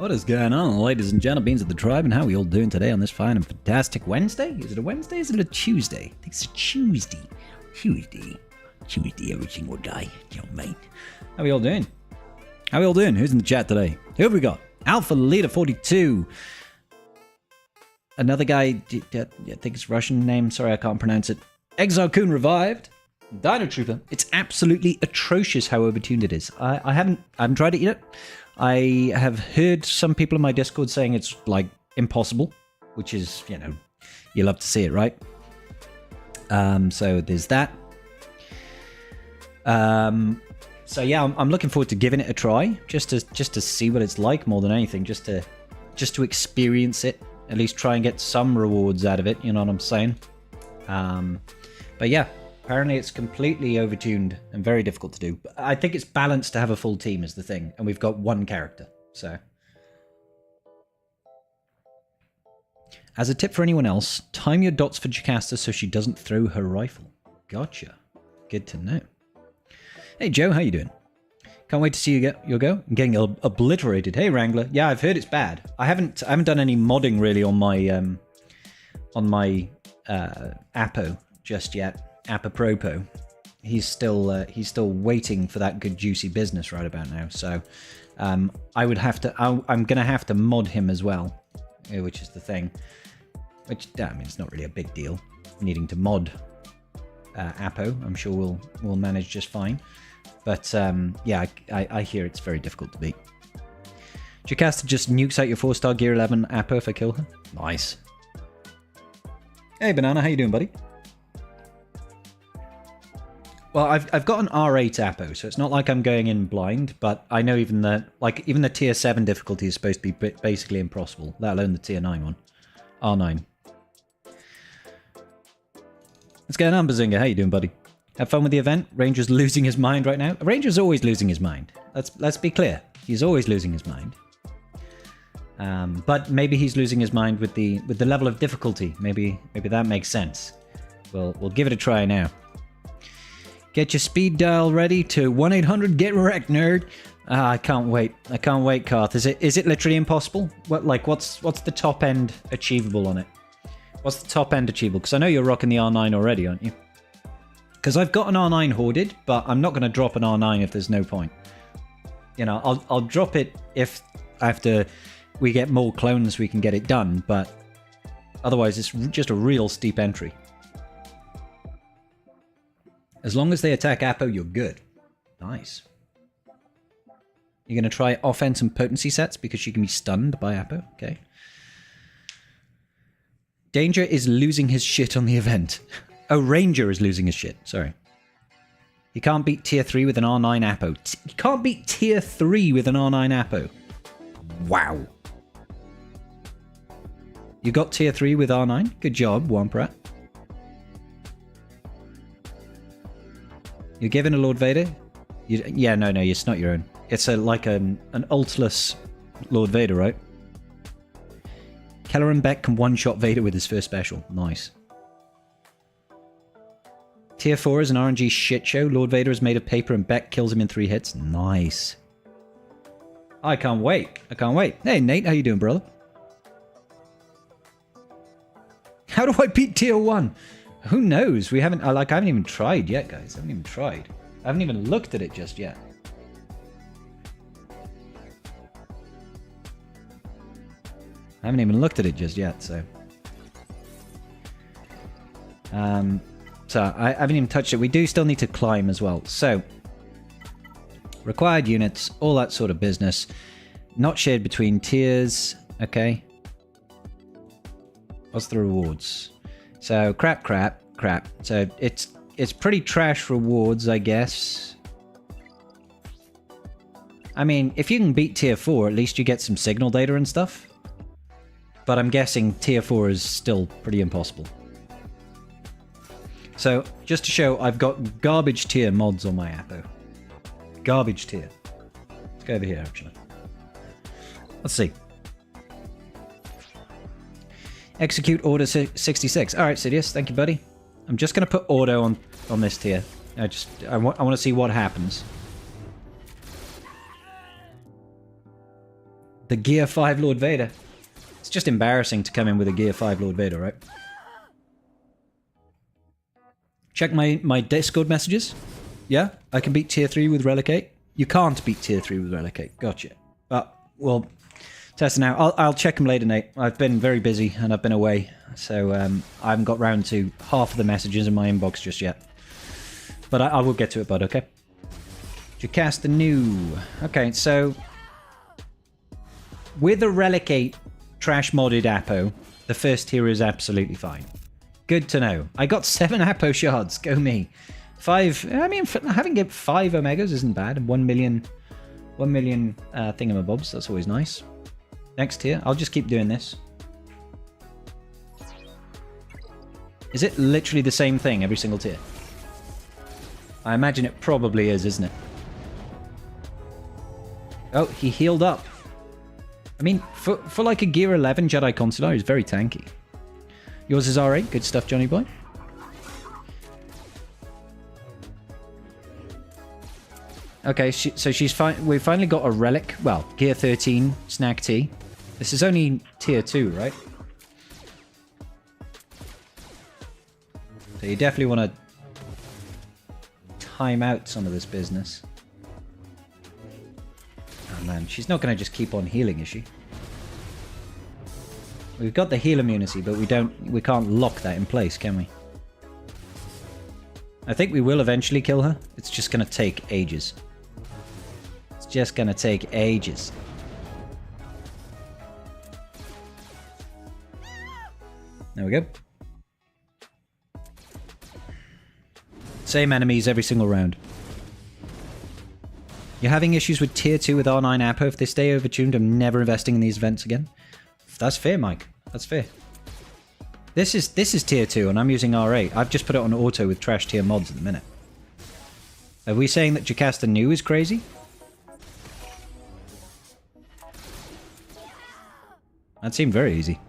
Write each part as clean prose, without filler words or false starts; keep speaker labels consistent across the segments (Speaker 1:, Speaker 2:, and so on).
Speaker 1: What is going on, ladies and gentlemen of the tribe, and how are we all doing today on this fine and fantastic Wednesday? Is it a Wednesday? Is it a Tuesday? I think it's a Tuesday. Tuesday every single day. You know, mate. How are we all doing? How are we all doing? Who's in the chat today? Who have we got? Alpha Leader 42. Another guy, I think it's Russian name. Sorry, I can't pronounce it. Exarcoon revived. Dino Trooper. It's absolutely atrocious how overtuned it is. I haven't tried it yet. I have heard some people in my Discord saying it's like impossible, which is, you know, you love to see it, right? So there's that. So yeah, I'm looking forward to giving it a try, just to see what it's like more than anything, just to experience it, at least try and get some rewards out of it. You know what I'm saying? But yeah. Apparently it's completely overtuned and very difficult to do. But I think it's balanced to have a full team is the thing. And we've got one character. So. As a tip for anyone else, time your dots for Jocasta so she doesn't throw her rifle. Gotcha. Good to know. Hey Joe, how you doing? Can't wait to see you go. I'm getting obliterated. Hey Wrangler. Yeah, I've heard it's bad. I haven't done any modding really on my Apo just yet. Apropos, he's still waiting for that good juicy business right about now. So I'm gonna have to mod him as well, which is the thing. Which I mean, it's not really a big deal needing to mod Apo. I'm sure we'll manage just fine. But yeah, I hear it's very difficult to beat. Jocasta just nukes out your 4-star Gear 11 Apo if I kill her. Nice. Hey Banana, how you doing, buddy? Well, I've got an R8 Apo, so it's not like I'm going in blind, but I know even the tier 7 difficulty is supposed to be basically impossible, let alone the tier 9 one. R9. What's going on, Bazinga? How you doing, buddy? Have fun with the event? Ranger's losing his mind right now. Ranger's always losing his mind. Let's be clear. He's always losing his mind. But maybe he's losing his mind with the level of difficulty. Maybe that makes sense. We'll give it a try now. Get your speed dial ready to 1-800-GET-WRECKED, nerd. I can't wait. I can't wait, Karth. Is it literally impossible? What's the top end achievable on it? What's the top end achievable? Because I know you're rocking the R9 already, aren't you? Because I've got an R9 hoarded, but I'm not going to drop an R9 if there's no point. You know, I'll drop it if after we get more clones we can get it done, but otherwise it's just a real steep entry. As long as they attack Apo, you're good. Nice. You're going to try offense and potency sets because she can be stunned by Apo. Okay. Danger is losing his shit on the event. Oh, Ranger is losing his shit. Sorry. You can't beat tier 3 with an R9 Apo. You can't beat tier 3 with an R9 Apo. Wow. You got tier 3 with R9? Good job, Womp-Rat. You're giving a Lord Vader? Yeah, no, it's not your own. It's like an ultless Lord Vader, right? Kelleran Beck can one-shot Vader with his first special. Nice. Tier 4 is an RNG shit show. Lord Vader is made of paper and Beck kills him in 3 hits. Nice. I can't wait. I can't wait. Hey, Nate, how you doing, brother? How do I beat tier 1? Who knows? I haven't even tried yet, guys. I haven't even tried. I haven't even looked at it just yet. I haven't even looked at it just yet, so. So I haven't even touched it. We do still need to climb as well. So, required units, all that sort of business. Not shared between tiers. Okay. What's the rewards? So crap. So it's pretty trash rewards, I guess. I mean, if you can beat tier 4, at least you get some signal data and stuff. But I'm guessing tier 4 is still pretty impossible. So just to show, I've got garbage tier mods on my Apo. Garbage tier. Let's go over here, actually. Let's see. Execute order 66. All right, Sidious, thank you, buddy. I'm just going to put auto on this tier. I want to see what happens. The Gear 5 Lord Vader. It's just embarrassing to come in with a Gear 5 Lord Vader, right? Check my Discord messages. Yeah, I can beat tier 3 with Relic 8. You can't beat tier 3 with Relic 8. Gotcha. Well, testing out. I'll check them later, Nate. I've been very busy and I've been away. So I haven't got round to half of the messages in my inbox just yet. But I will get to it, bud, okay? Jocasta new. Okay, so... with a Relic 8 trash modded Apo, the first tier is absolutely fine. Good to know. I got 7 Apo shards. Go me. 5... I mean, having get 5 Omegas isn't bad. And 1 million thingamabobs. That's always nice. Next tier. I'll just keep doing this. Is it literally the same thing every single tier? I imagine it probably is, isn't it? Oh, he healed up. I mean, for like a Gear 11 Jedi Consular, he's very tanky. Yours is R8. Good stuff, Johnny boy. Okay, so she's fine. We've finally got a relic. Well, Gear 13 Snack Tea. This is only tier 2, right? So you definitely want to time out some of this business. Oh man, she's not going to just keep on healing, is she? We've got the heal immunity, but we can't lock that in place, can we? I think we will eventually kill her. It's just going to take ages. It's just going to take ages. There we go. Same enemies every single round. You're having issues with tier 2 with R9 Apo. If they stay overtuned, I'm never investing in these events again. That's fair, Mike. That's fair. This is tier 2 and I'm using R8. I've just put it on auto with trash tier mods at the minute. Are we saying that Jocasta new is crazy? That seemed very easy.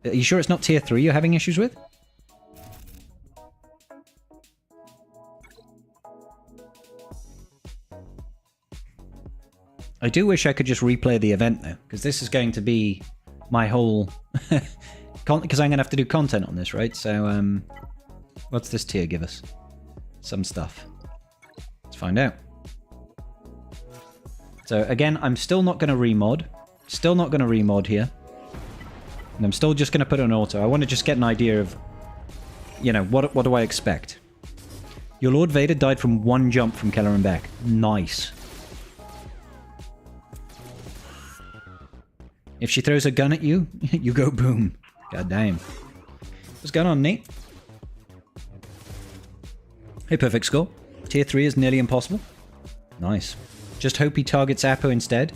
Speaker 1: Are you sure it's not tier 3 you're having issues with? I do wish I could just replay the event though, because this is going to be my whole... because I'm going to have to do content on this, right? So, what's this tier give us? Some stuff. Let's find out. So again, I'm still not going to remod. Still not going to remod here. And I'm still just going to put it on auto. I want to just get an idea of, you know, what do I expect? Your Lord Vader died from one jump from Keller and back. Nice. If she throws a gun at you, you go boom. God damn. What's going on, Nate? Hey, perfect score. Tier 3 is nearly impossible. Nice. Just hope he targets Apo instead.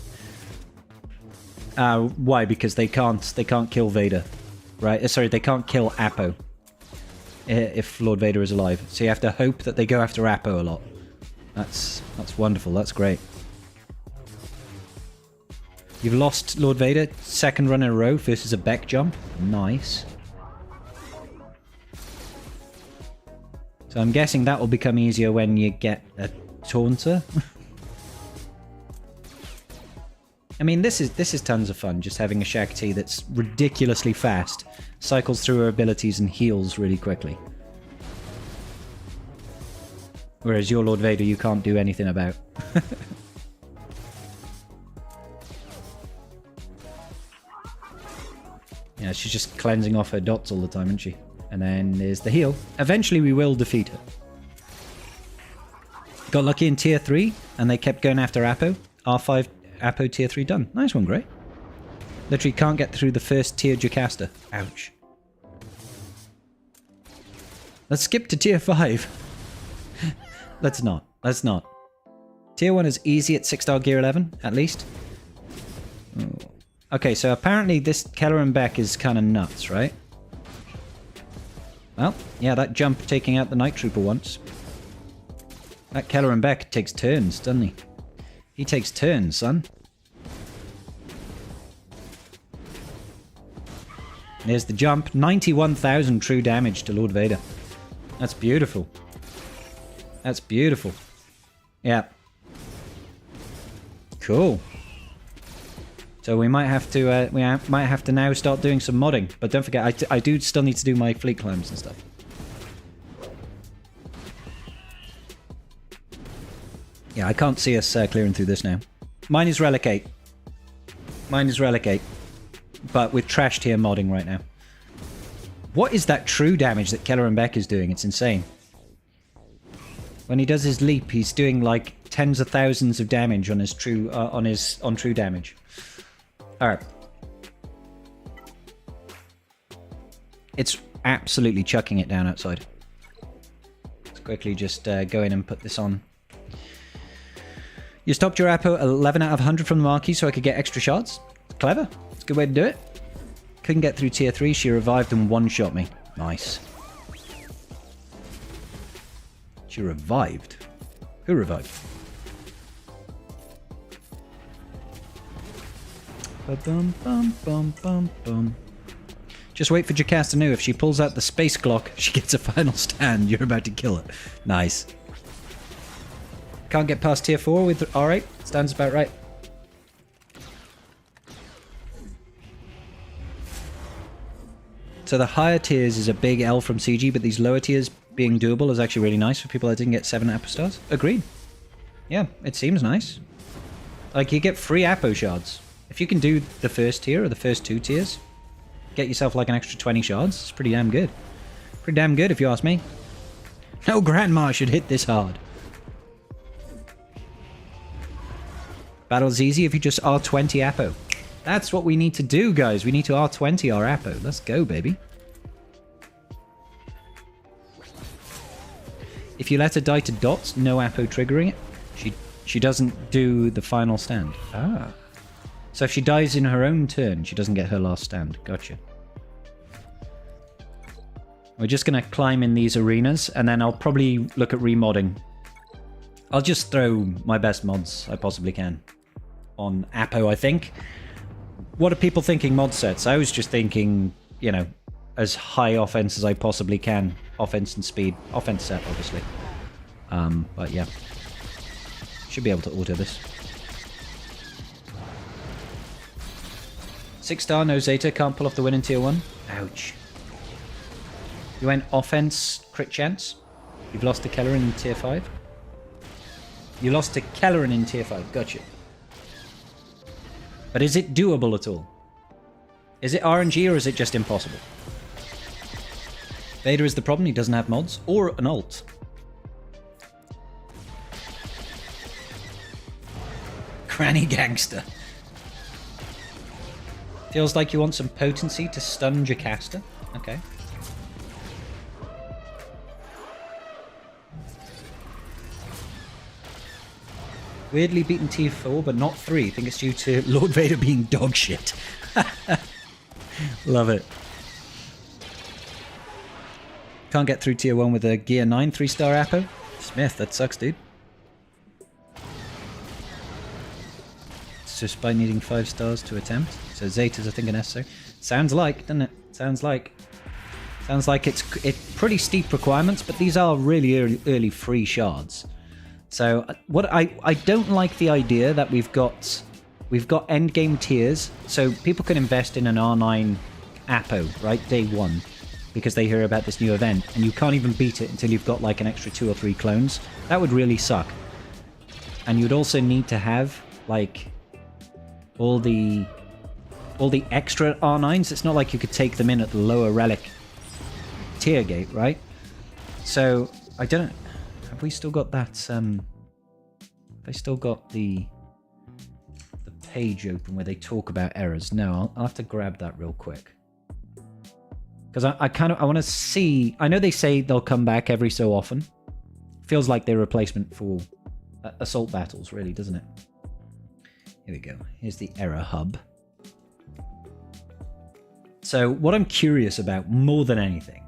Speaker 1: Why? Because they can't kill Vader. Right? Sorry, they can't kill Apo. If Lord Vader is alive. So you have to hope that they go after Apo a lot. That's wonderful. That's great. You've lost Lord Vader, second run in a row versus a Beck jump. Nice. So I'm guessing that will become easier when you get a Taunter. I mean, this is tons of fun, just having a Shakti that's ridiculously fast, cycles through her abilities and heals really quickly. Whereas your Lord Vader you can't do anything about. Yeah, she's just cleansing off her dots all the time, isn't she? And then there's the heal. Eventually we will defeat her. Got lucky in tier 3, and they kept going after Apo. R5 Apo tier 3 done. Nice one, Grey. Literally can't get through the first tier Jocasta. Ouch. Let's skip to tier 5. Let's not. Let's not. Tier 1 is easy at 6-star gear 11, at least. Oh. Okay, so apparently this Keller and Beck is kind of nuts, right? Well, yeah, that jump taking out the Night Trooper once. That Keller and Beck takes turns, doesn't he? He takes turns, son. There's the jump. 91,000 true damage to Lord Vader. That's beautiful. That's beautiful. Yeah. Cool. So we might have to might have to now start doing some modding. But don't forget, I do still need to do my fleet climbs and stuff. Yeah, I can't see us clearing through this now. Mine is Relic 8. Mine is Relic 8. But with trash tier modding right now. What is that true damage that Keller and Beck is doing? It's insane. When he does his leap, he's doing like tens of thousands of damage on his true on true damage. All right. It's absolutely chucking it down outside. Let's quickly just go in and put this on. You stopped your Apo 11 out of 100 from the marquee so I could get extra shots. Clever. It's a good way to do it. Couldn't get through tier 3. She revived and one-shot me. Nice. She revived? Who revived? Ba-bum, bum, bum, bum, bum. Just wait for Jocasta Nu. If she pulls out the space clock, she gets a final stand. You're about to kill it. Nice. Can't get past tier 4 with R8. Stands about right. So the higher tiers is a big L from CG, but these lower tiers being doable is actually really nice for people that didn't get 7 Apo stars. Agreed. Yeah, it seems nice. Like, you get free Apo shards. If you can do the first tier or the first 2 tiers, get yourself like an extra 20 shards. It's pretty damn good. Pretty damn good if you ask me. No grandma should hit this hard. Battle's easy if you just R20 Apo. That's what we need to do, guys. We need to R20 our Apo. Let's go, baby. If you let her die to dots, no Apo triggering it. She doesn't do the final stand. Ah. So if she dies in her own turn, she doesn't get her last stand. Gotcha. We're just going to climb in these arenas, and then I'll probably look at remodding. I'll just throw my best mods I possibly can on Apo, I think. What are people thinking mod sets? I was just thinking, you know, as high offense as I possibly can. Offense and speed. Offense set, obviously. But yeah. Should be able to auto this. 6-star, no Zeta, can't pull off the win in tier 1. Ouch. You went offense, crit chance. You've lost to Kelleran in tier 5. You lost to Kelleran in tier 5, gotcha. But is it doable at all? Is it RNG or is it just impossible? Vader is the problem, he doesn't have mods. Or an ult. Granny Gangster. Feels like you want some potency to stun Jocasta. Okay. Weirdly beaten tier 4, but not 3. Think it's due to Lord Vader being dog shit. Love it. Can't get through tier 1 with a gear 9 3-star Apo. Smith, that sucks, dude. It's just by needing 5 stars to attempt. So Zeta's, I think, an SO. Sounds like, doesn't it? Sounds like. Sounds like it's pretty steep requirements, but these are really early free shards. So what I don't like the idea that we've got end game tiers, so people can invest in an R9 Apo right day 1 because they hear about this new event, and you can't even beat it until you've got like an extra 2 or 3 clones. That would really suck. And you'd also need to have like all the extra R9s. It's not like you could take them in at the lower relic tier gate, right? So I don't. Have we still got that? Have they still got the page open where they talk about errors? No, I'll have to grab that real quick. Because I want to see. I know they say they'll come back every so often. Feels like they're a replacement for assault battles, really, doesn't it? Here we go. Here's the error hub. So what I'm curious about more than anything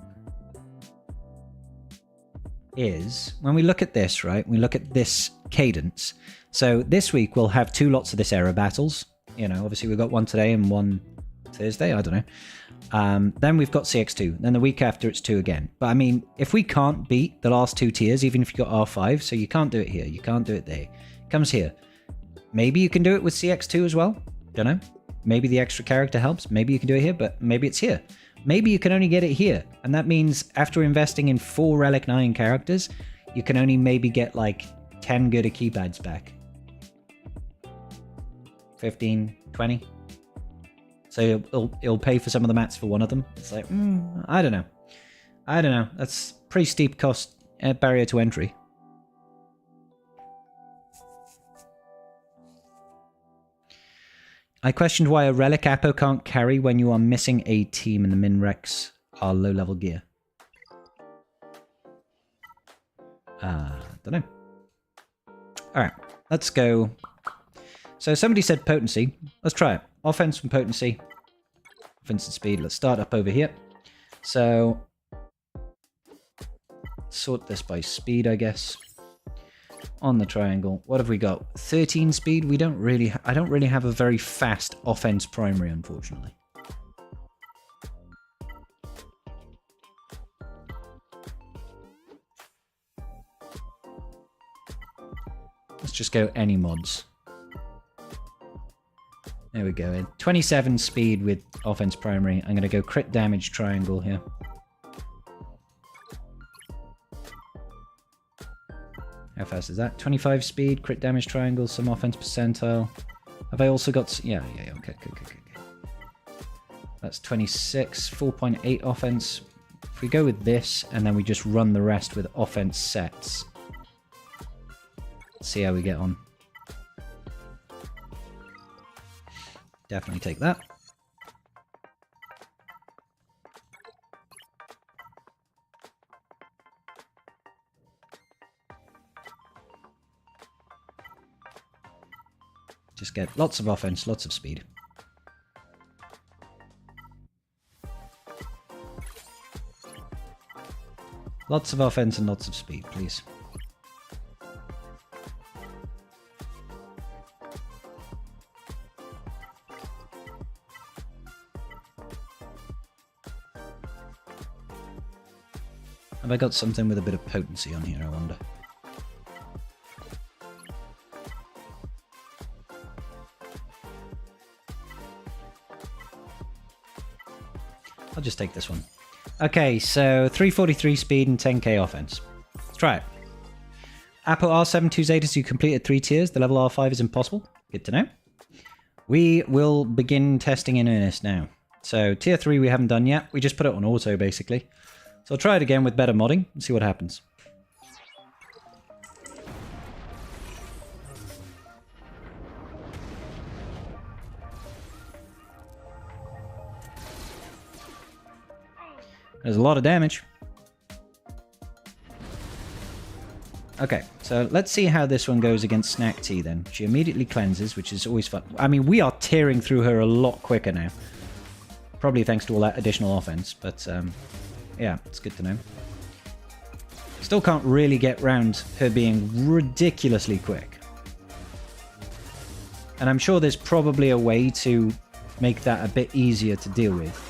Speaker 1: is when we look at this, right? We look at this cadence. So this week we'll have 2 lots of this error battles. You know, obviously we've got one today and one Thursday. I don't know. Then we've got CX2. Then the week after it's 2 again. But I mean, if we can't beat the last 2 tiers, even if you got R5, so you can't do it here, you can't do it there. It comes here. Maybe you can do it with CX2 as well. Don't know. maybe the extra character helps. Maybe you can do it here, but maybe it's here. Maybe you can only get it here. And that means after investing in 4 Relic 9 characters, you can only maybe get like 10 good keypads back. 15, 20. So it'll pay for some of the mats for one of them. It's like, I don't know. I don't know. That's pretty steep cost barrier to entry. I questioned why a Relic Apo can't carry when you are missing a team and the min recs are low level gear. Don't know. Alright, let's go. So somebody said potency. Let's try it. Offense and potency. Offense and speed. Let's start up over here. So sort this by speed, I guess. On the triangle. What have we got? 13 speed. We don't really I don't really have a very fast offense primary, unfortunately. Let's just go any mods. There we go. 27 speed with offense primary. I'm going to go crit damage triangle here. How fast is that? 25 speed, crit damage triangle, some offense percentile. Have I also got... Yeah, okay. That's 26, 4.8 offense. If we go with this, and then we just run the rest with offense sets. Let's see how we get on. Definitely take that. Just get lots of offense, lots of speed. Lots of offense and lots of speed, please. Have I got something with a bit of potency on here, I wonder? I'll just take this one. Okay, so 343 speed and 10k offense. Let's try it. Apo R7 2 Zetas, you completed 3 tiers. The level R5 is impossible. Good to know. We will begin testing in earnest now. So tier 3 we haven't done yet. We just put it on auto, basically. So I'll try it again with better modding and see what happens. There's a lot of damage. Okay, so let's see how this one goes against Snack Tea then. She immediately cleanses, which is always fun. I mean, we are tearing through her a lot quicker now. Probably thanks to all that additional offense, but yeah, it's good to know. Still can't really get round her being ridiculously quick. And I'm sure there's probably a way to make that a bit easier to deal with.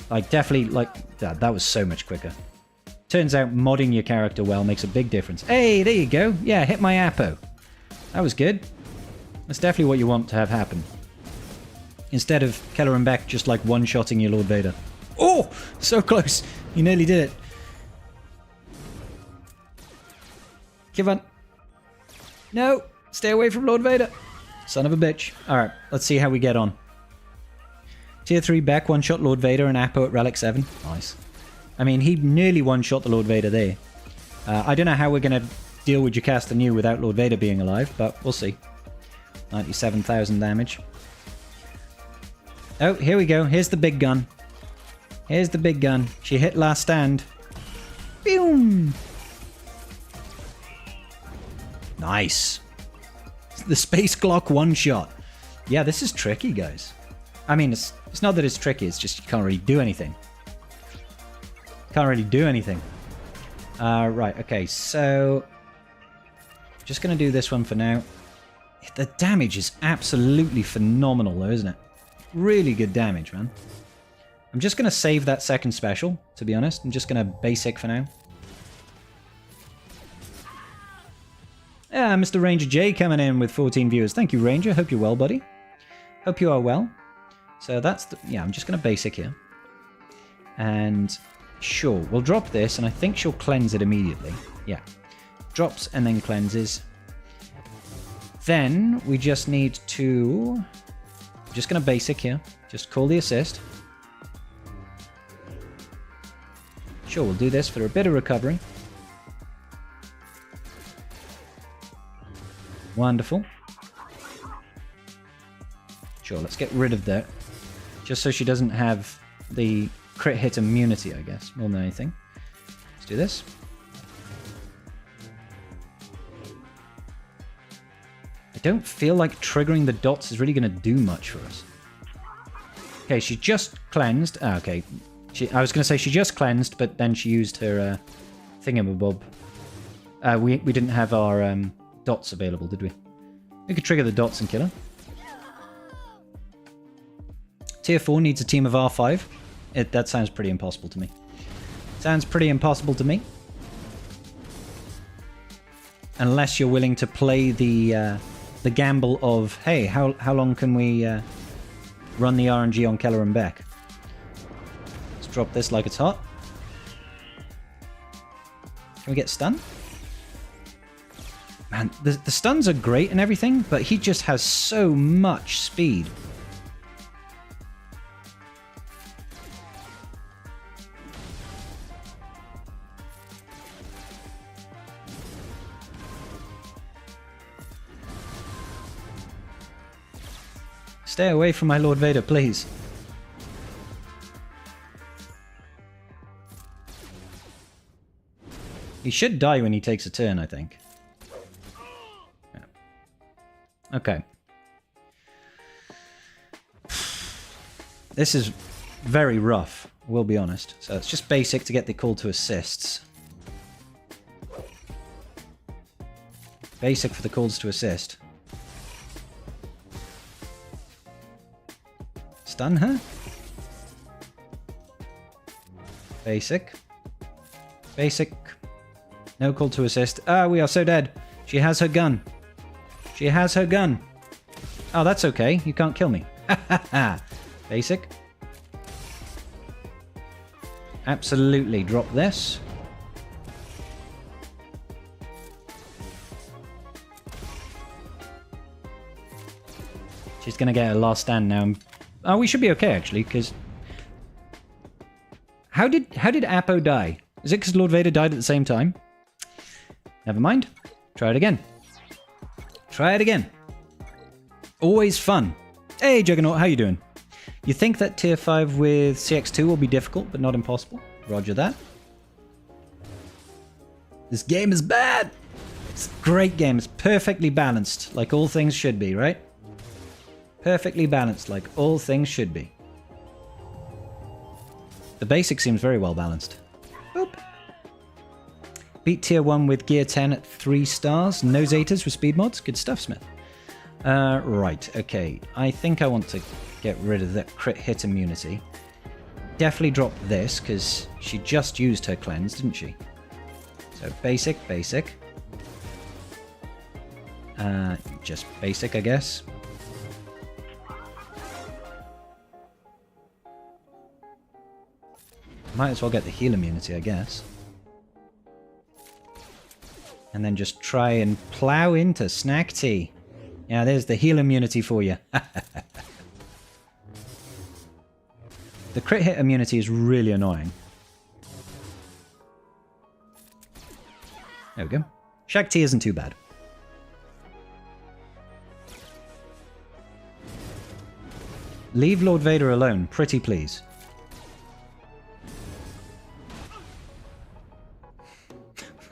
Speaker 1: Like, definitely, like, that was so much quicker. Turns out modding your character well makes a big difference. Hey, there you go. Yeah, hit my Apo. That was good. That's definitely what you want to have happen. Instead of Keller and Beck just, like, one-shotting your Lord Vader. Oh! So close. You nearly did it. Give on. No! Stay away from Lord Vader. Son of a bitch. Alright, let's see how we get on. Tier 3 Beck one-shot Lord Vader and Apo at Relic 7. Nice. I mean, he nearly one-shot the Lord Vader there. I don't know how we're going to deal with Jocasta New without Lord Vader being alive, but we'll see. 97,000 damage. Oh, here we go. Here's the big gun. Here's the big gun. She hit last stand. Boom! Nice. The Space Clock one-shot. Yeah, this is tricky, guys. I mean, it's not that it's tricky, it's just you can't really do anything. Can't really do anything. Right, okay, so... just going to do this one for now. The damage is absolutely phenomenal, though, isn't it? Really good damage, man. I'm just going to save that second special, to be honest. I'm just going to basic for now. Yeah, Mr. Ranger J coming in with 14 viewers. Thank you, Ranger. Hope you're well, buddy. Hope you are well. So that's the... Yeah, I'm just going to basic here. And sure, we'll drop this, and I think she'll cleanse it immediately. Yeah. Drops and then cleanses. Then we just need to... I'm just going to basic here. Just call the assist. Sure, we'll do this for a bit of recovery. Wonderful. Sure, let's get rid of that. Just so she doesn't have the crit hit immunity, I guess, more than anything. Let's do this. I don't feel like triggering the dots is really going to do much for us. Okay, she just cleansed. Ah, okay. I was going to say she just cleansed, but then she used her thingamabob. We didn't have our dots available, did we? We could trigger the dots and kill her. Tier 4 needs a team of R5. That sounds pretty impossible to me. Sounds pretty impossible to me. Unless you're willing to play the gamble of, hey, how long can we run the RNG on Keller and Beck? Let's drop this like it's hot. Can we get stunned? Man, the stuns are great and everything, but he just has so much speed. Stay away from my Lord Vader, please. He should die when he takes a turn, I think. Yeah. Okay. This is very rough, we'll be honest. So it's just basic to get the call to assists. Basic for the calls to assist. Stun her. Basic. Basic. No call to assist. Ah, we are so dead. She has her gun. She has her gun. Oh, that's okay. You can't kill me. Ha ha ha. Basic. Absolutely. Drop this. She's going to get her last stand now. Oh, we should be okay, actually, because... How did Apo die? Is it because Lord Vader died at the same time? Never mind. Try it again. Try it again. Always fun. Hey, Juggernaut, how you doing? You think that Tier 5 with CX2 will be difficult, but not impossible? Roger that. This game is bad! It's a great game. It's perfectly balanced, like all things should be, right? Perfectly balanced, like all things should be. The basic seems very well balanced. Boop. Beat Tier 1 with Gear 10 at 3 stars. No Zetas with speed mods. Good stuff, Smith. Right, okay. I think I want to get rid of that crit hit immunity. Definitely drop this, because she just used her cleanse, didn't she? So basic, basic. Just basic, I guess. Might as well get the heal immunity, I guess. And then just try and plow into Snack Tea. Yeah, there's the heal immunity for you. The crit hit immunity is really annoying. There we go. Shag Tea isn't too bad. Leave Lord Vader alone, pretty please.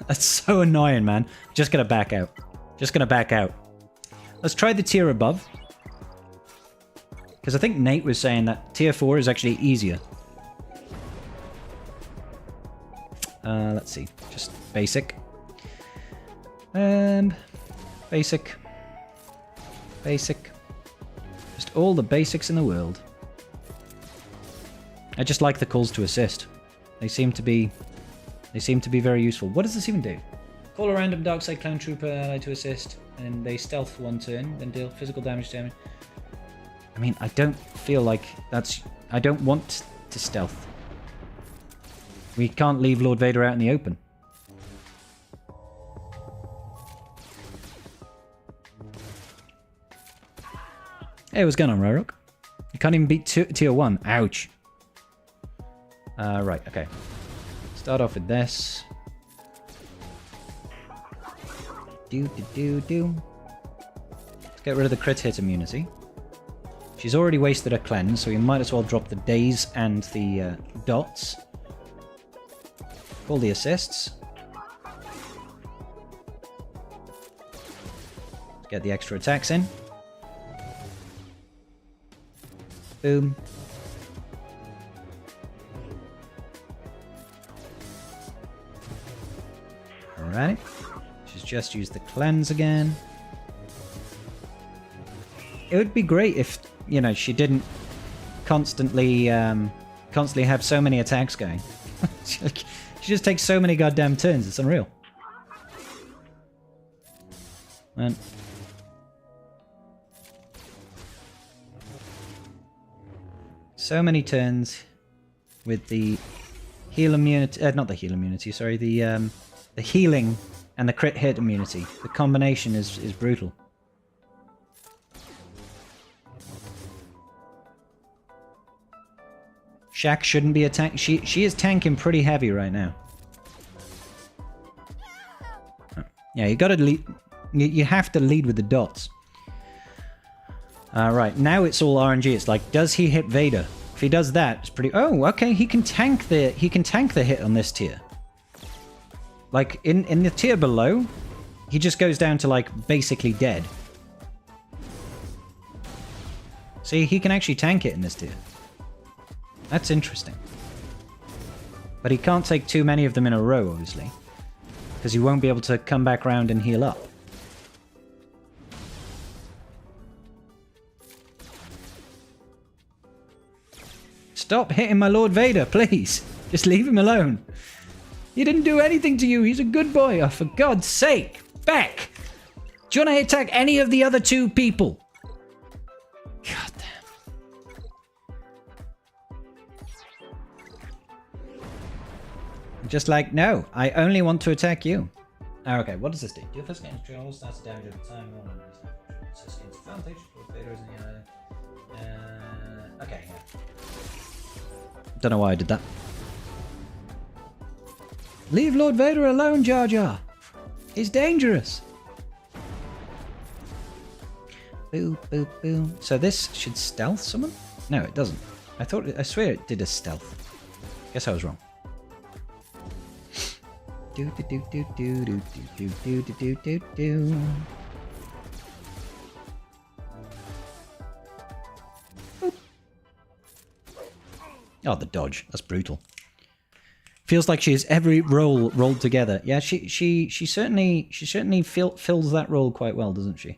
Speaker 1: That's so annoying, man. Just gonna back out. Just gonna back out. Let's try the tier above. Because I think Nate was saying that tier 4 is actually easier. Let's see. Just basic. Basic. Basic. Just all the basics in the world. I just like the calls to assist. They seem to be very useful. What does this even do? Call a random dark side clone trooper ally to assist, and they stealth for 1 turn, then deal physical damage to him. I mean, I don't feel like that's... I don't want to stealth. We can't leave Lord Vader out in the open. Hey, what's going on, Ryrok? You can't even beat tier 1. Ouch. Right, okay. Start off with this. Let's get rid of the crit hit immunity. She's already wasted her cleanse, so we might as well drop the daze and the dots. Call the assists. Let's get the extra attacks in. Boom. Alright. She's just used the cleanse again. It would be great if, you know, she didn't constantly have so many attacks going. She just takes so many goddamn turns, it's unreal. Man. So many turns with the heal immunity, not the heal immunity, sorry, the healing and the crit hit immunity. The combination is brutal. Shaq shouldn't be a tank. She is tanking pretty heavy right now. Yeah, you gotta lead. You have to lead with the dots. Right, now it's all RNG. It's like, does he hit Vader? If he does that, it's pretty... Oh, okay, he can tank the hit on this tier. Like, in the tier below, he just goes down to, like, basically dead. See, he can actually tank it in this tier. That's interesting. But he can't take too many of them in a row, obviously. Because he won't be able to come back round and heal up. Stop hitting my Lord Vader, please. Just leave him alone. He didn't do anything to you. He's a good boy. Oh, for God's sake. Back. Do you want to attack any of the other two people? God damn. Just like, no, I only want to attack you. Oh, okay, what does this do? Your first game's all starts to damage over time. Okay, yeah. Don't know why I did that. Leave Lord Vader alone, Jar Jar. He's dangerous. Boo, boo, boo. So this should stealth someone? No, it doesn't. I swear it did a stealth. Guess I was wrong. Do do do do do do do do do do do do. Oh, the dodge. That's brutal. Feels like she has every role rolled together. Yeah, she certainly fills that role quite well, doesn't she?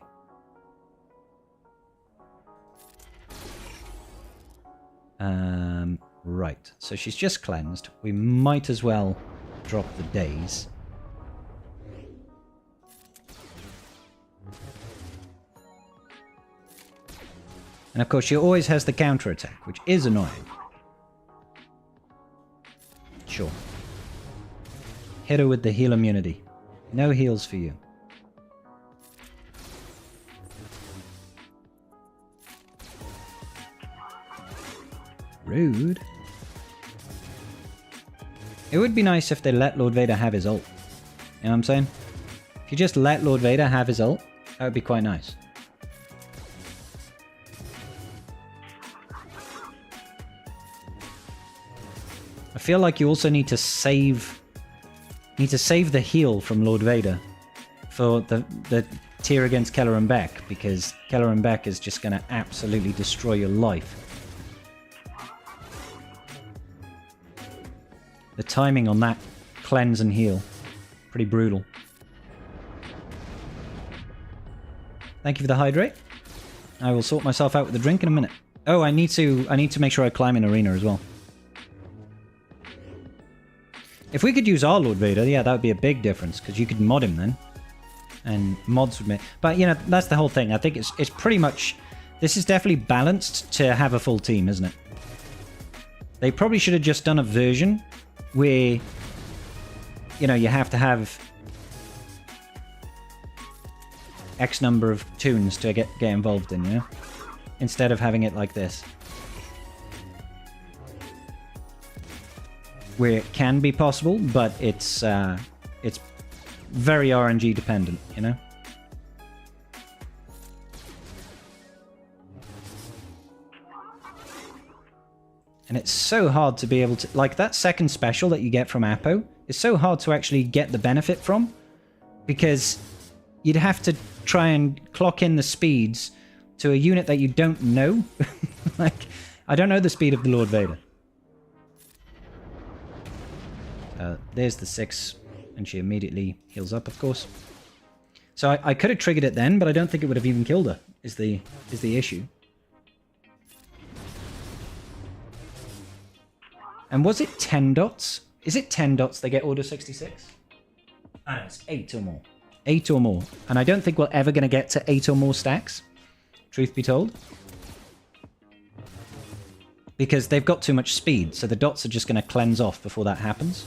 Speaker 1: Right. So she's just cleansed. We might as well drop the daze. And of course, she always has the counter attack, which is annoying. Sure. Hit her with the heal immunity. No heals for you. Rude. It would be nice if they let Lord Vader have his ult. You know what I'm saying? If you just let Lord Vader have his ult, that would be quite nice. I feel like you also need to save the heal from Lord Vader for the tier against Keller and Beck, because Keller and Beck is just going to absolutely destroy your life. The timing on that cleanse and heal, pretty brutal. Thank you for the hydrate. I will sort myself out with the drink in a minute. Oh, I need to make sure I climb in arena as well. If we could use our Lord Vader, yeah, that would be a big difference, because you could mod him then. And mods would make... But, you know, that's the whole thing. I think it's pretty much... This is definitely balanced to have a full team, isn't it? They probably should have just done a version where, you know, you have to have X number of tunes to get involved in, you know? Instead of having it like this. Where it can be possible, but it's very RNG dependent, you know? And it's so hard to be able to... Like, that second special that you get from Apo is so hard to actually get the benefit from. Because you'd have to try and clock in the speeds to a unit that you don't know. Like, I don't know the speed of the Lord Vader. There's the 6, and she immediately heals up, of course. So I could have triggered it then, but I don't think it would have even killed her, is the issue. And was it 10 dots? Is it 10 dots they get Order 66? Ah, it's 8 or more. 8 or more. And I don't think we're ever going to get to 8 or more stacks, truth be told. Because they've got too much speed, so the dots are just going to cleanse off before that happens.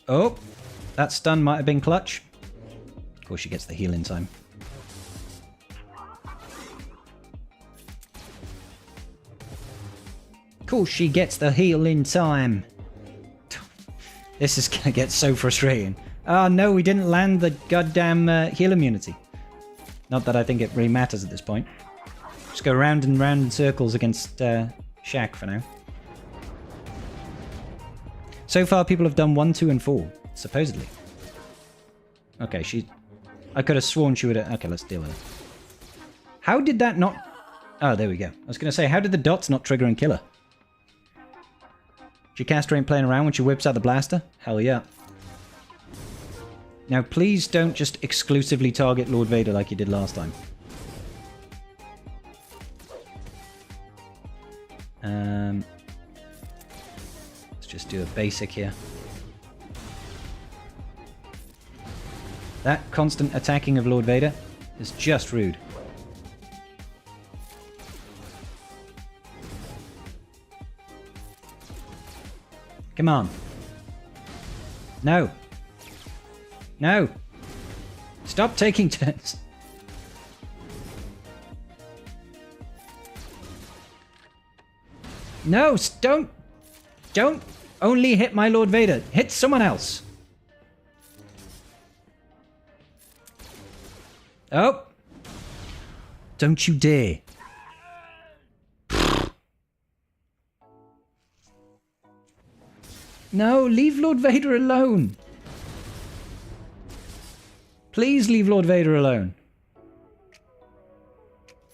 Speaker 1: Oh, that stun might have been clutch. Of course, she gets the heal in time. Of course, she gets the heal in time. This is gonna get so frustrating. Oh no, we didn't land the goddamn heal immunity. Not that I think it really matters at this point. Just go round and round in circles against Shaq for now. So far, people have done 1, 2, and 4, supposedly. Okay, I could have sworn she would have... Okay, let's deal with it. How did that not... Oh, there we go. I was going to say, how did the dots not trigger and kill her? Jocasta ain't playing around when she whips out the blaster? Hell yeah. Now, please don't just exclusively target Lord Vader like you did last time. Let's just do a basic here. That constant attacking of Lord Vader is just rude. Come on. No. No. Stop taking turns. No, don't only hit my Lord Vader. Hit someone else. Oh. Don't you dare. No, leave Lord Vader alone. Please leave Lord Vader alone.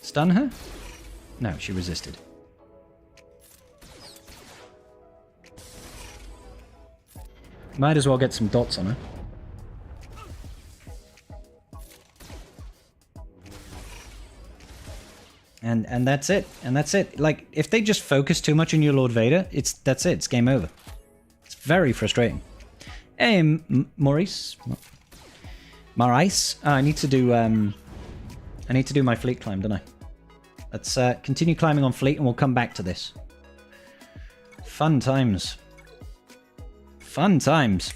Speaker 1: Stun her? No, she resisted. Might as well get some dots on her. And that's it. And that's it. Like, if they just focus too much on your Lord Vader, that's it. It's game over. It's very frustrating. Hey, Maurice. Maurice? Oh, I need to do my fleet climb, don't I? Let's continue climbing on fleet and we'll come back to this. Fun times. Fun times.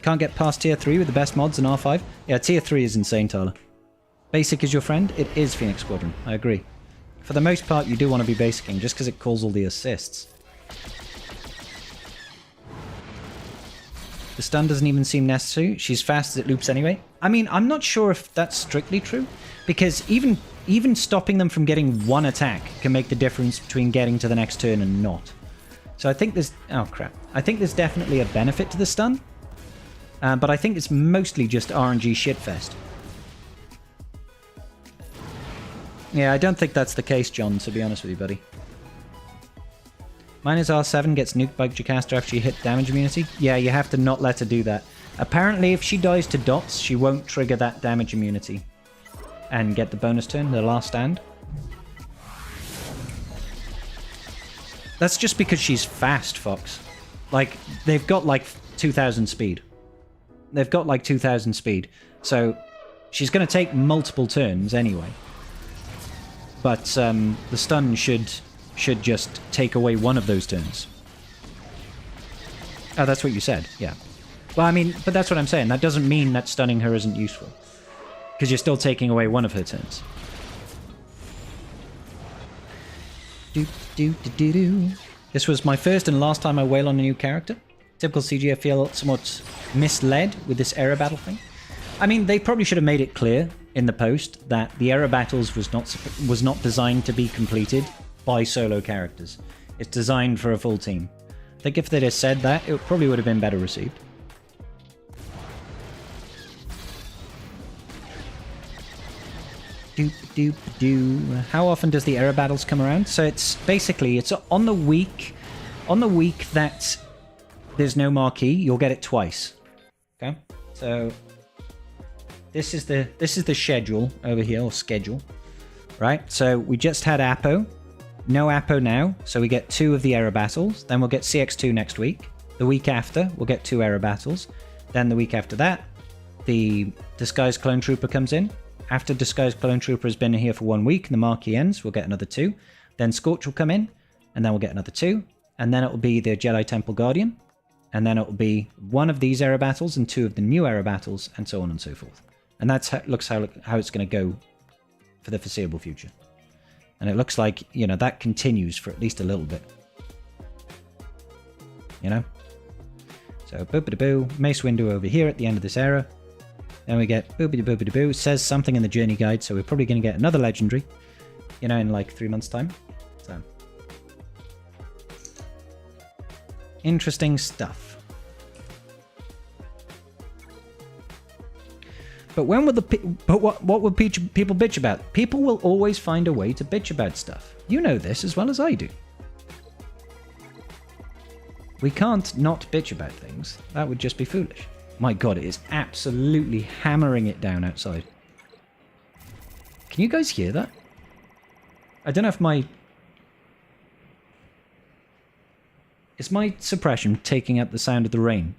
Speaker 1: Can't get past tier 3 with the best mods in R5? Yeah, tier 3 is insane, Tyler. Basic is your friend? It is Phoenix Squadron, I agree. For the most part, you do want to be basicing, just because it calls all the assists. The stun doesn't even seem necessary. She's fast as it loops anyway. I mean, I'm not sure if that's strictly true, because even stopping them from getting one attack can make the difference between getting to the next turn and not. So I think there's... Oh, crap. I think there's definitely a benefit to the stun, but I think it's mostly just RNG shitfest. Yeah, I don't think that's the case, John, to be honest with you, buddy. Minus R7 gets nuked by Jocasta after you hit damage immunity. Yeah, you have to not let her do that. Apparently, if she dies to dots, she won't trigger that damage immunity and get the bonus turn, the last stand. That's just because she's fast, Fox. Like, they've got like 2,000 speed. they've got like 2,000 speed, so she's going to take multiple turns anyway. But the stun should just take away one of those turns. Oh, that's what you said, yeah. Well, I mean, but that's what I'm saying. That doesn't mean that stunning her isn't useful, because you're still taking away one of her turns. This was my first and last time I wail on a new character. Typical CG, I feel somewhat misled with this era battle thing. I mean, they probably should have made it clear in the post that the era battles was not designed to be completed by solo characters. It's designed for a full team. I think if they'd have said that, it probably would have been better received. How often does the era battles come around? So it's basically on the week that there's no marquee, you'll get it twice. Okay, so this is the schedule over here, or schedule, right? So we just had Apo, no Apo now, so we get 2 of the era battles. Then we'll get CX2 next week. The week after, we'll get 2 era battles. Then the week after that, the Disguised Clone Trooper comes in. After Disguised Clone Trooper has been here for 1 week and the marquee ends, we'll get another 2. Then Scorch will come in, and then we'll get another 2. And then it will be the Jedi Temple Guardian. And then it will be 1 of these era battles and 2 of the new era battles, and so on and so forth. And that's how it's going to go for the foreseeable future. And it looks like, you know, that continues for at least a little bit. You know? So, boop-a-da-boo, Mace Windu over here at the end of this era. Then we get boopity-boopity-boo. Says something in the journey guide, so we're probably going to get another legendary, you know, in like 3 months' time. So, interesting stuff. But when will what will people bitch about? People will always find a way to bitch about stuff. You know this as well as I do. We can't not bitch about things. That would just be foolish. My god, it is absolutely hammering it down outside. Can you guys hear that? I don't know if my... Is my suppression taking up the sound of the rain?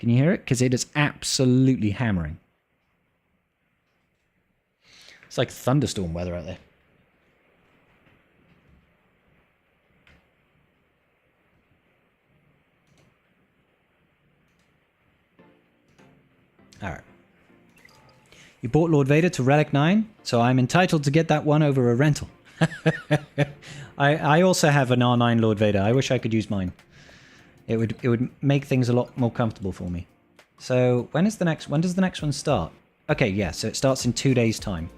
Speaker 1: Can you hear it? Because it is absolutely hammering. It's like thunderstorm weather out there. Alright. You bought Lord Vader to Relic 9, so I'm entitled to get that one over a rental. I also have an R9 Lord Vader. I wish I could use mine. It would make things a lot more comfortable for me. So when does the next one start? Okay, yeah, so it starts in 2 days' time.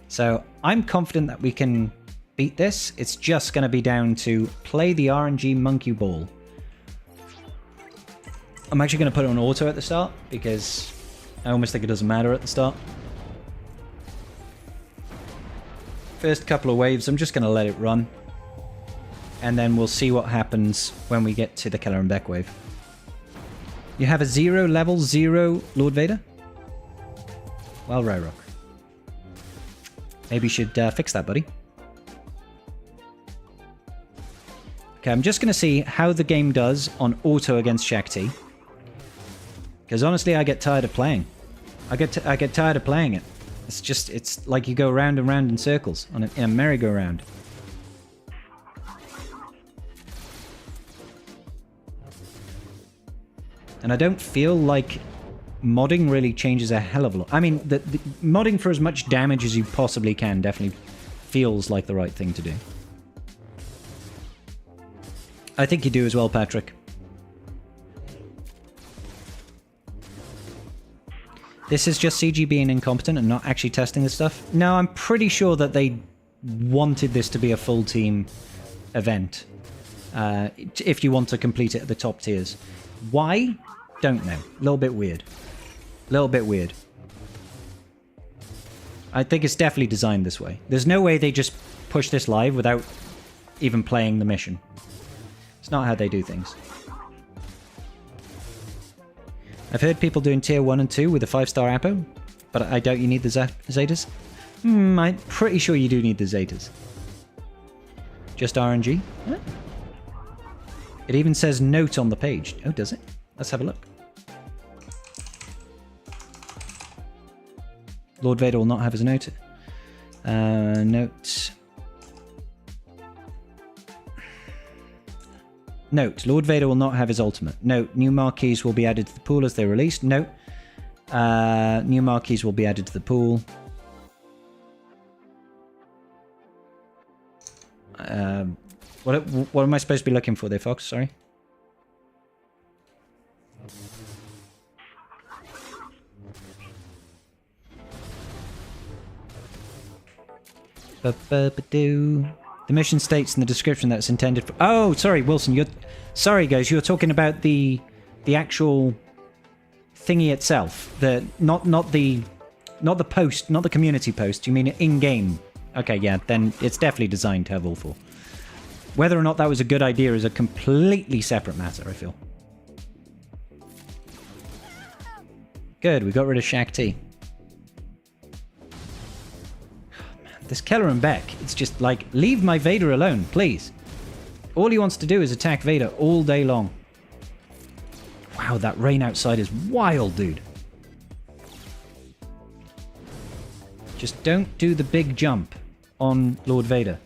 Speaker 1: So I'm confident that we can beat this. It's just going to be down to play the RNG monkey ball. I'm actually going to put it on auto at the start because I almost think it doesn't matter at the start. First couple of waves, I'm just going to let it run. And then we'll see what happens when we get to the Keller and Beck wave. You have a level 0 Lord Vader? Well, Ryrock. Maybe you should fix that, buddy. Okay, I'm just going to see how the game does on auto against Shakti. Because honestly, I get tired of playing. I get tired of playing it. It's like you go round and round in circles in a merry-go-round. And I don't feel like modding really changes a hell of a lot. I mean, the modding for as much damage as you possibly can definitely feels like the right thing to do. I think you do as well, Patrick. This is just CG being incompetent and not actually testing this stuff? No, I'm pretty sure that they wanted this to be a full team event. If you want to complete it at the top tiers. Why? Don't know. A little bit weird. A little bit weird. I think it's definitely designed this way. There's no way they just push this live without even playing the mission. It's not how they do things. I've heard people doing tier 1 and 2 with a 5-star Apo, but I doubt you need the Zetas. I'm pretty sure you do need the Zetas. Just RNG? Huh? It even says note on the page. Oh, does it? Let's have a look. Lord Vader will not have his note. Note. Note. Lord Vader will not have his ultimate. Note. New marquees will be added to the pool as they're released. Note. New marquees will be added to the pool. What am I supposed to be looking for there, Fox? Sorry. The mission states in the description that it's intended for... Oh, sorry, Wilson. Sorry, guys. You're talking about the actual thingy itself. Not the post, not the community post. You mean in-game? Okay, yeah. Then it's definitely designed to have all four. Whether or not that was a good idea is a completely separate matter, I feel. Good. We got rid of Shaq T. This Keller and Beck, it's just like, leave my Vader alone, please. All he wants to do is attack Vader all day long. Wow, that rain outside is wild, dude. Just don't do the big jump on Lord Vader.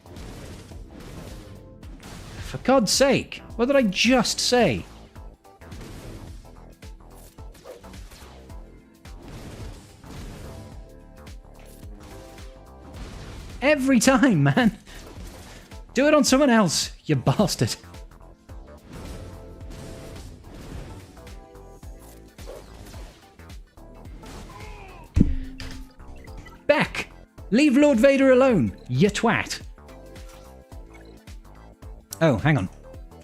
Speaker 1: For God's sake, what did I just say? Every time, man. Do it on someone else, you bastard. Beck! Leave Lord Vader alone, you twat. Oh, hang on.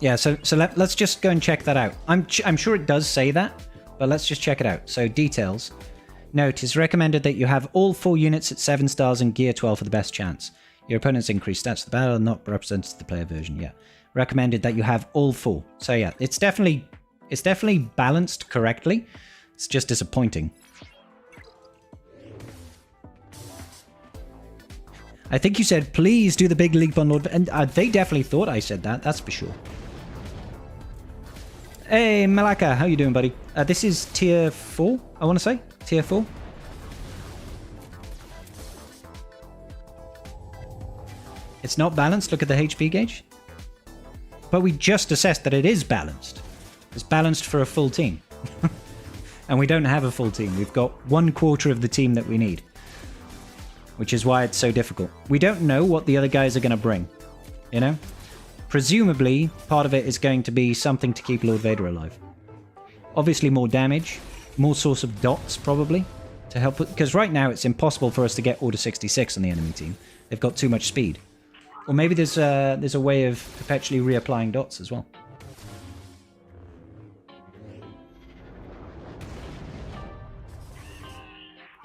Speaker 1: Yeah, so let's just go and check that out. I'm sure it does say that, but let's just check it out. So, details. Note, it's recommended that you have all 4 units at 7 stars and gear 12 for the best chance. Your opponent's increased stats of the battle, not represented the player version. Yeah, recommended that you have all 4. So yeah, it's definitely balanced correctly. It's just disappointing. I think you said, please do the big leap on Lord... And they definitely thought I said that, that's for sure. Hey, Malaka, how you doing, buddy? This is tier 4, I want to say. Tier 4. It's not balanced, look at the HP gauge. But we just assessed that it is balanced. It's balanced for a full team. And we don't have a full team. We've got 1/4 of the team that we need. Which is why it's so difficult. We don't know what the other guys are going to bring. You know? Presumably, part of it is going to be something to keep Lord Vader alive. Obviously more damage, more source of dots probably, to help with, because right now it's impossible for us to get Order 66 on the enemy team. They've got too much speed. Or maybe there's a way of perpetually reapplying dots as well.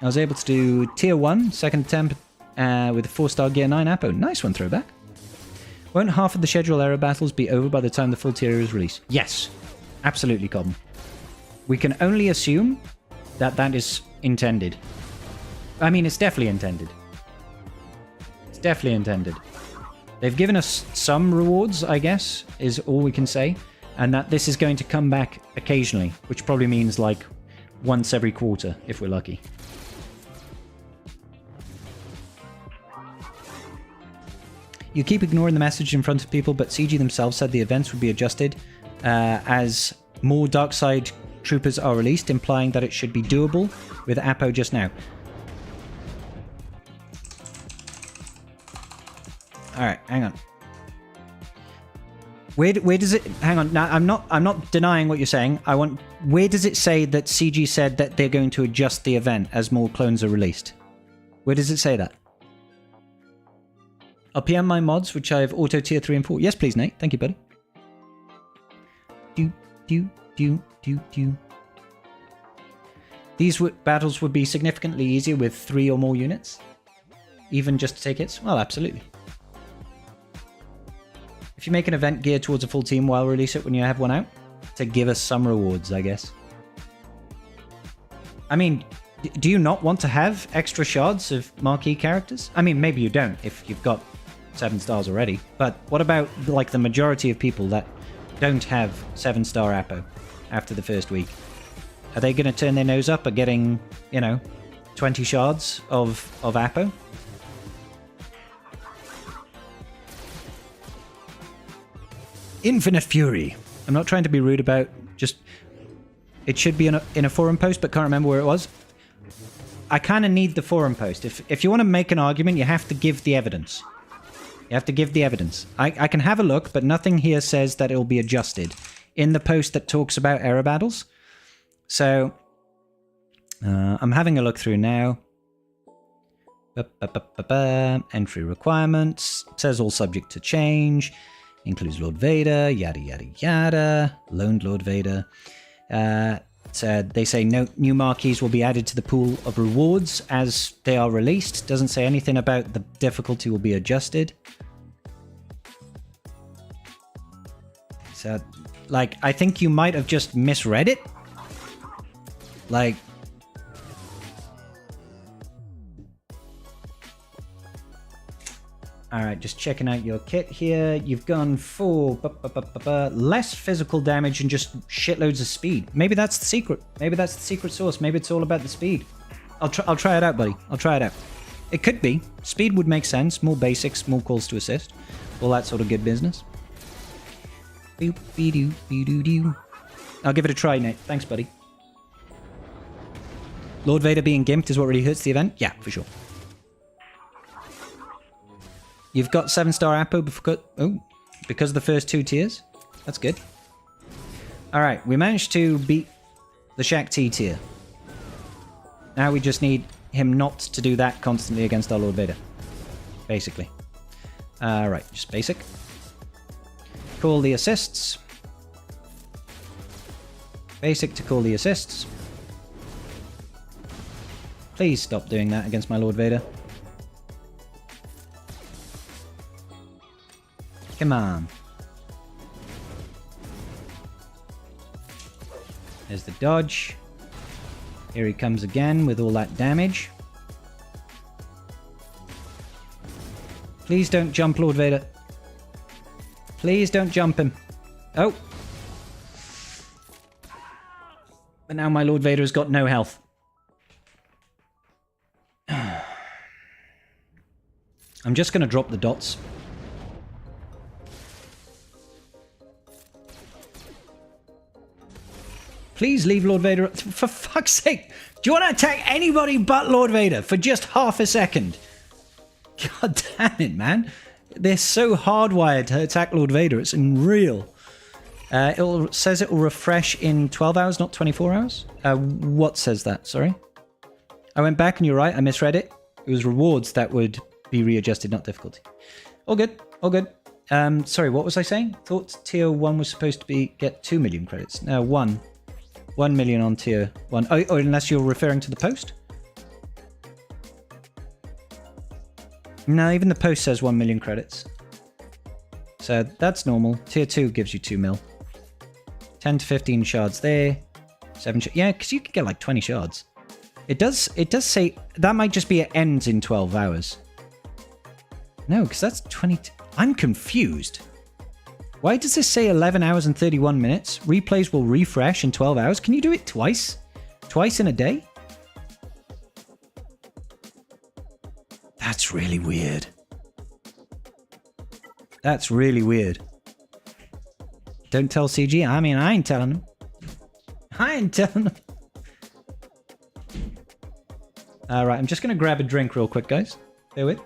Speaker 1: I was able to do tier 1, second attempt with a 4-star gear 9 Apo. Nice one, Throwback. Won't half of the schedule error battles be over by the time the full tier is released? Yes, absolutely, Cobham. We can only assume that that is intended. I mean, it's definitely intended. It's definitely intended. They've given us some rewards, I guess, is all we can say. And that this is going to come back occasionally, which probably means like once every quarter, if we're lucky. You keep ignoring the message in front of people, but CG themselves said the events would be adjusted as more dark side troopers are released, implying that it should be doable with Apo just now. Alright, hang on. Where does it... Hang on, now I'm not denying what you're saying. Where does it say that CG said that they're going to adjust the event as more clones are released? Where does it say that? I'll PM my mods, which I have auto tier 3 and 4. Yes, please, Nate. Thank you, buddy. These battles would be significantly easier with 3 or more units. Even just to take hits? Well, absolutely. If you make an event geared towards a full team, why release it when you have one out? To give us some rewards, I guess. I mean, do you not want to have extra shards of marquee characters? I mean, maybe you don't if you've got 7 stars already. But what about like the majority of people that don't have 7-star Apo? after the first week? Are they going to turn their nose up at getting, 20 shards of Apo? Infinite Fury. I'm not trying to be rude about just... It should be in a forum post, but can't remember where it was. I kind of need the forum post. If you want to make an argument, you have to give the evidence. You have to give the evidence. I can have a look, but nothing here says that it will be adjusted in the post that talks about error battles. So, I'm having a look through now. Entry requirements. Says all subject to change. Includes Lord Vader, yada yada yada. Loaned Lord Vader. They say no new marquees will be added to the pool of rewards as they are released. Doesn't say anything about the difficulty will be adjusted. So, like, I think you might have just misread it. Like... Alright, just checking out your kit here. You've gone for less physical damage and just shitloads of speed. Maybe that's the secret. Maybe that's the secret sauce. Maybe it's all about the speed. I'll try it out, buddy. I'll try it out. It could be. Speed would make sense. More basics, more calls to assist. All that sort of good business. I'll give it a try, Nate. Thanks, buddy. Lord Vader being gimped is what really hurts the event? Yeah, for sure. You've got 7-star Apo because of the first 2 tiers. That's good. Alright, we managed to beat the Shaq T tier. Now we just need him not to do that constantly against our Lord Vader. Basically. Alright, just basic. Call the assists. Basic to call the assists. Please stop doing that against my Lord Vader. Come on. There's the dodge. Here he comes again with all that damage. Please don't jump, Lord Vader. Please don't jump him. Oh. But now my Lord Vader has got no health. I'm just going to drop the dots. Please leave Lord Vader. For fuck's sake. Do you want to attack anybody but Lord Vader for just half a second? God damn it, man. They're so hardwired to attack Lord Vader. It's unreal. It says it will refresh in 12 hours, not 24 hours. What says that? Sorry. I went back and you're right. I misread it. It was rewards that would be readjusted, not difficulty. All good. All good. Sorry, what was I saying? Thought tier 1 was supposed to get 2 million credits. No, 1. 1 million on tier 1. Oh, unless you're referring to the post? No, even the post says 1 million credits. So that's normal. Tier 2 gives you 2 mil. 10 to 15 shards there. 7 yeah, because you can get like 20 shards. It does say... That might just be it ends in 12 hours. No, because that's 20... I'm confused. Why does this say 11 hours and 31 minutes? Replays will refresh in 12 hours. Can you do it twice? Twice in a day? That's really weird. That's really weird. Don't tell CG. I mean, I ain't telling him. I ain't telling him. Alright, I'm just going to grab a drink real quick, guys. Bear with.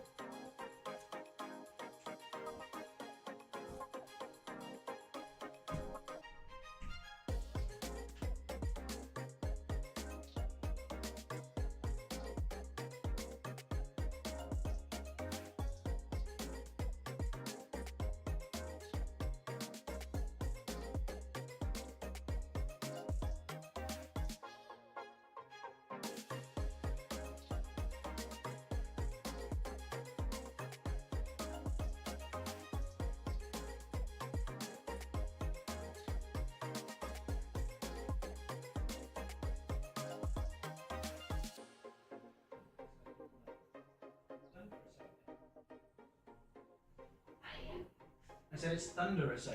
Speaker 1: I said it's thunderous out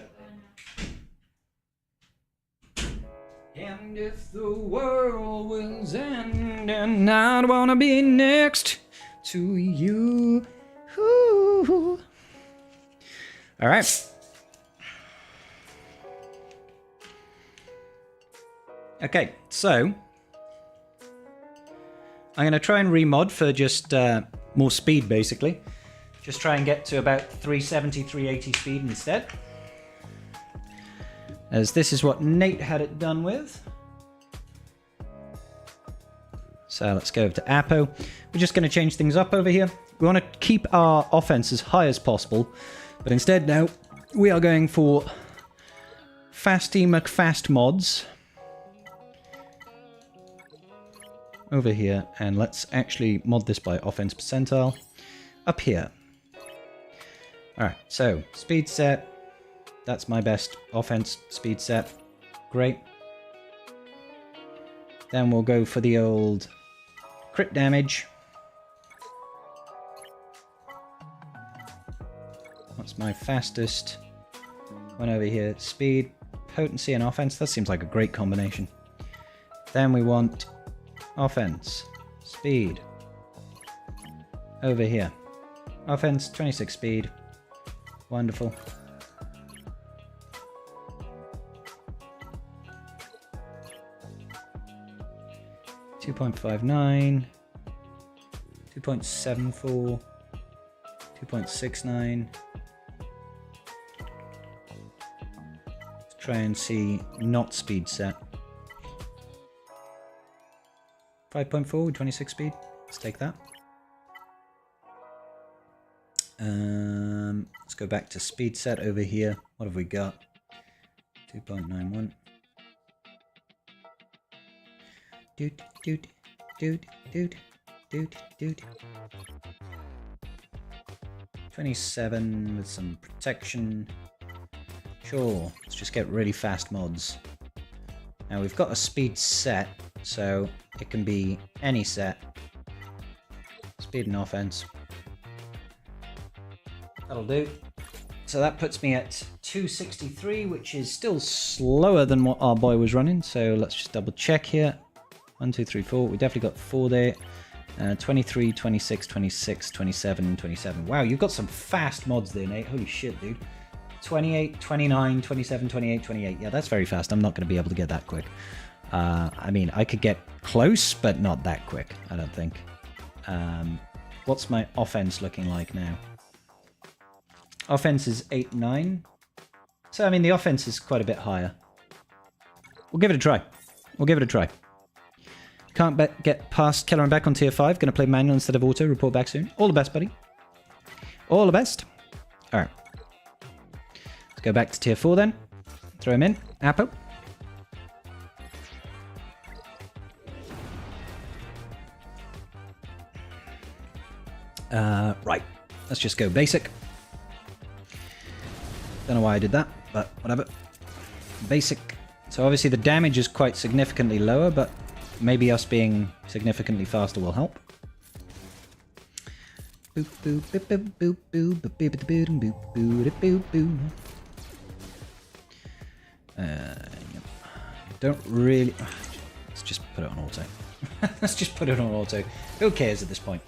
Speaker 1: there. And if the world was ending, I'd wanna be next to you. Ooh. All right. Okay, so I'm going to try and remod for just more speed, basically. Just try and get to about 370, 380 speed instead. As this is what Nate had it done with. So let's go over to Apo. We're just going to change things up over here. We want to keep our offense as high as possible. But instead now, we are going for Fasty McFast mods. Over here, and let's actually mod this by offense percentile up here. Alright, so speed set. That's my best offense speed set. Great. Then we'll go for the old crit damage. What's my fastest one over here? Speed, potency, and offense. That seems like a great combination. Then we want offense, speed, over here. Offense, 26 speed. Wonderful. .59, 2.74, 2.69. Let's try and see not speed set. 5.4 with 26 speed. Let's take that. Let's go back to speed set over here. What have we got? 2.91. Doot, doot, doot, doot, doot, doot. 27 with some protection. Sure, let's just get really fast mods. Now we've got a speed set, so it can be any set. Speed and offense. That'll do. So that puts me at 263, which is still slower than what our boy was running. So let's just double check here. 1, 2, 3, 4. We definitely got 4 there. 23, 26, 26, 27, 27. Wow, you've got some fast mods there, Nate. Holy shit, dude. 28, 29, 27, 28, 28. Yeah, that's very fast. I'm not going to be able to get that quick. I mean, I could get close, but not that quick, I don't think. What's my offense looking like now? Offense is 8, 9. So, I mean, the offense is quite a bit higher. We'll give it a try. We'll give it a try. Can't get past Keller and back on tier 5. Going to play manual instead of auto. Report back soon. All the best, buddy. All the best. All right. Let's go back to tier 4 then. Throw him in. Apo. Right. Let's just go basic. Don't know why I did that, but whatever. Basic. So obviously the damage is quite significantly lower, but maybe us being significantly faster will help. Boop, boop, boop, boop, boop, boop, boop, boop, boop, boop, boop, boop. Yep. Don't really... Let's just put it on auto. Let's just put it on auto. Who cares at this point?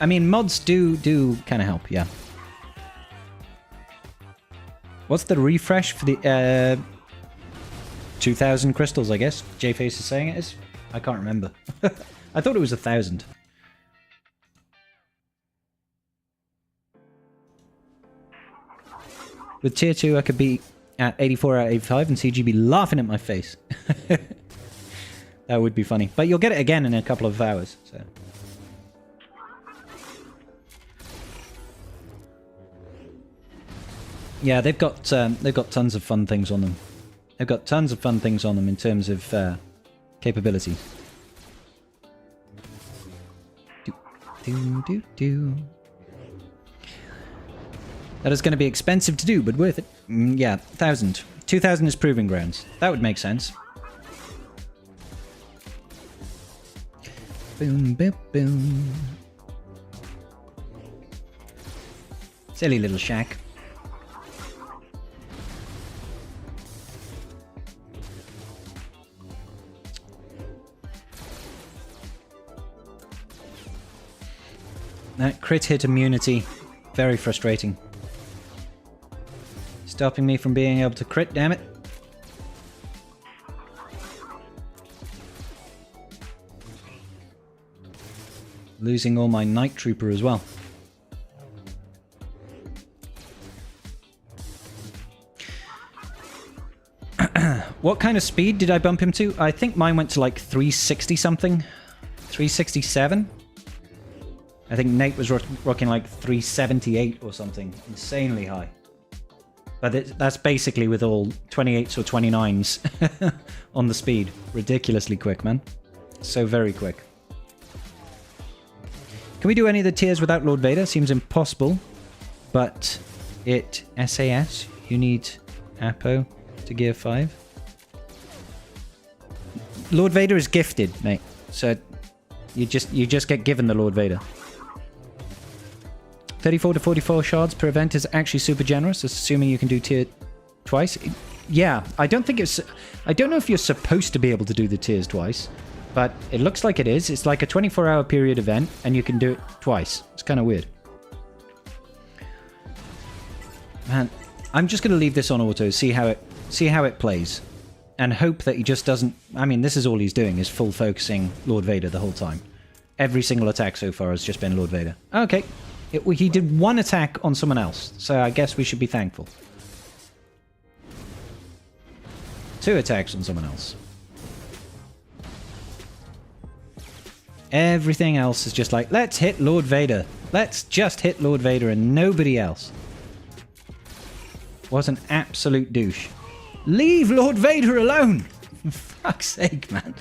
Speaker 1: I mean, mods do kind of help, yeah. What's the refresh for the... 2,000 crystals, I guess. J-Face is saying it is. I can't remember. I thought it was 1,000. With tier 2, I could be at 84 out of 85 and CG be laughing at my face. That would be funny. But you'll get it again in a couple of hours. So. Yeah, they've got tons of fun things on them. They've got tons of fun things on them in terms of capability. That is going to be expensive to do, but worth it. Yeah, 1,000. 2,000 is Proving Grounds. That would make sense. Boom, boom, boom. Silly little shack. crit hit immunity. Very frustrating. Stopping me from being able to crit, damn it. Losing all my Night Trooper as well. What kind of speed did I bump him to? I think mine went to like 360 something. 367? I think Nate was rocking like 378 or something. Insanely high. But that's basically with all 28s or 29s on the speed. Ridiculously quick, man. So very quick. Can we do any of the tiers without Lord Vader? Seems impossible. But it... SAS? You need Apo to gear 5? Lord Vader is gifted, mate. So you just get given the Lord Vader. 34 to 44 shards per event is actually super generous, assuming you can do tier twice. Yeah, I don't know if you're supposed to be able to do the tiers twice, but it looks like it is. It's like a 24-hour period event, and you can do it twice. It's kind of weird. Man, I'm just going to leave this on auto, see how it plays. And hope that he just doesn't... I mean, this is all he's doing, is full focusing Lord Vader the whole time. Every single attack so far has just been Lord Vader. Okay. He did one attack on someone else, so I guess we should be thankful. 2 attacks on someone else. Everything else is just like, let's hit Lord Vader. Let's just hit Lord Vader and nobody else. What an absolute douche. Leave Lord Vader alone! For fuck's sake, man.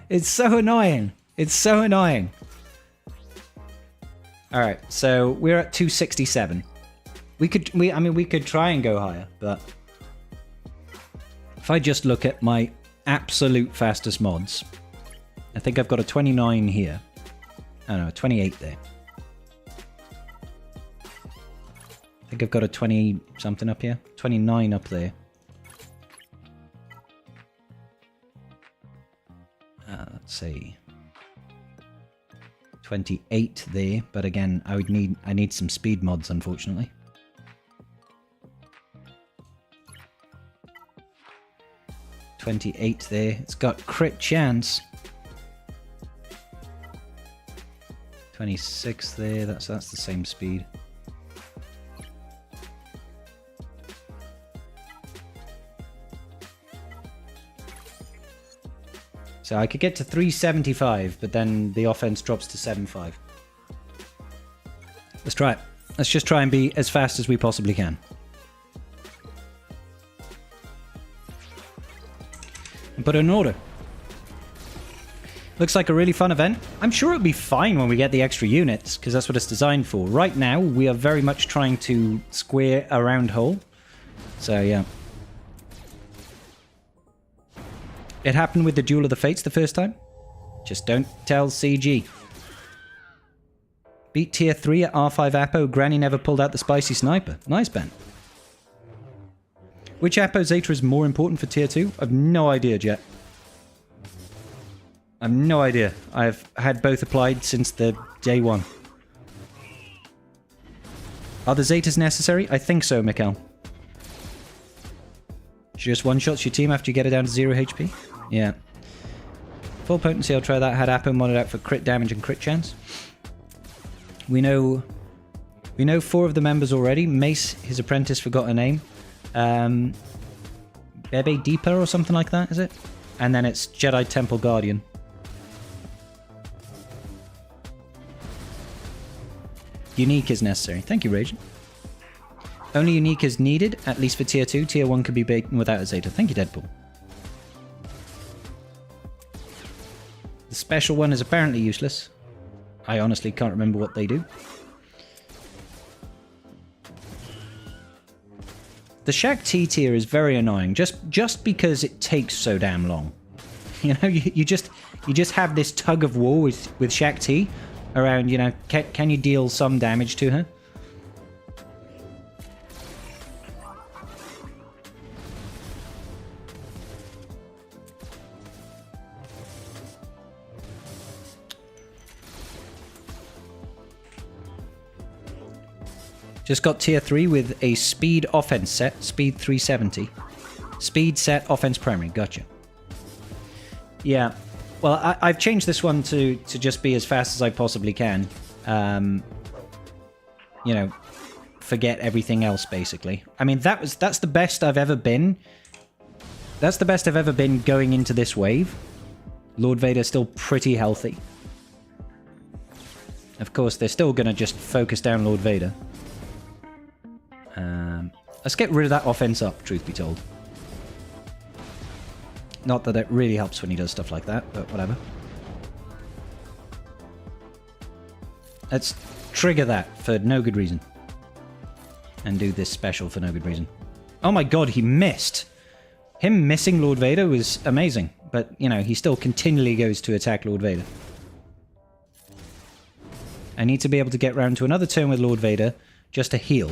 Speaker 1: It's so annoying. It's so annoying. Alright, so we're at 267. We could try and go higher, but... If I just look at my absolute fastest mods, I think I've got a 29 here. I don't know, a 28 there. I think I've got a 20 something up here. 29 up there. Let's see. 28 there, but again, I need some speed mods, unfortunately. $28 there. It's got crit chance. 26 there. That's the same speed. So I could get to 375, but then the offense drops to 75. Let's try it. Let's just try and be as fast as we possibly can. And put it in order. Looks like a really fun event. I'm sure it'll be fine when we get the extra units, because that's what it's designed for. Right now, we are very much trying to square a round hole. So, yeah. It happened with the Duel of the Fates the first time. Just don't tell CG. Beat tier 3 at R5 Apo. Granny never pulled out the spicy sniper. Nice, Ben. Which Apo Zeta is more important for tier 2? I've no idea, Jet. I've no idea. I've had both applied since the day one. Are the Zetas necessary? I think so, Mikkel. She just one-shots your team after you get it down to 0 HP? Yeah. Full potency, I'll try that. Had Apo modded out for crit damage and crit chance. We know 4 of the members already. Mace, his apprentice, forgot a name. Bebe Deepa or something like that, is it? And then it's Jedi Temple Guardian. Unique is necessary. Thank you, Raging. Only unique is needed, at least for tier 2. Tier 1 could be beaten without a Zeta. Thank you, Deadpool. The special one is apparently useless. I honestly can't remember what they do. The Shaq T tier is very annoying, just because it takes so damn long. You know, you just have this tug of war with Shaq T around, you know, can you deal some damage to her? Just got tier 3 with a speed offense set, speed 370. Speed set, offense primary, gotcha. Yeah, well, I've changed this one to just be as fast as I possibly can. You know, forget everything else, basically. I mean, that's the best I've ever been. That's the best I've ever been going into this wave. Lord Vader's still pretty healthy. Of course, they're still going to just focus down Lord Vader. Let's get rid of that offense up, truth be told. Not that it really helps when he does stuff like that, but whatever. Let's trigger that for no good reason. And do this special for no good reason. Oh my god, he missed! Him missing Lord Vader was amazing. But, you know, he still continually goes to attack Lord Vader. I need to be able to get round to another turn with Lord Vader just to heal.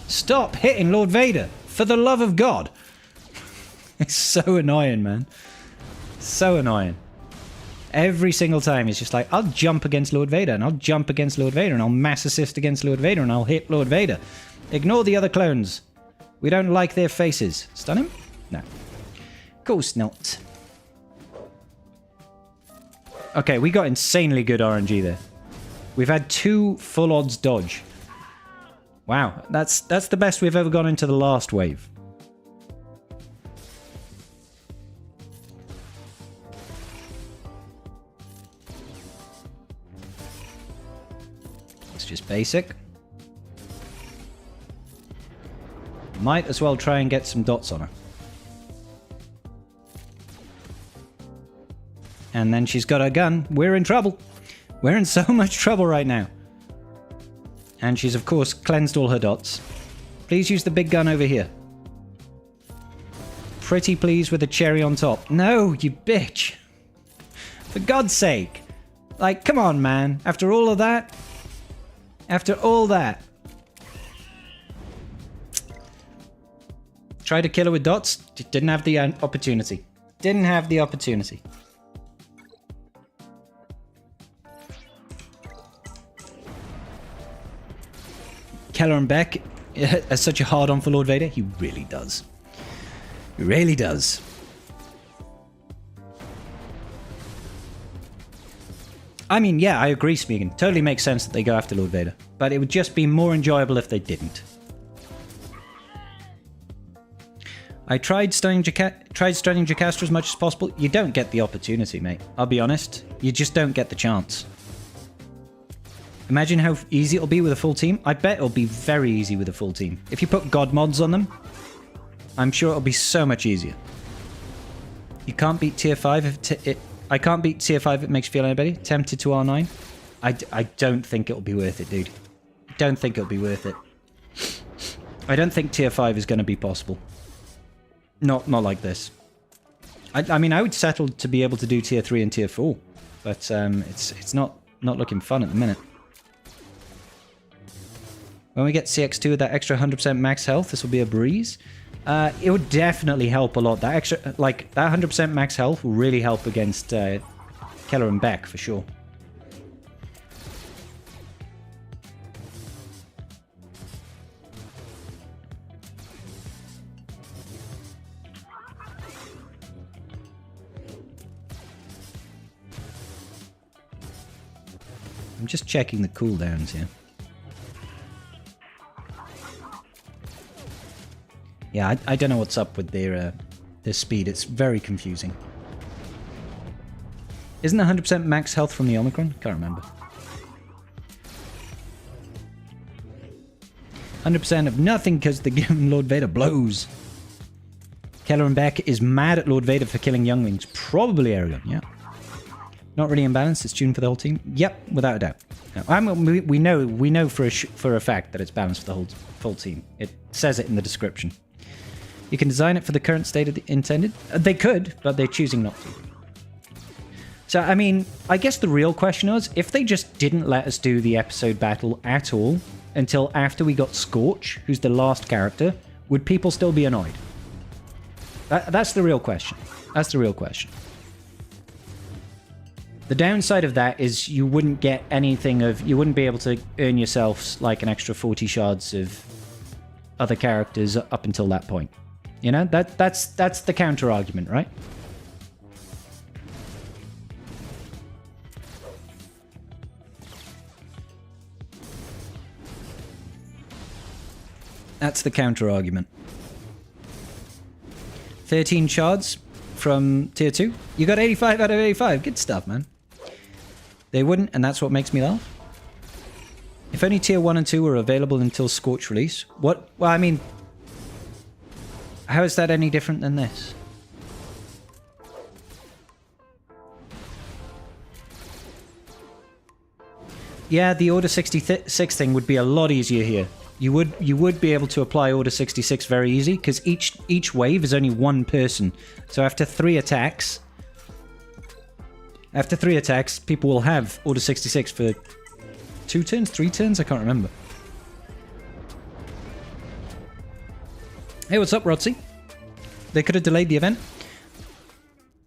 Speaker 1: Stop hitting Lord Vader! For the love of God! It's so annoying, man. So annoying. Every single time it's just like, I'll jump against Lord Vader, and I'll jump against Lord Vader, and I'll mass assist against Lord Vader, and I'll hit Lord Vader. Ignore the other clones. We don't like their faces. Stun him? No. Of course not. Okay, we got insanely good RNG there. We've had 2 full odds dodge. Wow, that's the best we've ever gone into the last wave. It's just basic. Might as well try and get some dots on her. And then she's got her gun. We're in trouble. We're in so much trouble right now. And she's, of course, cleansed all her dots. Please use the big gun over here. Pretty please with a cherry on top. No, you bitch. For God's sake. Like, come on, man. After all of that? After all that? Tried to kill her with dots. Didn't have the opportunity. Didn't have the opportunity. Kelleran Beck has such a hard-on for Lord Vader. He really does. He really does. I mean, yeah, I agree, Smeagol. Totally makes sense that they go after Lord Vader. But it would just be more enjoyable if they didn't. I tried stunning Jocasta as much as possible. You don't get the opportunity, mate. I'll be honest. You just don't get the chance. Imagine how easy it'll be with a full team. I bet it'll be very easy with a full team. If you put God mods on them, I'm sure it'll be so much easier. You can't beat tier 5 if I can't beat tier 5 if it makes you feel any better. Tempted to R9. I don't think it'll be worth it, dude. Don't think it'll be worth it. I don't think tier 5 is going to be possible. Not like this. I mean, I would settle to be able to do tier 3 and tier 4. But it's not looking fun at the minute. When we get CX2 with that extra 100% max health, this will be a breeze. It would definitely help a lot. That extra, like, that 100% max health will really help against Kelleran Beck, for sure. I'm just checking the cooldowns here. Yeah, I don't know what's up with their speed. It's very confusing. Isn't 100% max health from the Omicron? Can't remember. 100% of nothing because the given Lord Vader blows. Kelleran Beck is mad at Lord Vader for killing younglings. Probably Aragon, yeah. Not really imbalanced. It's tuned for the whole team. Yep, without a doubt. No, we know for a fact that it's balanced for the whole full team. It says it in the description. You can design it for the current state of the intended. They could, but they're choosing not to. So, I mean, I guess the real question is, if they just didn't let us do the episode battle at all until after we got Scorch, who's the last character, would people still be annoyed? That's the real question. That's the real question. The downside of that is you wouldn't get anything of... You wouldn't be able to earn yourself like an extra 40 shards of other characters up until that point. You know, that's the counter argument, right? That's the counter argument. 13 shards from tier 2. You got 85 out of 85. Good stuff, man. They wouldn't, and that's what makes me laugh. If only tier 1 and 2 were available until Scorch release. What? Well, I mean... How is that any different than this? Yeah, the Order 66 thing would be a lot easier here. You would be able to apply Order 66 very easy, because each wave is only one person. So after 3 attacks... After 3 attacks, people will have Order 66 for 2 turns? 3 turns? I can't remember. Hey, what's up, Rotsy? They could have delayed the event?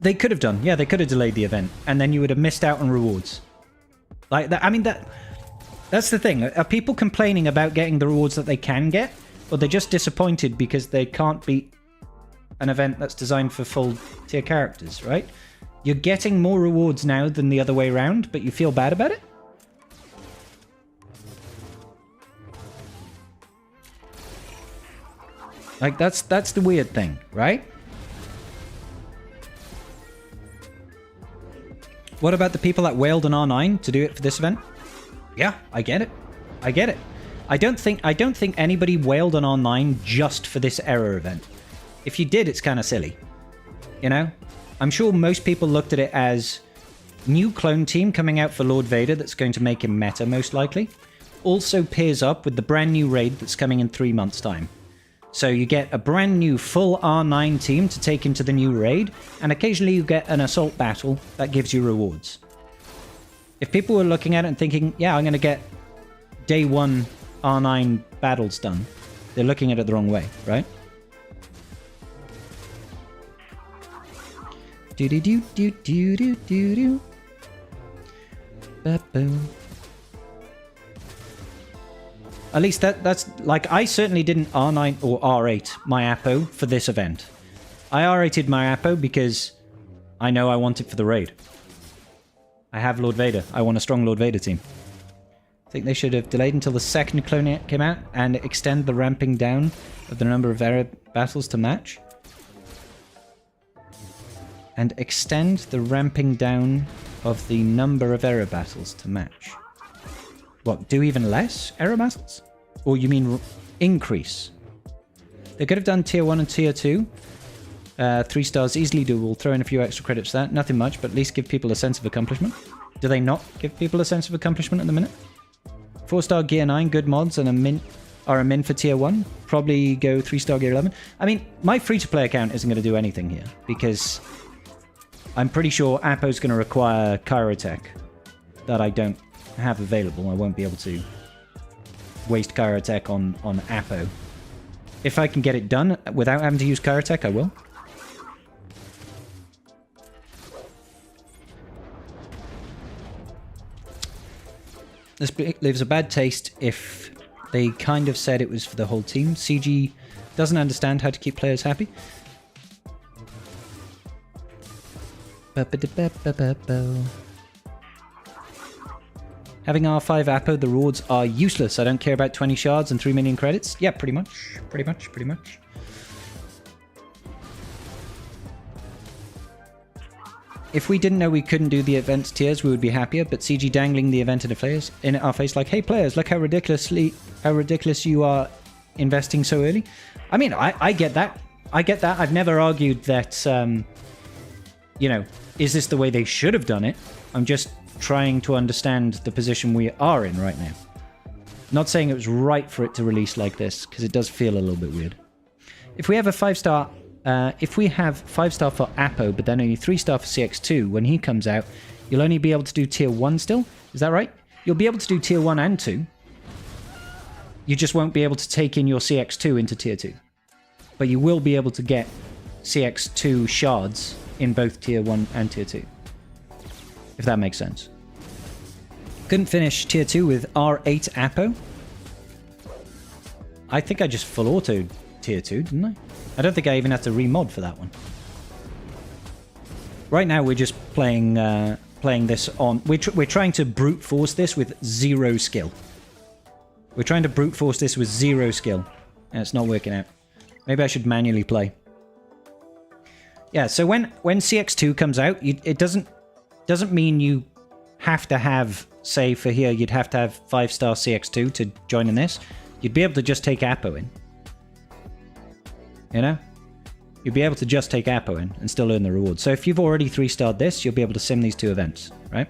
Speaker 1: They could have done. Yeah, they could have delayed the event. And then you would have missed out on rewards. Like, that. I mean, that's the thing. Are people complaining about getting the rewards that they can get? Or they're just disappointed because they can't beat an event that's designed for full tier characters, right? You're getting more rewards now than the other way around, but you feel bad about it? Like, that's the weird thing, right? What about the people that wailed on R9 to do it for this event? Yeah, I get it. I get it. I don't think anybody wailed on R9 just for this error event. If you did, it's kind of silly. You know? I'm sure most people looked at it as new clone team coming out for Lord Vader that's going to make him meta, most likely. Also pairs up with the brand new raid that's coming in 3 months' time. So you get a brand new full R9 team to take into the new raid, and occasionally you get an assault battle that gives you rewards. If people were looking at it and thinking, yeah, I'm going to get day 1 R9 battles done, they're looking at it the wrong way, right? Do-do-do-do-do-do-do-do. Ba-boom. At least that's... Like, I certainly didn't R9 or R8 my Apo for this event. I R8'd my Apo because I know I want it for the raid. I have Lord Vader. I want a strong Lord Vader team. I think they should have delayed until the second clone came out and extend the ramping down of the number of era battles to match. And extend the ramping down of the number of era battles to match. What, do even less era battles? Or you mean increase? They could have done tier 1 and tier 2. 3 stars easily doable. Throw in a few extra credits for that. Nothing much, but at least give people a sense of accomplishment. Do they not give people a sense of accomplishment at the minute? 4-star gear 9, good mods, and a min for tier 1. Probably go 3-star gear 11. I mean, my free-to-play account isn't going to do anything here, because I'm pretty sure Apo's going to require Kyrotech that I don't have available. I won't be able to waste Kyrotech on Apo. If I can get it done without having to use Kyrotech, I will. This leaves a bad taste if they kind of said it was for the whole team. CG doesn't understand how to keep players happy. Having R5 Apo, the rewards are useless. I don't care about 20 shards and 3 million credits. Yeah, pretty much. Pretty much. If we didn't know we couldn't do the event tiers, we would be happier, but CG dangling the event in our face like, hey players, look how ridiculous you are investing so early. I mean, I get that. I get that. I've never argued that, you know, is this the way they should have done it? I'm just trying to understand the position we are in right now. Not saying it was right for it to release like this, because it does feel a little bit weird. If we have a 5-star... if we have 5-star for Apo, but then only 3-star for CX2, when he comes out, you'll only be able to do tier 1 still? Is that right? You'll be able to do tier 1 and 2. You just won't be able to take in your CX2 into tier 2. But you will be able to get CX2 shards in both tier 1 and tier 2. if that makes sense. Couldn't finish tier 2 with R8 Apo. I think I just full autoed tier 2, didn't I? I don't think I even had to remod for that one. Right now we're just playing this on... We're trying to brute force this with 0 skill. We're trying to brute force this with 0 skill. And it's not working out. Maybe I should manually play. Yeah, so when CX2 comes out, it doesn't mean you have to have, say for here, you'd have to have 5-star CX2 to join in this. You'd be able to just take Apo in. You know? You'd be able to just take Apo in and still earn the reward. So if you've already 3-starred this, you'll be able to sim these 2 events, right?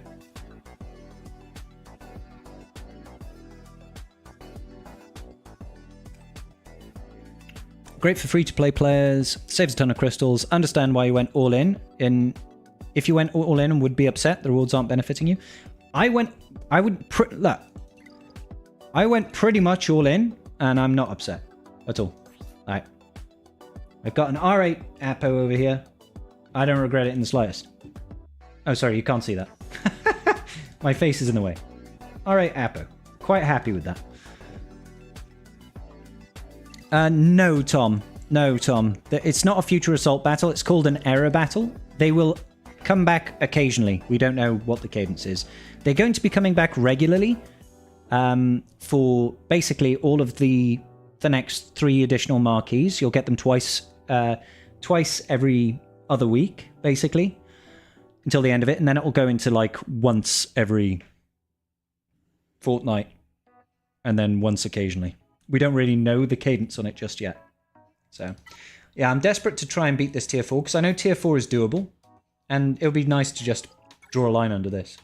Speaker 1: Great for free-to-play players, saves a ton of crystals, understand why you went all in. If you went all in and would be upset, the rewards aren't benefiting you. I went pretty much all in, and I'm not upset at all. Alright. I've got an R8 Apo over here. I don't regret it in the slightest. Oh, sorry, you can't see that. My face is in the way. R8 Apo. Quite happy with that. No, Tom. No, Tom. It's not a future assault battle. It's called an error battle. They will come back occasionally. We don't know what the cadence is. They're going to be coming back regularly for basically all of the next 3 additional marquees. You'll get them twice every other week, basically, until the end of it, and then it will go into like once every fortnight, and then once occasionally. We don't really know the cadence on it just yet. So, yeah, I'm desperate to try and beat this tier 4, because I know tier 4 is doable, and it would be nice to just draw a line under this.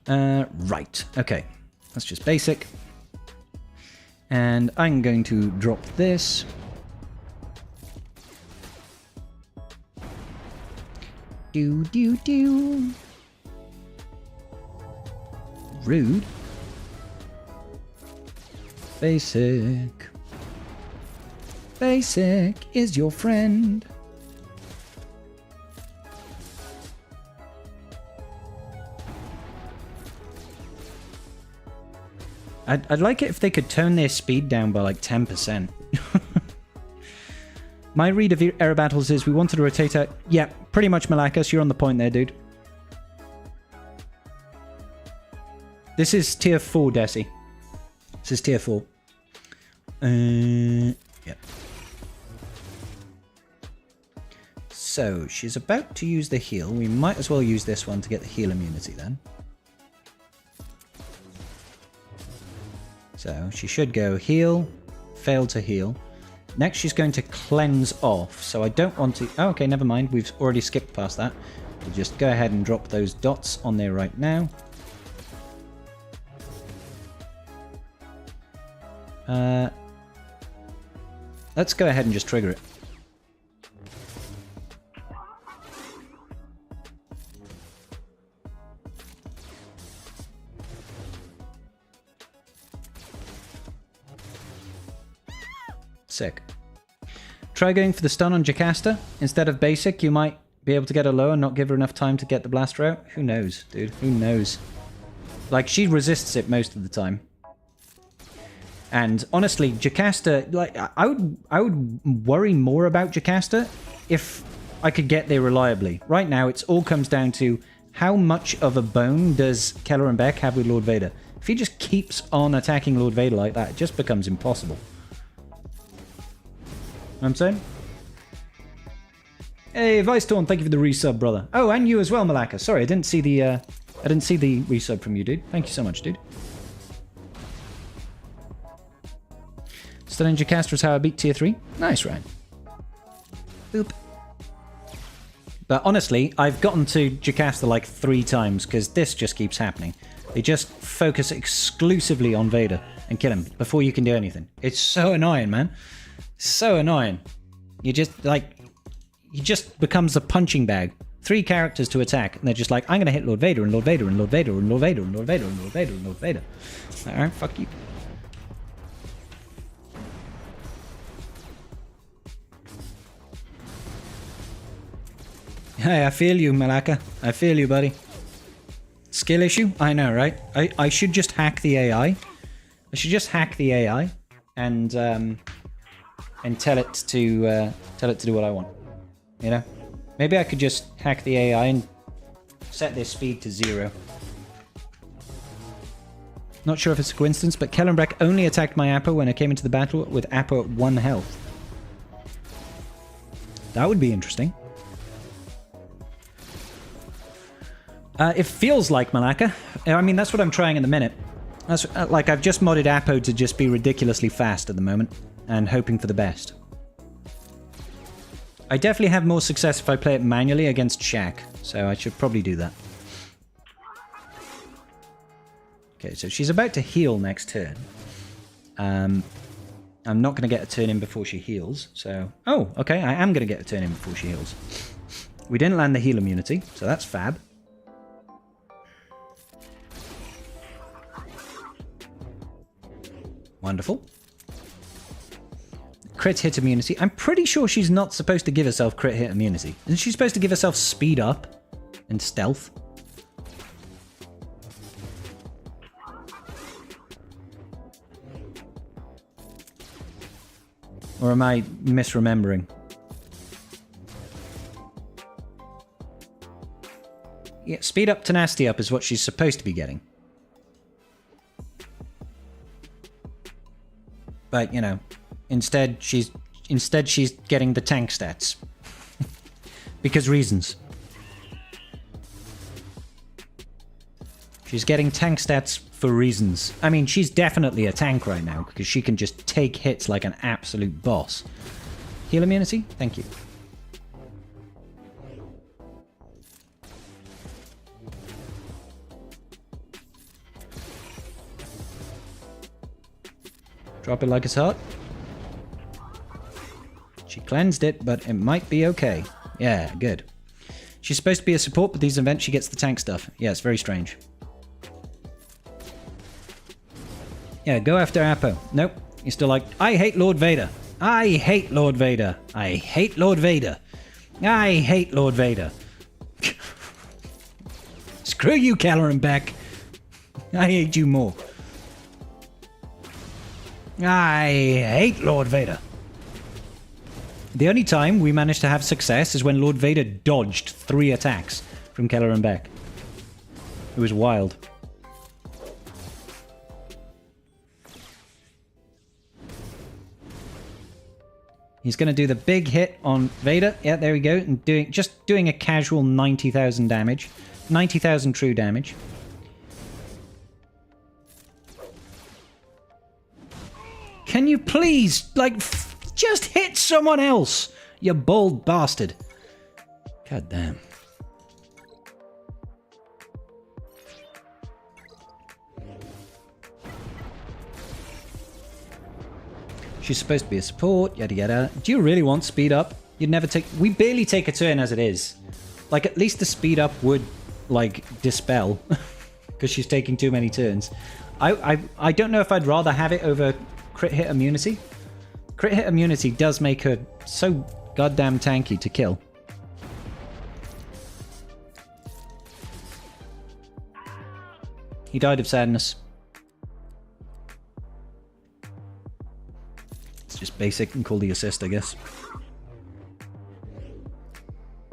Speaker 1: Right, okay. That's just basic. And I'm going to drop this. Do. Rude. Basic. Basic is your friend. I'd like it if they could tone their speed down by like 10%. My read of error battles is we wanted to rotate out... Yeah, pretty much, Malakas. You're on the point there, dude. This is tier 4, Desi. This is tier 4. Yep. So, she's about to use the heal. We might as well use this one to get the heal immunity then. So, she should go heal, fail to heal. Next, she's going to cleanse off, so I don't want to... Oh, okay, never mind. We've already skipped past that. We'll just go ahead and drop those dots on there right now. Let's go ahead and just trigger it. Sick. Try going for the stun on Jocasta. Instead of basic, you might be able to get her low and not give her enough time to get the blaster out. Who knows, dude? Who knows? Like, she resists it most of the time. And honestly, Jocasta, like, I would worry more about Jocasta if I could get there reliably. Right now, it all comes down to how much of a bone does Keller and Beck have with Lord Vader. If he just keeps on attacking Lord Vader like that, it just becomes impossible. Know what I'm saying? Hey, Vicetorn, thank you for the resub, brother. Oh, and you as well, Malaka. Sorry, I didn't see the resub from you, dude. Thank you so much, dude. Stunning Jocasta is how I beat tier 3. Nice, Ryan. Boop. But honestly, I've gotten to Jocasta like 3 times because this just keeps happening. They just focus exclusively on Vader and kill him before you can do anything. It's so annoying, man. So annoying. You just, like... He just becomes a punching bag. 3 characters to attack, and they're just like, I'm gonna hit Lord Vader, and Lord Vader, and Lord Vader, and Lord Vader, and Lord Vader, and Lord Vader, and Lord Vader. Alright, fuck you. Hey, I feel you, Malaka. I feel you, buddy. Skill issue? I know, right? I should just hack the AI. I should just hack the AI and tell it to do what I want. You know? Maybe I could just hack the AI and set their speed to 0. Not sure if it's a coincidence, but Kellenbreck only attacked my Appo when I came into the battle with Appo at 1 health. That would be interesting. It feels like Malaka. I mean, that's what I'm trying in the minute. That's like I've just modded Appo to just be ridiculously fast at the moment and hoping for the best. I definitely have more success if I play it manually against Shaq, so I should probably do that. Okay, so she's about to heal next turn. I'm not going to get a turn in before she heals, so... Oh, okay, I am going to get a turn in before she heals. We didn't land the heal immunity, so that's fab. Wonderful. Crit hit immunity. I'm pretty sure she's not supposed to give herself crit hit immunity. Isn't she supposed to give herself speed up and stealth? Or am I misremembering? Yeah, speed up, tenacity up is what she's supposed to be getting. But, you know, instead she's getting the tank stats. Because reasons. She's getting tank stats for reasons. I mean, she's definitely a tank right now, because she can just take hits like an absolute boss. Heal immunity? Thank you. Drop it like it's hot. She cleansed it, but it might be okay. Yeah, good. She's supposed to be a support, but these events she gets the tank stuff. Yeah, it's very strange. Yeah, go after Appo. Nope. You're still like, I hate Lord Vader. I hate Lord Vader. I hate Lord Vader. I hate Lord Vader. Screw you, Keller and Beck. I hate you more. I hate Lord Vader. The only time we managed to have success is when Lord Vader dodged 3 attacks from Keller and Beck. It was wild. He's going to do the big hit on Vader. Yeah, there we go. And just doing a casual 90,000 damage. 90,000 true damage. Can you please, like, just hit someone else, you bold bastard. God damn. She's supposed to be a support, yada yada. Do you really want speed up? You'd never take... We barely take a turn as it is. Like, at least the speed up would, like, dispel. Because she's taking too many turns. I don't know if I'd rather have it over crit hit immunity. Crit hit immunity does make her so goddamn tanky to kill. He died of sadness. It's just basic and call the assist, I guess.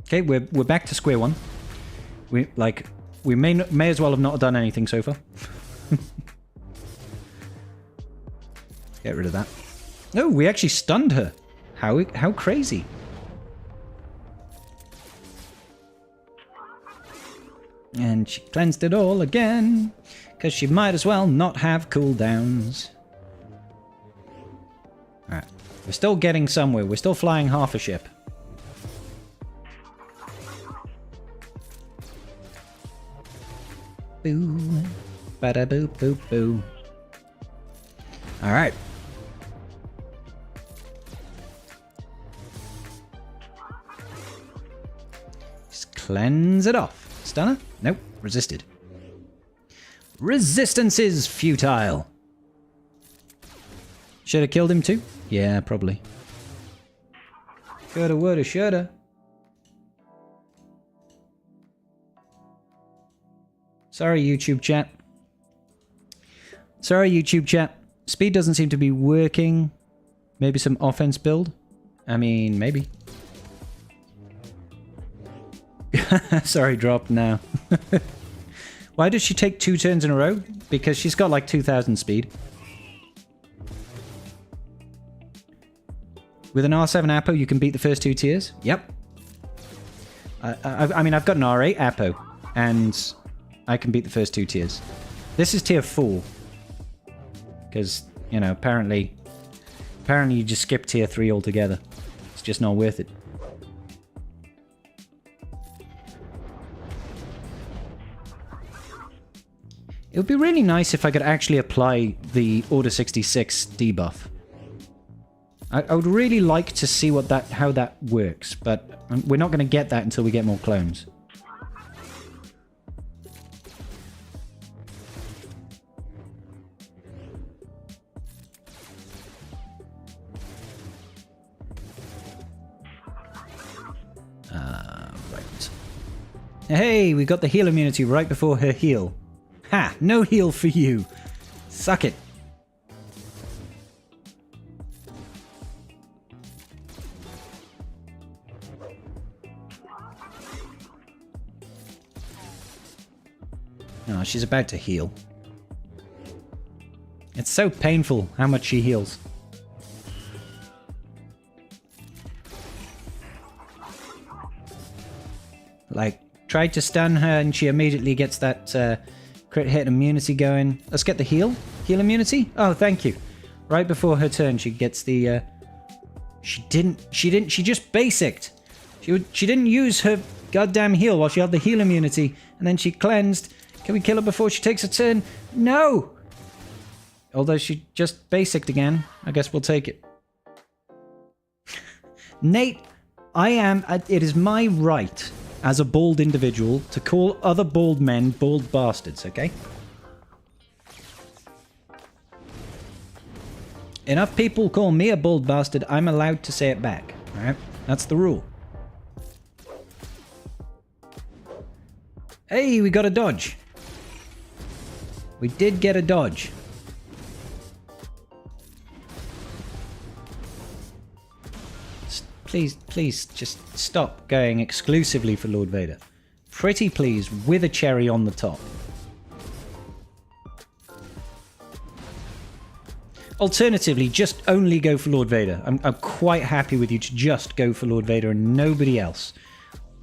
Speaker 1: Okay, we're back to square one. We may as well have not done anything so far. Get rid of that. Oh, we actually stunned her. How crazy. And she cleansed it all again, because she might as well not have cooldowns. Alright. We're still getting somewhere. We're still flying half a ship. Boo. Bada boo boo boo. Alright. Just cleanse it off. Stunner? Nope. Resisted. Resistance is futile. Should have killed him too? Yeah, probably. Coulda, woulda, shoulda. Sorry, YouTube chat. Sorry, YouTube chat. Speed doesn't seem to be working. Maybe some offense build? I mean, maybe. Sorry, drop now. Why does she take 2 turns in a row? Because she's got like 2,000 speed. With an R7 Apo, you can beat the first 2 tiers? Yep. I mean, I've got an R8 Apo, and I can beat the first 2 tiers. This is tier 4. Because, you know, apparently you just skip tier 3 altogether. It's just not worth it. It would be really nice if I could actually apply the Order 66 debuff. I would really like to see how that works, but we're not going to get that until we get more clones. Right. Hey, we got the heal immunity right before her heal. Ha! No heal for you. Suck it. Oh, she's about to heal. It's so painful how much she heals. Like, tried to stun her and she immediately gets that crit hit immunity going. Let's get the heal. Heal immunity? Oh, thank you. Right before her turn, she gets the... She just basicked. She didn't use her goddamn heal while she had the heal immunity, and then she cleansed. Can we kill her before she takes a turn? No! Although she just basicked again. I guess we'll take it. Nate, it is my right as a bald individual to call other bald men bald bastards, okay? Enough people call me a bald bastard, I'm allowed to say it back, alright? That's the rule. Hey, we got a dodge. We did get a dodge. Please, just stop going exclusively for Lord Vader. Pretty please, with a cherry on the top. Alternatively, just only go for Lord Vader. I'm quite happy with you to just go for Lord Vader and nobody else.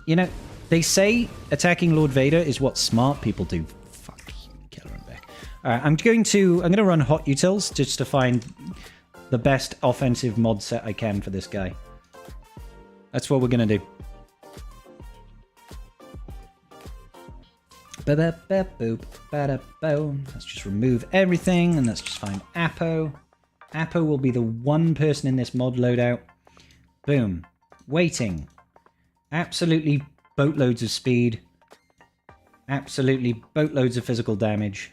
Speaker 1: You know, they say attacking Lord Vader is what smart people do. Fuck you, Killer and Beck. Alright, I'm going to run hot utils just to find the best offensive mod set I can for this guy. That's what we're going to do. Let's just remove everything and let's just find Apo. Apo will be the one person in this mod loadout. Boom. Waiting. Absolutely boatloads of speed. Absolutely boatloads of physical damage.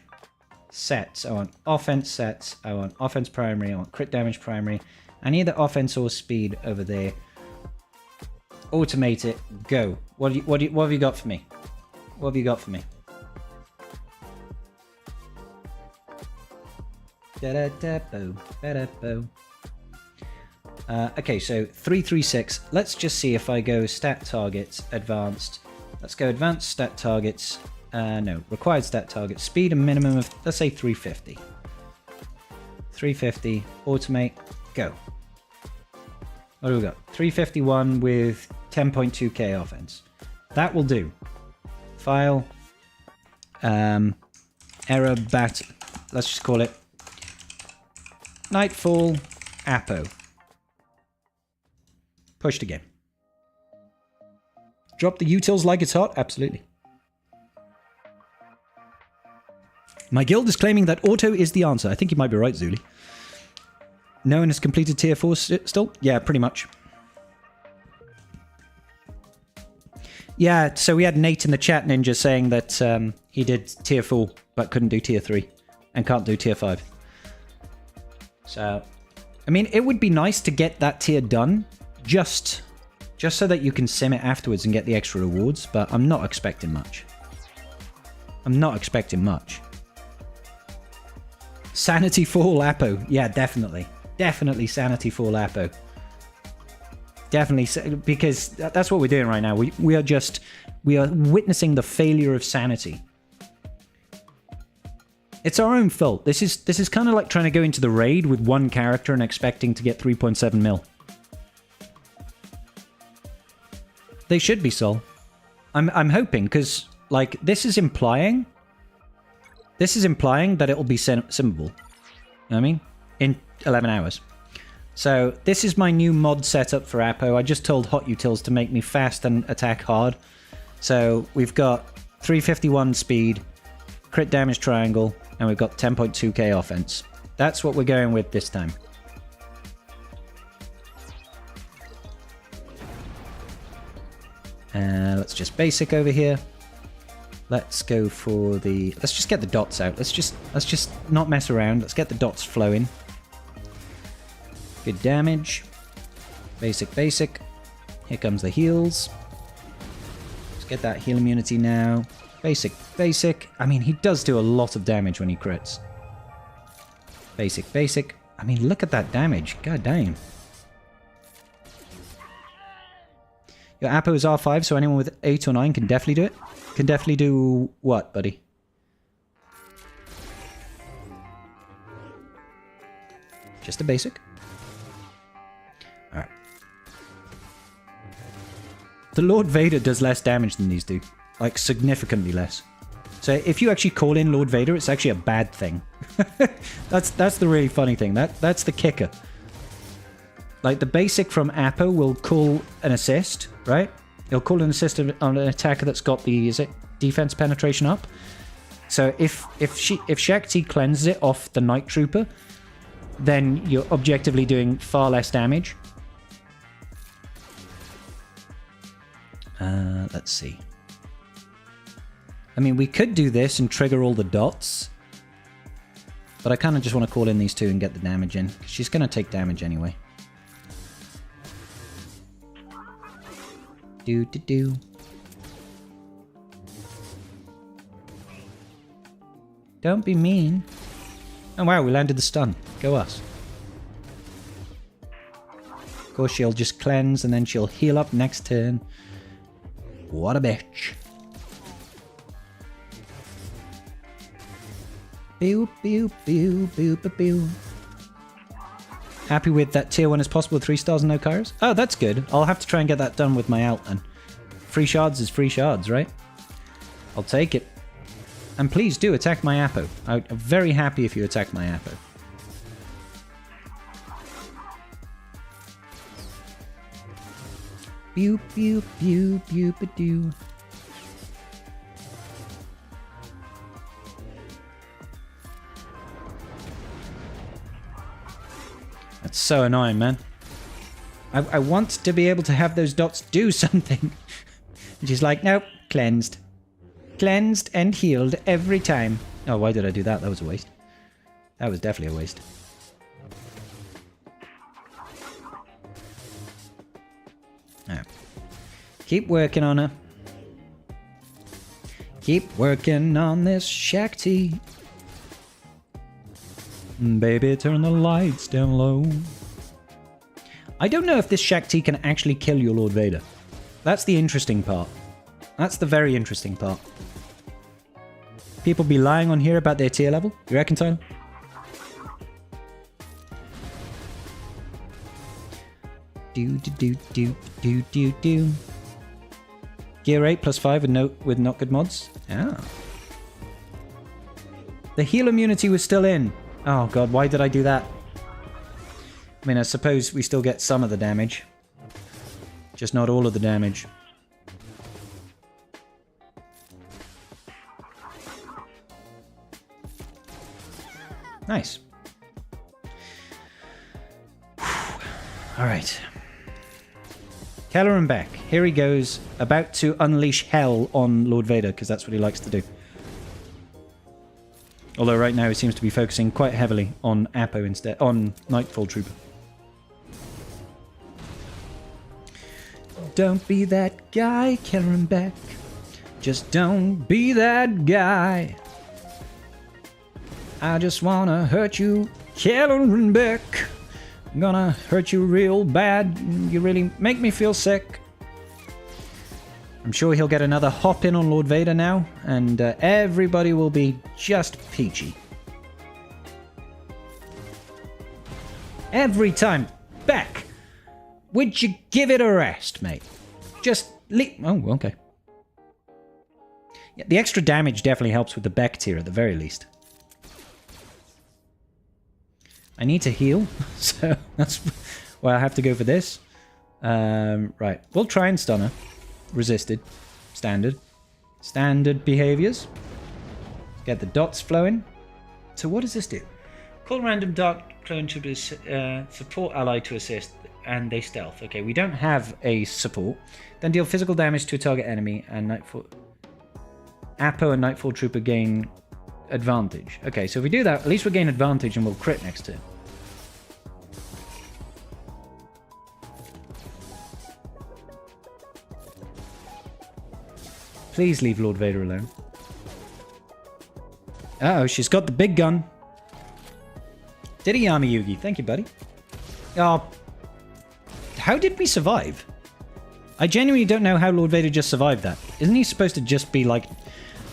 Speaker 1: Sets. I want offense sets. I want offense primary. I want crit damage primary. I need the offense or speed over there. Automate it. Go. What have you got for me? What have you got for me? Okay, so 336. Let's just see if I go stat targets, advanced. Let's go advanced stat targets. No, required stat targets. Speed a minimum of, let's say 350. 350. Automate. Go. What do we got? 351 with 10.2k offense. That will do. File. Error bat. Let's just call it Nightfall Apo. Pushed again. Drop the utils like it's hot? Absolutely. My guild is claiming that auto is the answer. I think you might be right, Zuli. No one has completed tier 4 still? Yeah, pretty much. Yeah, so we had Nate in the chat ninja saying that he did tier 4 but couldn't do tier 3 and can't do tier 5. So, I mean, it would be nice to get that tier done just so that you can sim it afterwards and get the extra rewards, but I'm not expecting much. I'm not expecting much. Sanity Fall Apo. Yeah, definitely. Definitely Sanity Fall Apo. Definitely, because that's what we're doing right now. We are witnessing the failure of sanity. It's our own fault. This is kind of like trying to go into the raid with one character and expecting to get 3.7 mil. They should be, Sol. I'm hoping, because like this is implying that it will be simmable. You know what I mean? In 11 hours. So this is my new mod setup for Apo. I just told Hot Utils to make me fast and attack hard. So we've got 351 speed, crit damage triangle, and we've got 10.2k offense. That's what we're going with this time. Let's just basic over here. Let's go for the... Let's just get the dots out. Let's just not mess around. Let's get the dots flowing. Good damage. Basic, basic. Here comes the heals. Let's get that heal immunity now. Basic, basic. I mean, he does do a lot of damage when he crits. Basic, basic. I mean, look at that damage. God damn. Your Apo is R5, so anyone with 8 or 9 can definitely do it. Can definitely do what, buddy? Just a basic. Alright. The Lord Vader does less damage than these do. Like, significantly less. So if you actually call in Lord Vader, it's actually a bad thing. That's the really funny thing. That's the kicker. Like, the basic from Apo will call an assist, right? It'll call an assist on an attacker that's got the, is it, defense penetration up? So if Shakti cleanses it off the Night Trooper, then you're objectively doing far less damage. Let's see. I mean, we could do this and trigger all the dots. But I kind of just want to call in these two and get the damage in. She's going to take damage anyway. Do. Don't be mean. Oh wow, we landed the stun. Go us. Of course, she'll just cleanse and then she'll heal up next turn. What a bitch. Pew, pew, pew, pew, pew, pew. Happy with that tier 1 as possible with 3 stars and no Kairos? Oh, that's good. I'll have to try and get that done with my alt then. Free shards is free shards, right? I'll take it. And please do attack my Apo. I'm very happy if you attack my Apo. Pew, pew, pew, pew, pew, pew. That's so annoying, man. I want to be able to have those dots do something. And she's like, nope, cleansed. Cleansed and healed every time. Oh, why did I do that? That was a waste. That was definitely a waste. Right. Keep working on her. Keep working on this Shakti. Baby, turn the lights down low. I don't know if this Shakti can actually kill your Lord Vader. That's the interesting part. That's the very interesting part. People be lying on here about their tier level. You reckon, Tyler? Do. Gear 8 plus 5 with not good mods. Ah. The heal immunity was still in. Oh god, why did I do that? I mean, I suppose we still get some of the damage. Just not all of the damage. Nice. Alright. Kelleran back. Here he goes, about to unleash hell on Lord Vader, because that's what he likes to do. Although right now he seems to be focusing quite heavily on Apo instead, on Nightfall Trooper. Don't be that guy, Kelleran back. Just don't be that guy. I just wanna hurt you, Kellen Beck. I'm gonna hurt you real bad. You really make me feel sick. I'm sure he'll get another hop in on Lord Vader now, and everybody will be just peachy. Every time. Beck, would you give it a rest, mate? Just leave... Oh, okay. Yeah, the extra damage definitely helps with the Beck tier at the very least. I need to heal, so that's why I have to go for this. Right, we'll try and stun her. Resisted. Standard. Standard behaviors. Get the dots flowing. So what does this do? Call random dark clone to be support ally to assist, and they stealth. Okay, we don't have a support. Then deal physical damage to a target enemy, and Nightfall... Apo and Nightfall Trooper gain advantage. Okay, so if we do that, at least we'll gain advantage and we'll crit next turn. Please leave Lord Vader alone. Uh-oh, she's got the big gun. Didiyama Yugi, thank you, buddy. Oh, how did we survive? I genuinely don't know how Lord Vader just survived that. Isn't he supposed to just be, like,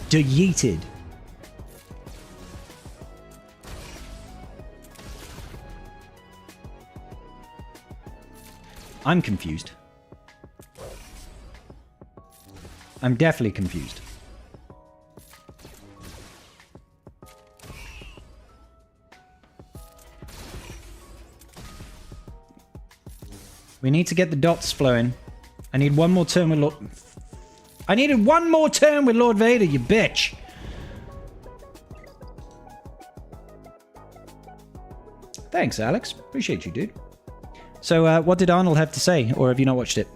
Speaker 1: de-yeeted? I'm confused. I'm definitely confused. We need to get the dots flowing. I need one more turn with Lord... I needed one more turn with Lord Vader, you bitch! Thanks, Alex. Appreciate you, dude. So, what did Arnold have to say? Or have you not watched it?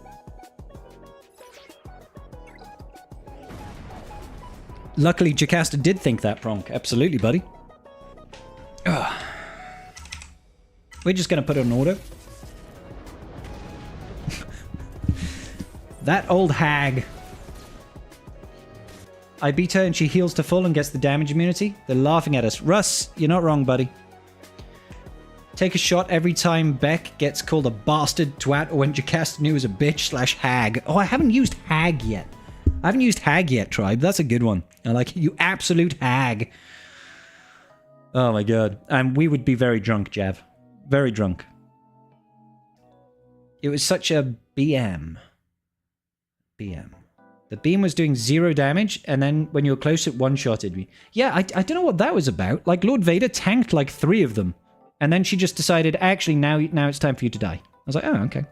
Speaker 1: Luckily, Jocasta did think that, Pronk. Absolutely, buddy. Ugh. We're just going to put it on auto. That old hag. I beat her and she heals to full and gets the damage immunity. They're laughing at us. Russ, you're not wrong, buddy. Take a shot every time Beck gets called a bastard, twat, or when Jocasta knew was a bitch / hag. Oh, I haven't used hag yet. I haven't used hag yet, Tribe. That's a good one. I like it. You absolute hag. Oh my god. And we would be very drunk, Jav. Very drunk. It was such a BM. BM. The beam was doing 0 damage, and then when you were close, it one-shotted me. Yeah, I don't know what that was about. Like, Lord Vader tanked like 3 of them. And then she just decided, actually, now it's time for you to die. I was like, oh, okay.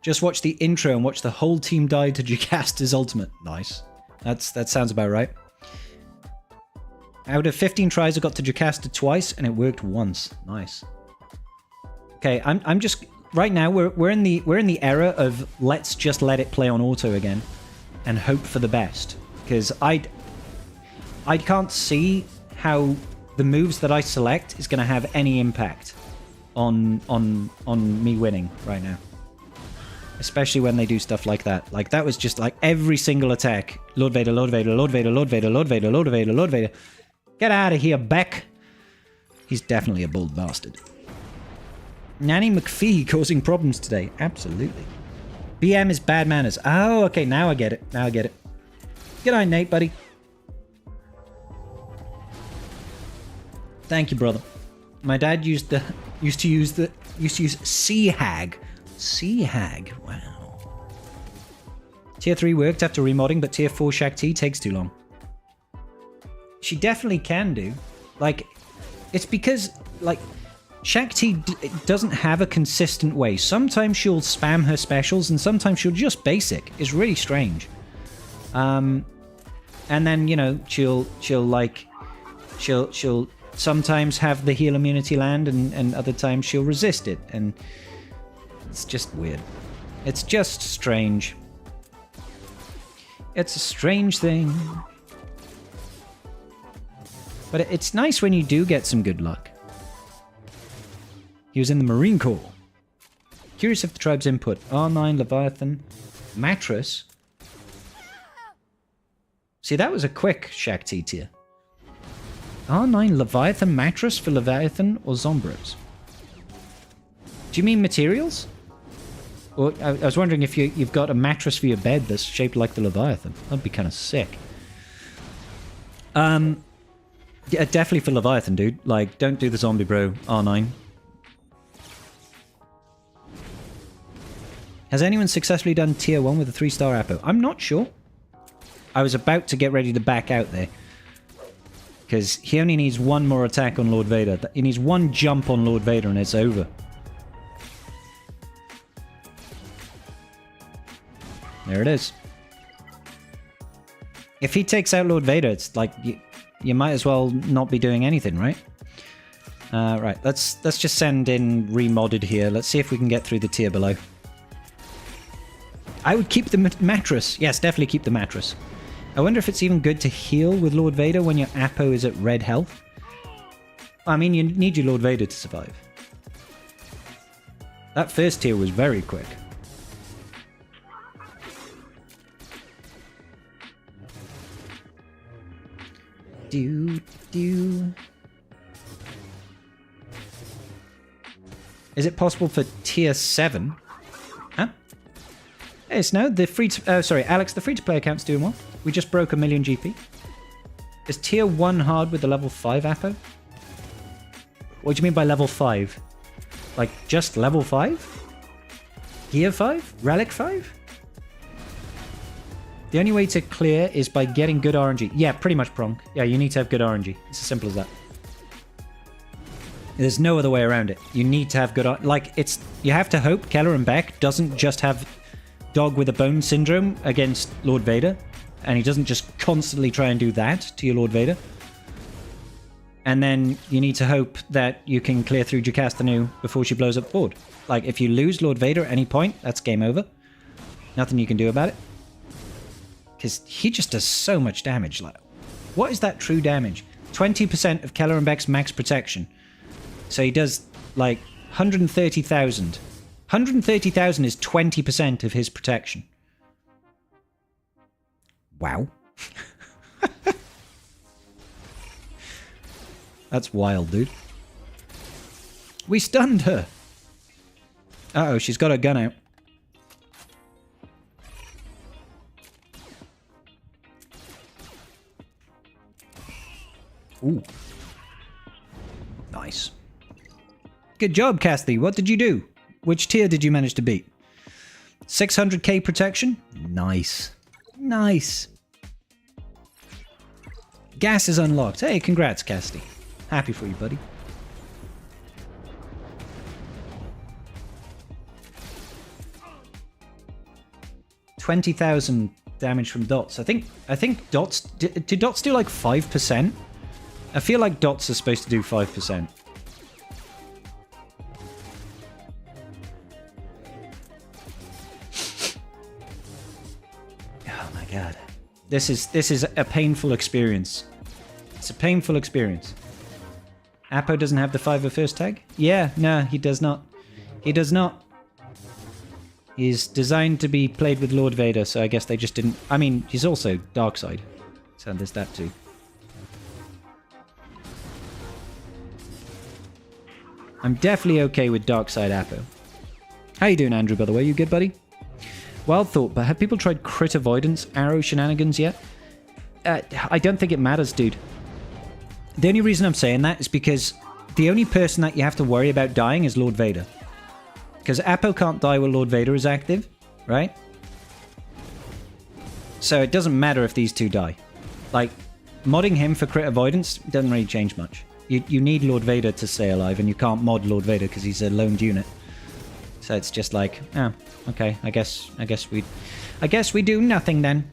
Speaker 1: Just watch the intro and watch the whole team die to Jocasta's ultimate. Nice. That sounds about right. Out of 15 tries, I got to Jocasta twice, and it worked once. Nice. Okay, I'm just... Right now, we're in the era of let's just let it play on auto again and hope for the best. Because I can't see how the moves that I select is going to have any impact on me winning right now. Especially when they do stuff like that. Like, that was just like every single attack. Lord Vader, Lord Vader, Lord Vader, Lord Vader, Lord Vader, Lord Vader, Lord Vader. Get out of here, Beck. He's definitely a bold bastard. Nanny McPhee causing problems today. Absolutely. BM is bad manners. Oh, okay, now I get it. Now I get it. Good night, Nate, buddy. Thank you, brother. My dad used to use Sea Hag. Sea Hag. Wow. Tier 3 worked after remodding, but Tier 4 Shakti takes too long. She definitely can do. Like, it's because, like, Shakti doesn't have a consistent way. Sometimes she'll spam her specials, and sometimes she'll just basic. It's really strange. And then, you know, she'll sometimes have the heal immunity land, and other times she'll resist it, and it's just weird. It's just strange. It's a strange thing. But it's nice when you do get some good luck. He was in the Marine Corps. Curious if the tribe's input. R9, Leviathan, Mattress. See, that was a quick Shakti tier. R9 Leviathan mattress for Leviathan or Zombros? Do you mean materials? Or I was wondering if you've got a mattress for your bed that's shaped like the Leviathan. That'd be kind of sick. Yeah, definitely for Leviathan, dude. Like, don't do the zombie bro, R9. Has anyone successfully done tier 1 with a 3-star Apo? I'm not sure. I was about to get ready to back out there. Because he only needs one more attack on Lord Vader. He needs one jump on Lord Vader and it's over. There it is. If he takes out Lord Vader, it's like you might as well not be doing anything, right? Right, let's just send in remodded here. Let's see if we can get through the tier below. I would keep the mattress. Yes, definitely keep the mattress. I wonder if it's even good to heal with Lord Vader when your Apo is at red health. I mean, you need your Lord Vader to survive. That first tier was very quick. Do. Is it possible for tier 7? Huh? Hey, Snow, the free to, sorry, Alex, the free-to-play account's doing well. We just broke 1 million GP. Is tier 1 hard with the level 5 Apo? What do you mean by level 5? Like, just level 5? Gear 5? Relic 5? The only way to clear is by getting good RNG. Yeah, pretty much, Pronk. Yeah, you need to have good RNG. It's as simple as that. There's no other way around it. You need to have good... Like, it's... You have to hope Keller and Beck doesn't just have Dog with a Bone syndrome against Lord Vader, and he doesn't just constantly try and do that to your Lord Vader. And then you need to hope that you can clear through Jocasta Nu before she blows up board. Like, if you lose Lord Vader at any point, that's game over. Nothing you can do about it. Because he just does so much damage. Like, what is that true damage? 20% of Keller and Beck's max protection. So he does, like, 130,000. 130,000 is 20% of his protection. Wow. That's wild, dude. We stunned her. Uh-oh, she's got her gun out. Ooh. Nice. Good job, Kathy. What did you do? Which tier did you manage to beat? 600k protection? Nice. Nice. Gas is unlocked. Hey, congrats, Cassidy. Happy for you, buddy. $20,000 damage from dots. I think dots... Do dots do like 5%? I feel like dots are supposed to do 5%. Oh my god. This is a painful experience. It's a painful experience. Apo doesn't have the 5 first tag? Yeah, no, he does not. He does not. He's designed to be played with Lord Vader, so I guess they just didn't... I mean, he's also dark side, so there's that too. I'm definitely okay with dark side Apo. How you doing, Andrew, by the way? You good, buddy? Wild thought, but have people tried crit avoidance arrow shenanigans yet? I don't think it matters, dude. The only reason I'm saying that is because the only person that you have to worry about dying is Lord Vader. Because Apo can't die when Lord Vader is active, right? So it doesn't matter if these two die. Like, modding him for crit avoidance doesn't really change much. You need Lord Vader to stay alive, and you can't mod Lord Vader because he's a loaned unit. So it's just like, oh, okay, I guess we do nothing then.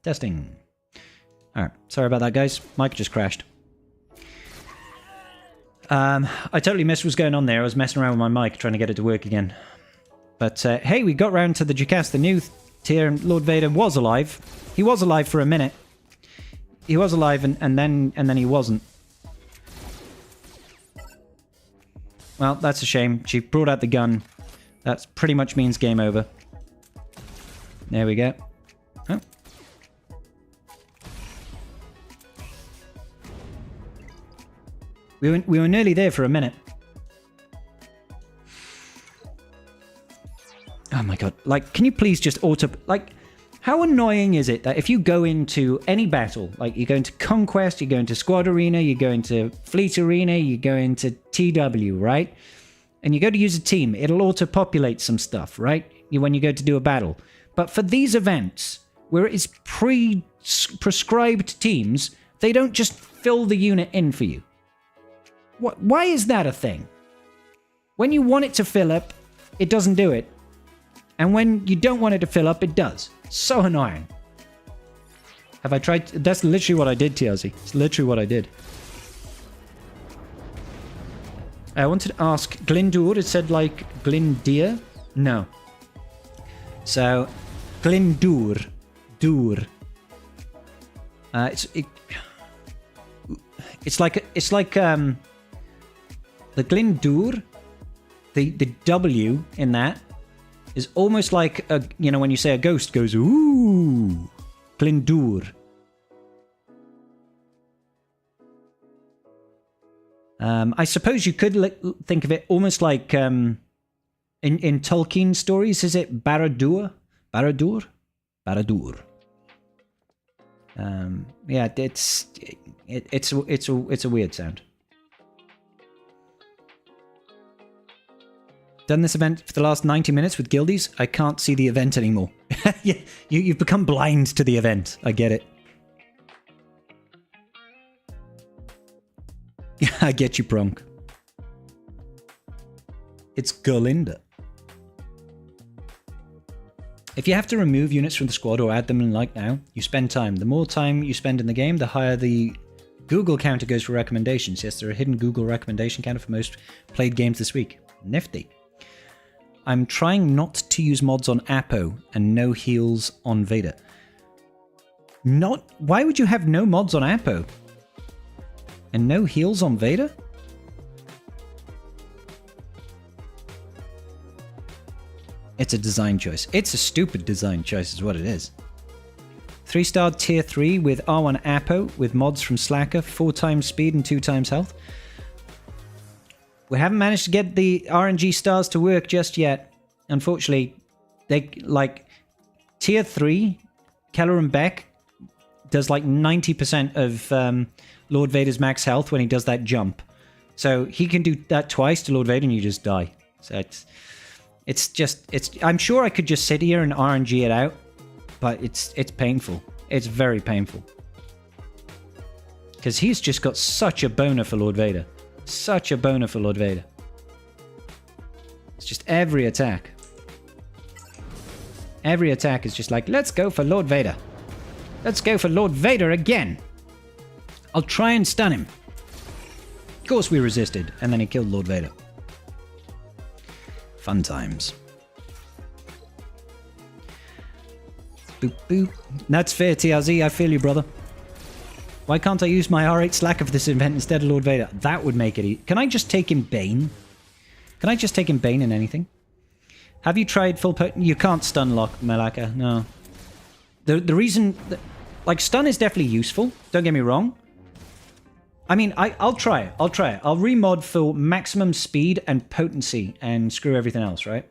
Speaker 1: Testing. Alright, sorry about that, guys. Mic just crashed. I totally missed what was going on there. I was messing around with my mic, trying to get it to work again. But hey, we got round to the Jocasta new tier, and Lord Vader was alive. He was alive for a minute. He was alive, and then he wasn't. Well, that's a shame. She brought out the gun. That pretty much means game over. There we go. Oh. We were nearly there for a minute. Oh my god. Like, can you please just auto... Like, how annoying is it that if you go into any battle, like you go into Conquest, you go into Squad Arena, you go into Fleet Arena, you go into TW, right? And you go to use a team, it'll auto-populate some stuff, right? When you go to do a battle. But for these events, where it's prescribed teams, they don't just fill the unit in for you. Why is that a thing? When you want it to fill up, it doesn't do it. And when you don't want it to fill up, it does. So annoying. Have I tried? That's literally what I did, TRZ. It's literally what I did. I wanted to ask Glindur. It said like Glindir. No. So, Glindur. Dur. It's like the Glindur. The W in that is almost like a, you know, when you say a ghost goes ooh. Glindur. I suppose you could think of it almost like in Tolkien stories. Is it Barad-dûr? Barad-dûr? Barad-dûr. Yeah, it's a weird sound. Done this event for the last 90 minutes with guildies. I can't see the event anymore. Yeah, you've become blind to the event. I get it. I get you, Pronk. It's Gerlinda. If you have to remove units from the squad or add them in like now, you spend time. The more time you spend in the game, the higher the Google counter goes for recommendations. Yes, there are a hidden Google recommendation counter for most played games this week. Nifty. I'm trying not to use mods on Apo and no heals on Vader. Why would you have no mods on Apo? And no heals on Vader? It's a design choice. It's a stupid design choice is what it is. 3-star tier 3 with R1 Apo with mods from Slacker, 4 times speed and 2 times health. We haven't managed to get the RNG stars to work just yet. Unfortunately, they like tier 3, Keller and Beck does like 90% of Lord Vader's max health when he does that jump. So he can do that twice to Lord Vader and you just die. So it's I'm sure I could just sit here and RNG it out, but it's painful. It's very painful. Because he's just got such a boner for Lord Vader. Such a boner for Lord Vader. It's just every attack. Every attack is just like, let's go for Lord Vader. Let's go for Lord Vader again. I'll try and stun him. Of course we resisted, and then he killed Lord Vader. Fun times. Boop boop. That's fair, TRZ. I feel you, brother. Why can't I use my R8 Slacker for this event instead of Lord Vader? That would make it easy. Can I just take him Bane? Can I just take him Bane in anything? Have you tried full potent? You can't stun lock Malaka, no. The reason... Like, stun is definitely useful. Don't get me wrong. I mean, I'll try it. I'll try it. I'll remod for maximum speed and potency and screw everything else, right?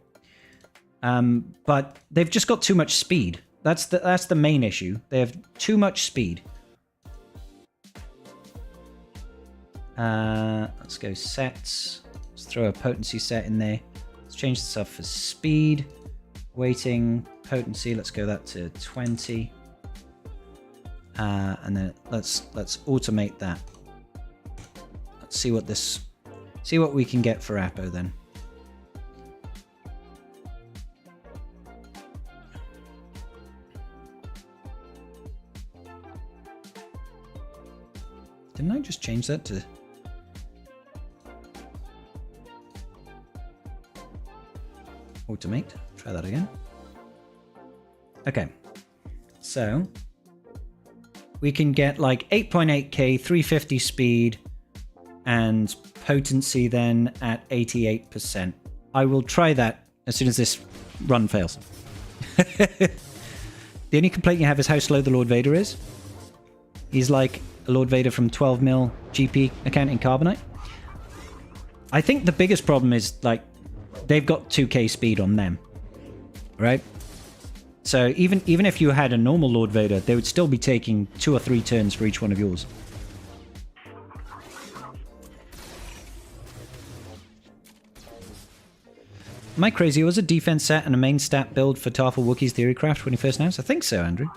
Speaker 1: But they've just got too much speed. That's the main issue. They have too much speed. Let's go sets. Let's throw a potency set in there. Let's change this up for speed, weighting, potency. Let's go that to 20. And then let's automate that. Let's see what we can get for Apo then. Didn't I just change that to... Automate. Try that again. Okay. So we can get like 8.8k, 350 speed, and potency then at 88%. I will try that as soon as this run fails. The only complaint you have is how slow the Lord Vader is. He's like a Lord Vader from 12mm GP account in Carbonite. I think the biggest problem is, like, they've got 2k speed on them, right? So even if you had a normal Lord Vader, they would still be taking 2 or 3 turns for each one of yours. Am I crazy? Was a defense set and a main stat build for Tarful Wookiee's Theorycraft when he first announced? I think so, Andrew.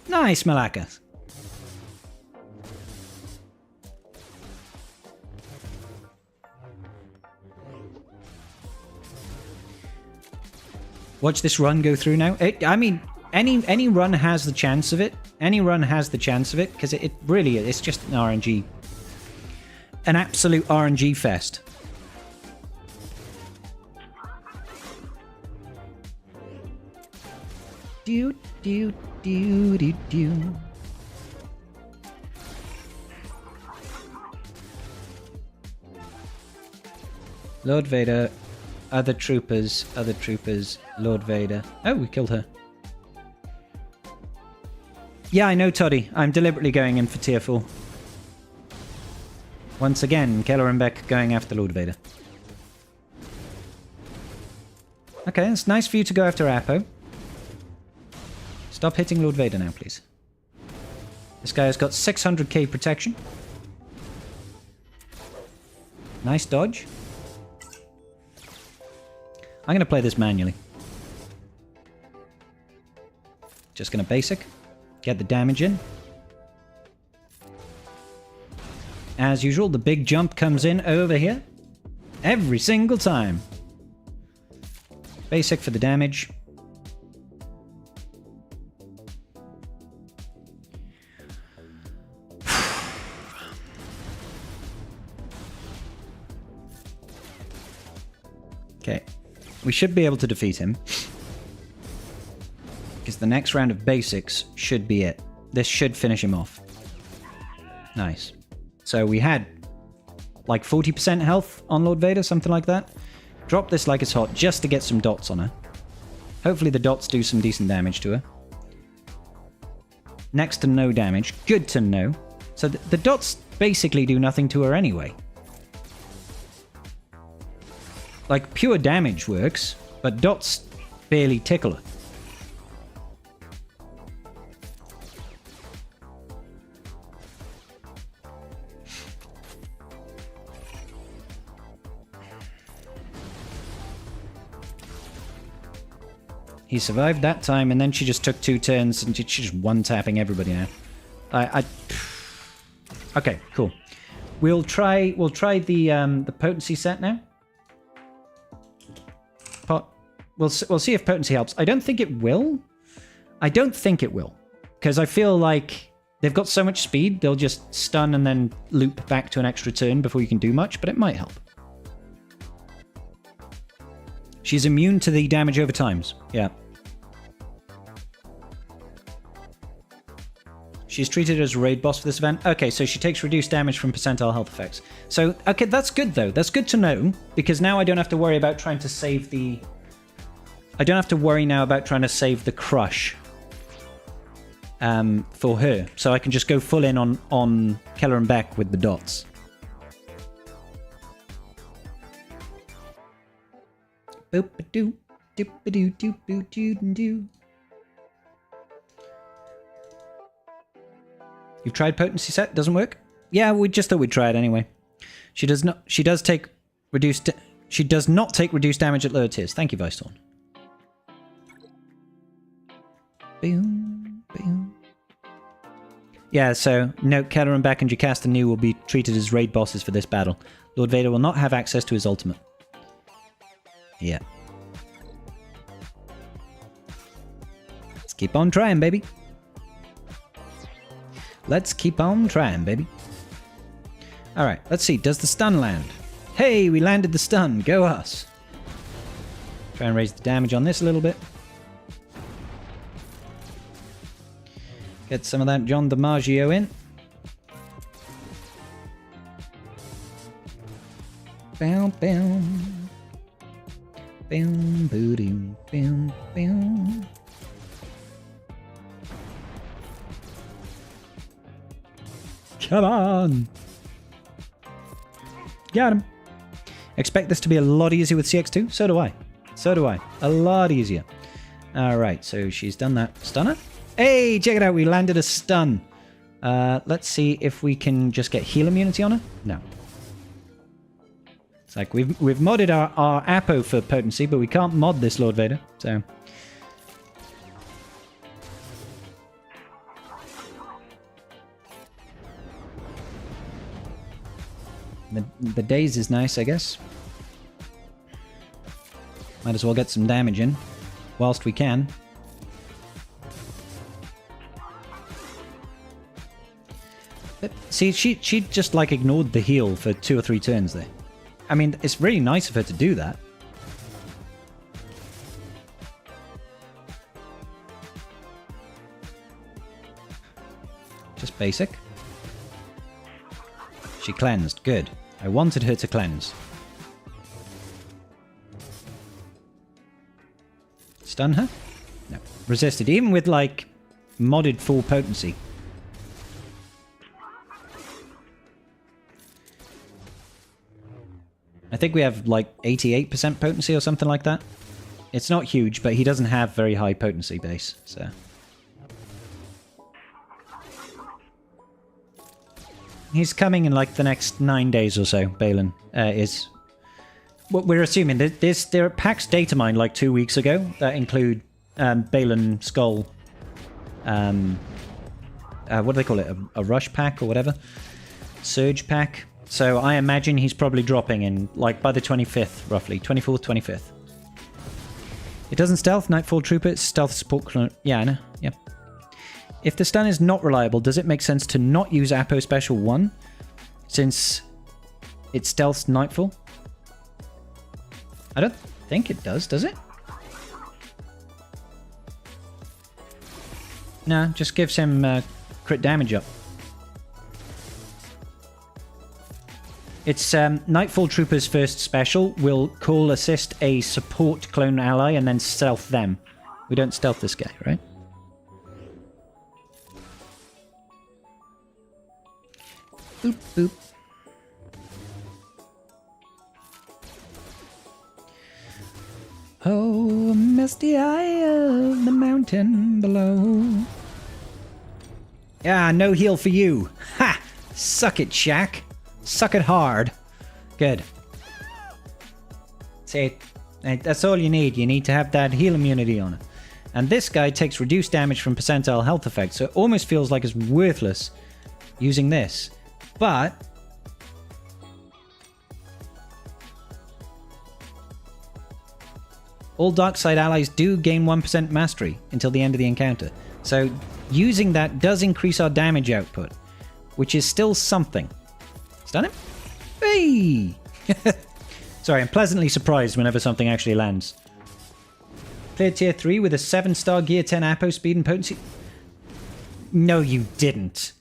Speaker 1: Nice, Malaka. Watch this run go through now. I mean, any run has the chance of it. Any run has the chance of it, because it really is. It's just an RNG. An absolute RNG fest. Do, do, do, do, do. Lord Vader, other troopers, Lord Vader. Oh, we killed her. Yeah, I know, Toddy. I'm deliberately going in for tier 4. Once again, Keller and Beck going after Lord Vader. Okay, it's nice for you to go after Apo. Stop hitting Lord Vader now, please. This guy has got 600k protection. Nice dodge. I'm going to play this manually. Just going to basic. Get the damage in. As usual, the big jump comes in over here. Every single time. Basic for the damage. Okay. We should be able to defeat him. Because the next round of basics should be it. This should finish him off. Nice. So we had like 40% health on Lord Vader, something like that. Drop this like it's hot just to get some dots on her. Hopefully the dots do some decent damage to her. Next to no damage. Good to know. So the dots basically do nothing to her anyway. Like, pure damage works, but dots barely tickle her. He survived that time, and then she just took 2 turns, and she's just one-tapping everybody now. Okay, cool. We'll try the potency set now. We'll see if potency helps. I don't think it will. I don't think it will. Because I feel like they've got so much speed, they'll just stun and then loop back to an extra turn before you can do much, but it might help. She's immune to the damage over times. Yeah. She's treated as a raid boss for this event. Okay, so she takes reduced damage from percentile health effects. So, okay, that's good though. That's good to know, because now I don't have to worry about trying to save the... I don't have to worry now about trying to save the crush for her. So I can just go full in on Keller and Beck with the dots. Boop-a-doo, dip-a-doo, doop-a-doo-doo. You've tried potency set? Doesn't work? Yeah, we just thought we'd try it anyway. She does not take reduced damage at lower tiers. Thank you, Vicethorn. Boom, boom. Yeah, so note Keller and Beck and Jocasta Nu will be treated as raid bosses for this battle. Lord Vader will not have access to his ultimate. Yeah. Let's keep on trying, baby. Let's keep on trying, baby. Alright, let's see. Does the stun land? Hey, we landed the stun. Go us. Try and raise the damage on this a little bit. Get some of that John DiMaggio in. Bow, bow. Boom, boom, boom, boom. Come on. Got him. Expect this to be a lot easier with CX2. So do I. So do I. A lot easier. Alright, so she's done that. Stunner? Hey, check it out. We landed a stun. Let's see if we can just get heal immunity on her. No. It's like we've modded our Apo for potency, but we can't mod this Lord Vader, so... The daze is nice, I guess. Might as well get some damage in, whilst we can. But see, she just like ignored the heal for 2 or 3 turns there. I mean, it's really nice of her to do that. Just basic. She cleansed. Good. I wanted her to cleanse. Stun her? No. Resisted. Even with, like, modded full potency. I think we have, like, 88% potency or something like that. It's not huge, but he doesn't have very high potency base, so... He's coming in like the next 9 days or so, Balin is. What we're assuming, there are packs data mined like 2 weeks ago that include Balin Skull. What do they call it? A rush pack or whatever? Surge pack. So I imagine he's probably dropping in like by the 25th, roughly. 24th, 25th. It doesn't stealth, Nightfall Trooper, it's stealth support. Yeah, I know. Yep. If the stun is not reliable, does it make sense to not use Apo Special 1? Since it stealths Nightfall? I don't think it does it? Nah, just gives him crit damage up. It's Nightfall Trooper's first special will call assist a support clone ally and then stealth them. We don't stealth this guy, right? Boop, boop. Oh, misty eye of the mountain below. Yeah, no heal for you. Ha! Suck it, Shaq. Suck it hard. Good. See, that's all you need. You need to have that heal immunity on it. And this guy takes reduced damage from percentile health effects, so it almost feels like it's worthless using this. But all dark side allies do gain 1% mastery until the end of the encounter. So using that does increase our damage output, which is still something. Stun him? Hey! Sorry, I'm pleasantly surprised whenever something actually lands. Cleared tier 3 with a 7-star gear 10 Apo speed and potency. No, you didn't.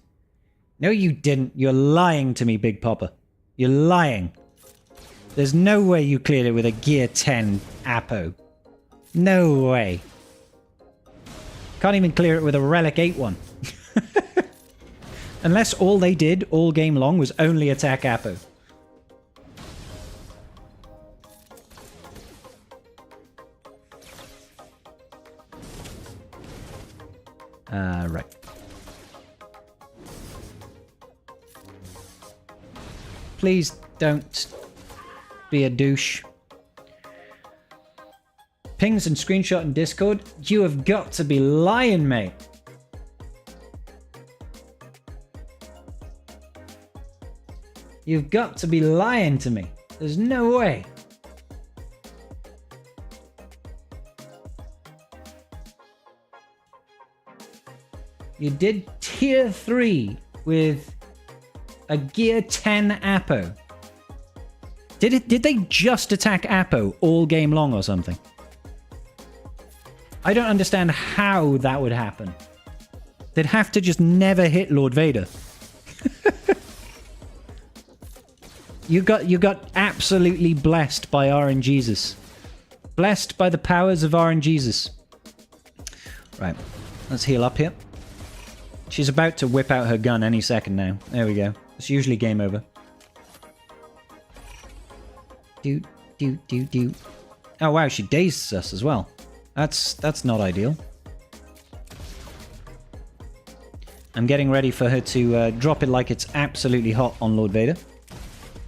Speaker 1: No, you didn't. You're lying to me, Big Popper. You're lying. There's no way you cleared it with a Gear 10 Apo. No way. Can't even clear it with a Relic 8 one. Unless all they did all game long was only attack Apo. Right. Please don't be a douche. Pings and screenshot in Discord. You have got to be lying, mate. You've got to be lying to me. There's no way. You did tier 3 with a Gear 10 Apo. Did they just attack Apo all game long or something? I don't understand how that would happen. They'd have to just never hit Lord Vader. You got absolutely blessed by RNGesus. Blessed by the powers of RNGesus. Right, let's heal up here. She's about to whip out her gun any second now. There we go. It's usually game over. Do. Oh wow, she dazed us as well. That's not ideal. I'm getting ready for her to drop it like it's absolutely hot on Lord Vader.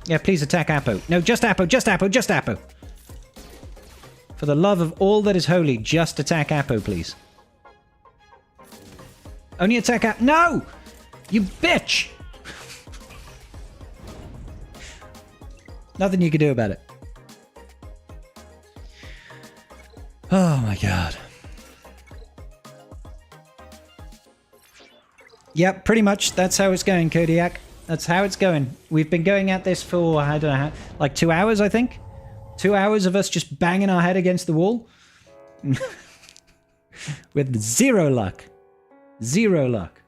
Speaker 1: Yeah, please attack Apo. No, just Apo, just Apo, just Apo. For the love of all that is holy, just attack Apo, please. Only attack Apo. No! You bitch! Nothing you can do about it. Oh my god. Yep, pretty much. That's how it's going, Kodiak. That's how it's going. We've been going at this for, I don't know, how, like 2 hours, I think? 2 hours of us just banging our head against the wall. With zero luck. Zero luck.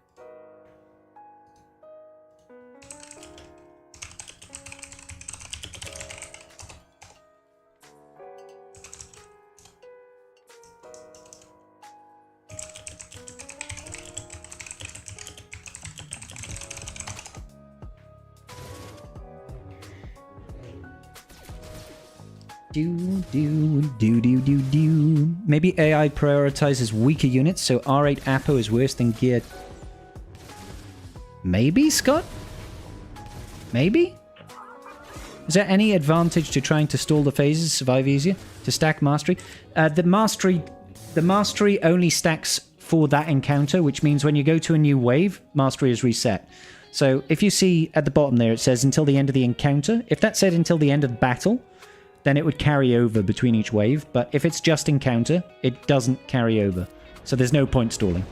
Speaker 1: Do. Maybe AI prioritizes weaker units, so R8 Apo is worse than Gear. Maybe, Scott? Maybe? Is there any advantage to trying to stall the phases, survive easier, to stack mastery? The mastery only stacks for that encounter, which means when you go to a new wave, mastery is reset. So if you see at the bottom there, it says until the end of the encounter. If that said until the end of battle, then it would carry over between each wave. But if it's just encounter, it doesn't carry over. So there's no point stalling.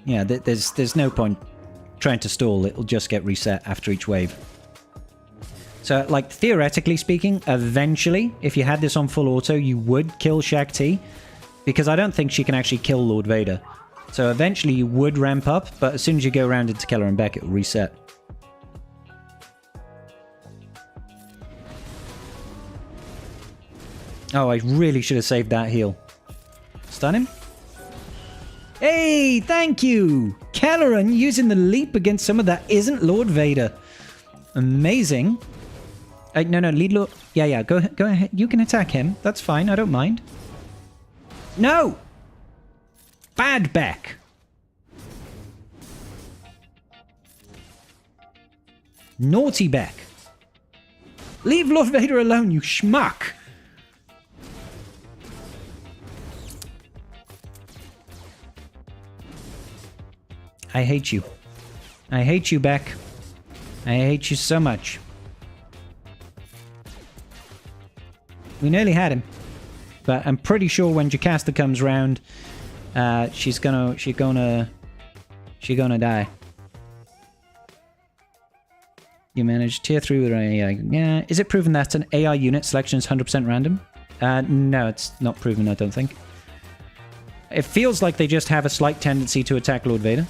Speaker 1: Yeah, there's no point trying to stall. It'll just get reset after each wave. So, like, theoretically speaking, eventually, if you had this on full auto, you would kill Shakti. Because I don't think she can actually kill Lord Vader. So eventually you would ramp up, but as soon as you go around into Keller and Beck, it will reset. Oh, I really should have saved that heal. Stun him? Hey, thank you! Kelleran using the leap against someone that isn't Lord Vader. Amazing. No, lead Lord... Yeah, go ahead. You can attack him. That's fine, I don't mind. No! Bad Beck. Naughty Beck. Leave Lord Vader alone, you schmuck. I hate you. I hate you, Beck. I hate you so much. We nearly had him. But I'm pretty sure when Jocasta comes round... she's gonna die. You managed tier 3 with an AI. Yeah, is it proven that an AI unit selection is 100% random? No, it's not proven, I don't think. It feels like they just have a slight tendency to attack Lord Vader.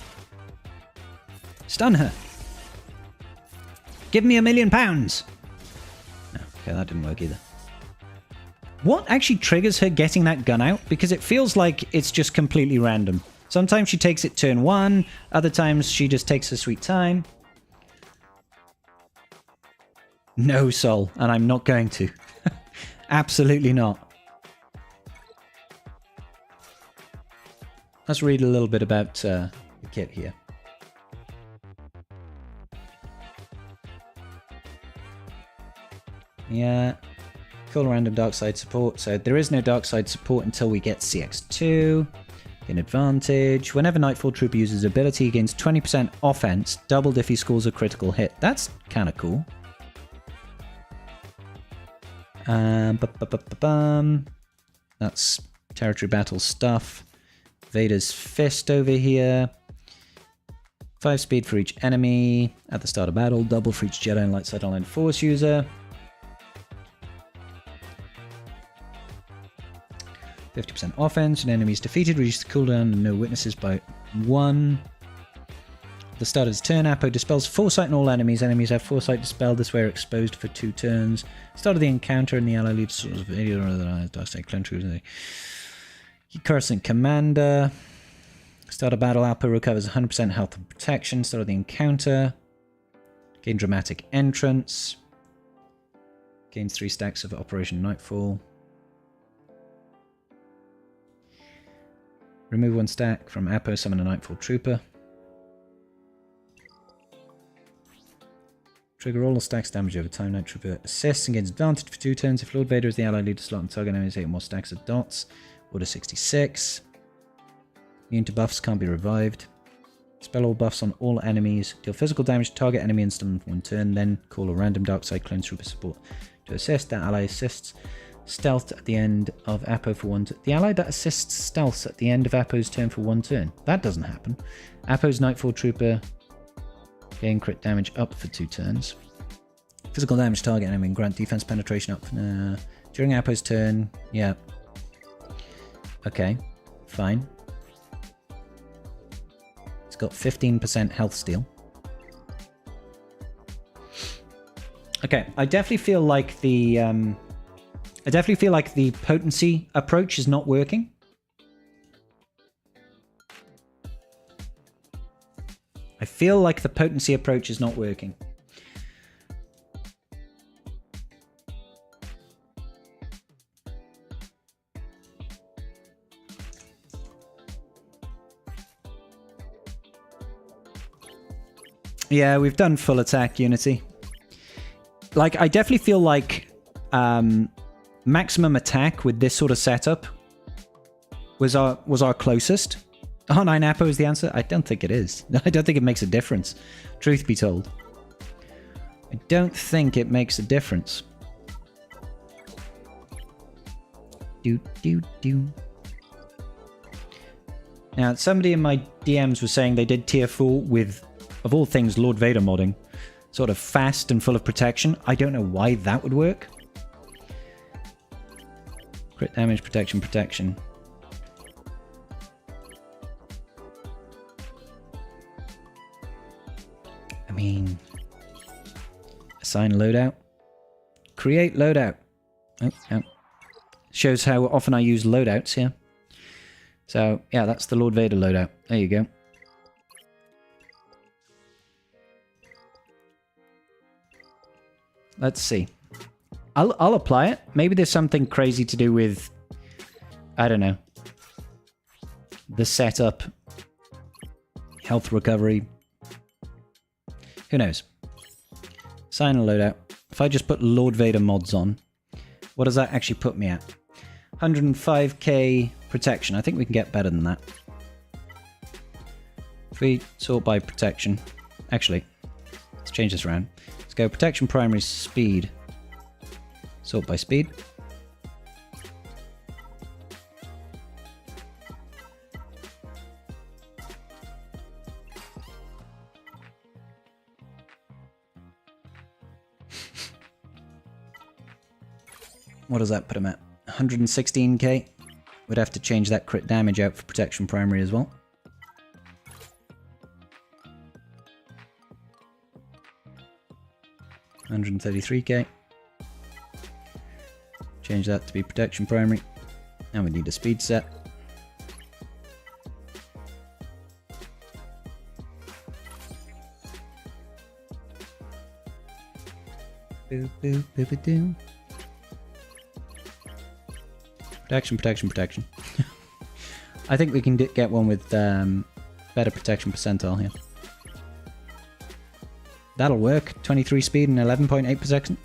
Speaker 1: Stun her. Give me £1 million. No, okay, that didn't work either. What actually triggers her getting that gun out? Because it feels like it's just completely random. Sometimes she takes it turn 1, other times she just takes her sweet time. No, Sol, and I'm not going to. Absolutely not. Let's read a little bit about the kit here. Yeah. Cool random dark side support. So there is no dark side support until we get CX2. Gain advantage. Whenever Nightfall Trooper uses ability, he gains 20% offense, doubled if he scores a critical hit. That's kind of cool. That's territory battle stuff. Vader's fist over here. 5 speed for each enemy at the start of battle. Double for each Jedi and light side online force user. 50% offense. When enemies defeated, reduce the cooldown and no witnesses by 1. At the start of his turn, Apo dispels foresight on all enemies. Enemies have foresight dispelled. This way are exposed for 2 turns. Start of the encounter and the ally leads sort of video or the dark side cleanser. Coruscant Commander. Start of battle, Apo recovers 100% health and protection. Start of the encounter. Gain dramatic entrance. Gains 3 stacks of Operation Nightfall. Remove 1 stack from Apo, summon a Nightfall Trooper. Trigger all stacks damage over time. Night Trooper assists and gains advantage for 2 turns. If Lord Vader is the ally leader slot and target enemies 8 more stacks of dots. Order 66. Immune to buffs, can't be revived. Spell all buffs on all enemies. Deal physical damage to target enemy and stun for 1 turn. Then call a random dark side clone trooper support to assist. That ally assists stealth at the end of Apo for 1 turn. The ally that assists stealth at the end of Apo's turn for 1 turn. That doesn't happen. Apo's Nightfall Trooper gain crit damage up for 2 turns. Physical damage target enemy and grant defense penetration up during Apo's turn. Yeah. Okay. Fine. It's got 15% health steal. Okay. I definitely feel like the potency approach is not working. I feel like the potency approach is not working. Yeah, we've done full attack Unity. Like, I definitely feel like maximum attack with this sort of setup was our closest. R9 Apo is the answer? I don't think it is. I don't think it makes a difference. Truth be told. I don't think it makes a difference. Now, somebody in my DMs was saying they did tier 4 with, of all things, Lord Vader modding. Sort of fast and full of protection. I don't know why that would work. Crit damage, protection, protection. I mean, assign loadout. Create loadout. Oh, oh. Shows how often I use loadouts here. So, yeah, that's the Lord Vader loadout. There you go. Let's see. I'll apply it. Maybe there's something crazy to do with, I don't know, the setup, health recovery. Who knows? Sign a loadout. If I just put Lord Vader mods on, what does that actually put me at? 105k protection. I think we can get better than that. If we sort by protection. Actually, let's change this around. Let's go protection primary speed. Sort by speed. What does that put him at? 116k? We'd have to change that crit damage out for protection primary as well. $133k. Change that to be protection primary. And we need a speed set. Boop, boop, boop, boop, boop. Protection, protection, protection. I think we can get one with better protection percentile here. That'll work. 23 speed and 11.8 protection.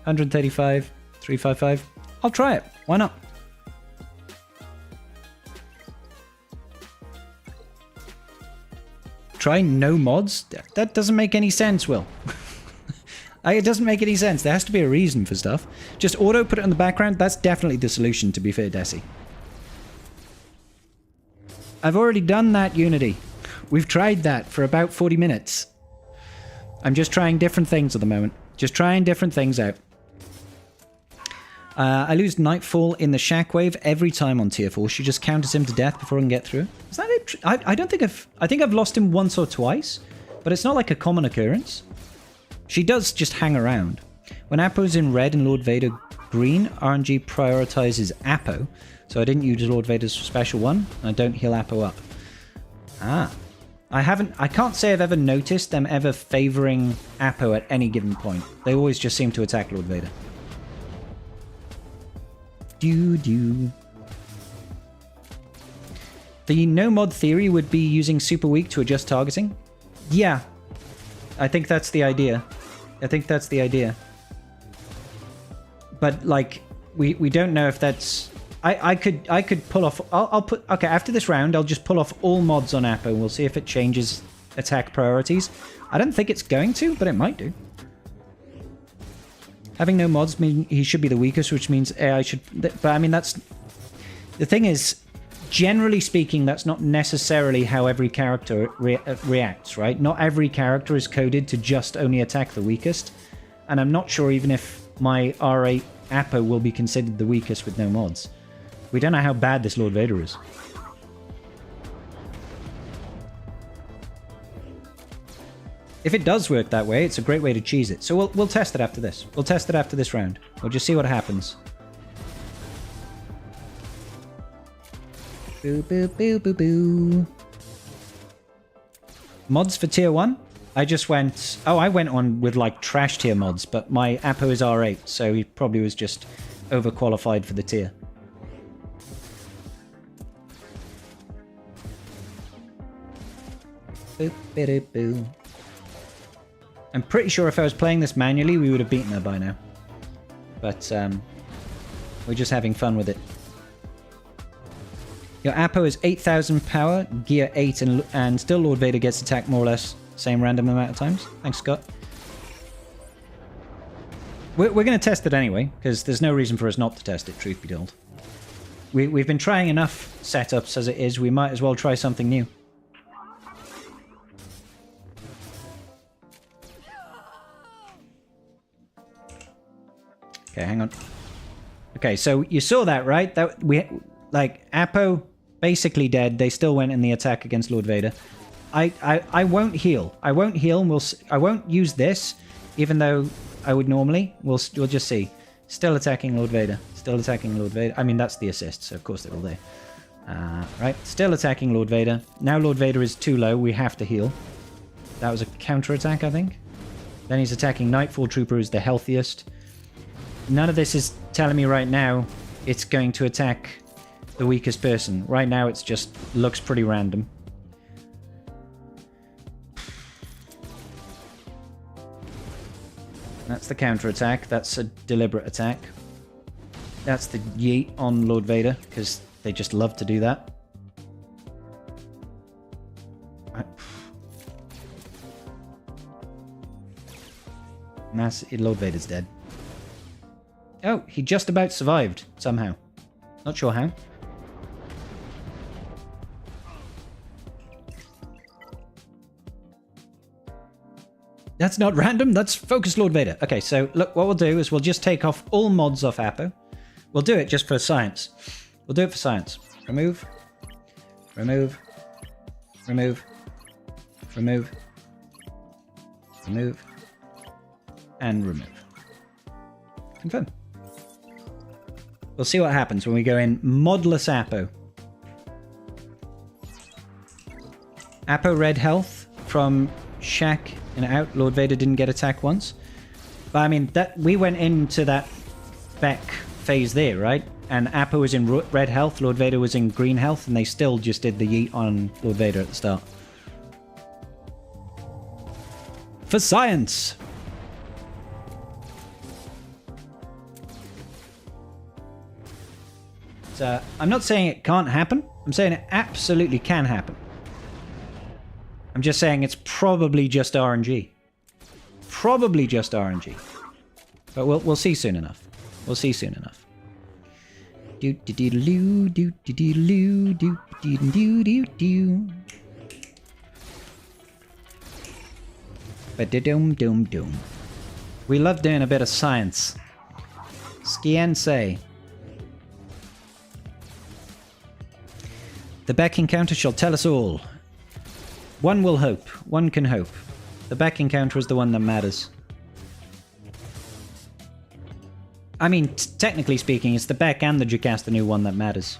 Speaker 1: 135, 355. I'll try it. Why not? Try no mods? That doesn't make any sense, Will. It doesn't make any sense. There has to be a reason for stuff. Just auto put it in the background. That's definitely the solution, to be fair, Desi. I've already done that, Unity. We've tried that for about 40 minutes. I'm just trying different things at the moment. Just trying different things out. I lose Nightfall in the Shockwave every time on tier 4. She just counters him to death before I can get through. Is that it? I don't think I think I've lost him once or twice, but it's not like a common occurrence. She does just hang around. When Apo's in red and Lord Vader green, RNG prioritizes Apo, so I didn't use Lord Vader's special one, and I don't heal Apo up. Ah. I can't say I've ever noticed them ever favoring Apo at any given point. They always just seem to attack Lord Vader. The no mod theory would be using super weak to adjust targeting. Yeah, I think that's the idea. But like, we don't know if that's. I could pull off. I'll put. Okay, after this round, I'll just pull off all mods on Apo. We'll see if it changes attack priorities. I don't think it's going to, but it might do. Having no mods mean he should be the weakest, which means AI should... But I mean, that's... The thing is, generally speaking, that's not necessarily how every character reacts, right? Not every character is coded to just only attack the weakest. And I'm not sure even if my R8 Apo will be considered the weakest with no mods. We don't know how bad this Lord Vader is. If it does work that way, it's a great way to cheese it. So we'll test it after this. We'll test it after this round. We'll just see what happens. Boo, boo, boo, boo, boo. Mods for tier 1? I just went... Oh, I went on with, like, trash tier mods, but my Apo is R8, so he probably was just overqualified for the tier. Boo, boo, boo, boo. I'm pretty sure if I was playing this manually, we would have beaten her by now. But, we're just having fun with it. Your Apo is 8,000 power, gear 8, and still Lord Vader gets attacked more or less same random amount of times. Thanks, Scott. We're going to test it anyway, because there's no reason for us not to test it, truth be told. We've been trying enough setups as it is, we might as well try something new. Okay, hang on. Okay, so you saw that, right? That like Apo basically dead. They still went in the attack against Lord Vader. I won't heal. I won't heal. And I won't use this, even though I would normally. We'll just see. Still attacking Lord Vader. Still attacking Lord Vader. I mean, that's the assist, so of course they're all there. Right, still attacking Lord Vader. Now Lord Vader is too low. We have to heal. That was a counter-attack, I think. Then he's attacking Nightfall Trooper, who's the healthiest. None of this is telling me right now it's going to attack the weakest person. Right now it's just looks pretty random. That's the counter-attack. That's a deliberate attack. That's the yeet on Lord Vader, because they just love to do that. And that's Lord Vader's dead. Oh, he just about survived, somehow. Not sure how. That's not random, that's focus Lord Vader. Okay, so look, what we'll do is we'll just take off all mods off Apo. We'll do it just for science. We'll do it for science. Remove. Remove. Remove. Remove. Remove. And remove. Confirm. We'll see what happens when we go in modless Apo. Apo red health from Shaq and out. Lord Vader didn't get attacked once. But I mean, that we went into that back phase there, right? And Apo was in red health, Lord Vader was in green health, and they still just did the yeet on Lord Vader at the start. For science! So, I'm not saying it can't happen. I'm saying it absolutely can happen. I'm just saying it's probably just RNG. Probably just RNG. But we'll see soon enough. We'll see soon enough. Do do do do do do do do do do do do. Ba-da-dum-dum-dum. We love doing a bit of science. Science. The back encounter shall tell us all. One will hope. One can hope. The back encounter is the one that matters. I mean, technically speaking, it's the back and the Jocasta new one that matters.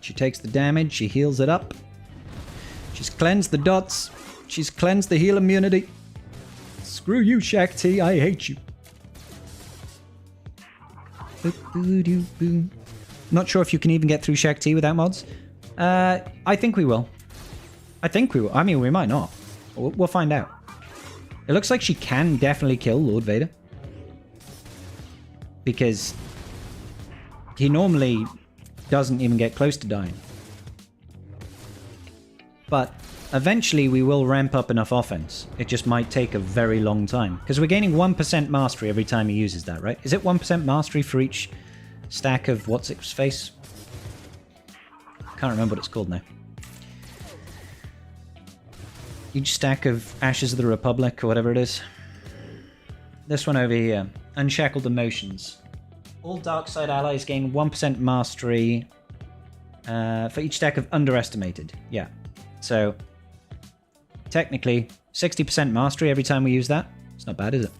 Speaker 1: She takes the damage, she heals it up. She's cleansed the dots. She's cleansed the heal immunity. Screw you, Shakti, I hate you. Not sure if you can even get through Shakti without mods. I think we will. I think we will. I mean, we might not. We'll find out. It looks like she can definitely kill Lord Vader. Because he normally doesn't even get close to dying. But eventually we will ramp up enough offense. It just might take a very long time. Because we're gaining 1% mastery every time he uses that, right? Is it 1% mastery for each stack of what's its face? Can't remember what it's called now. Each stack of Ashes of the Republic or whatever it is. This one over here. Unshackled Emotions. All dark side allies gain 1% mastery for each stack of Underestimated. Yeah. So, technically, 60% mastery every time we use that. It's not bad, is it?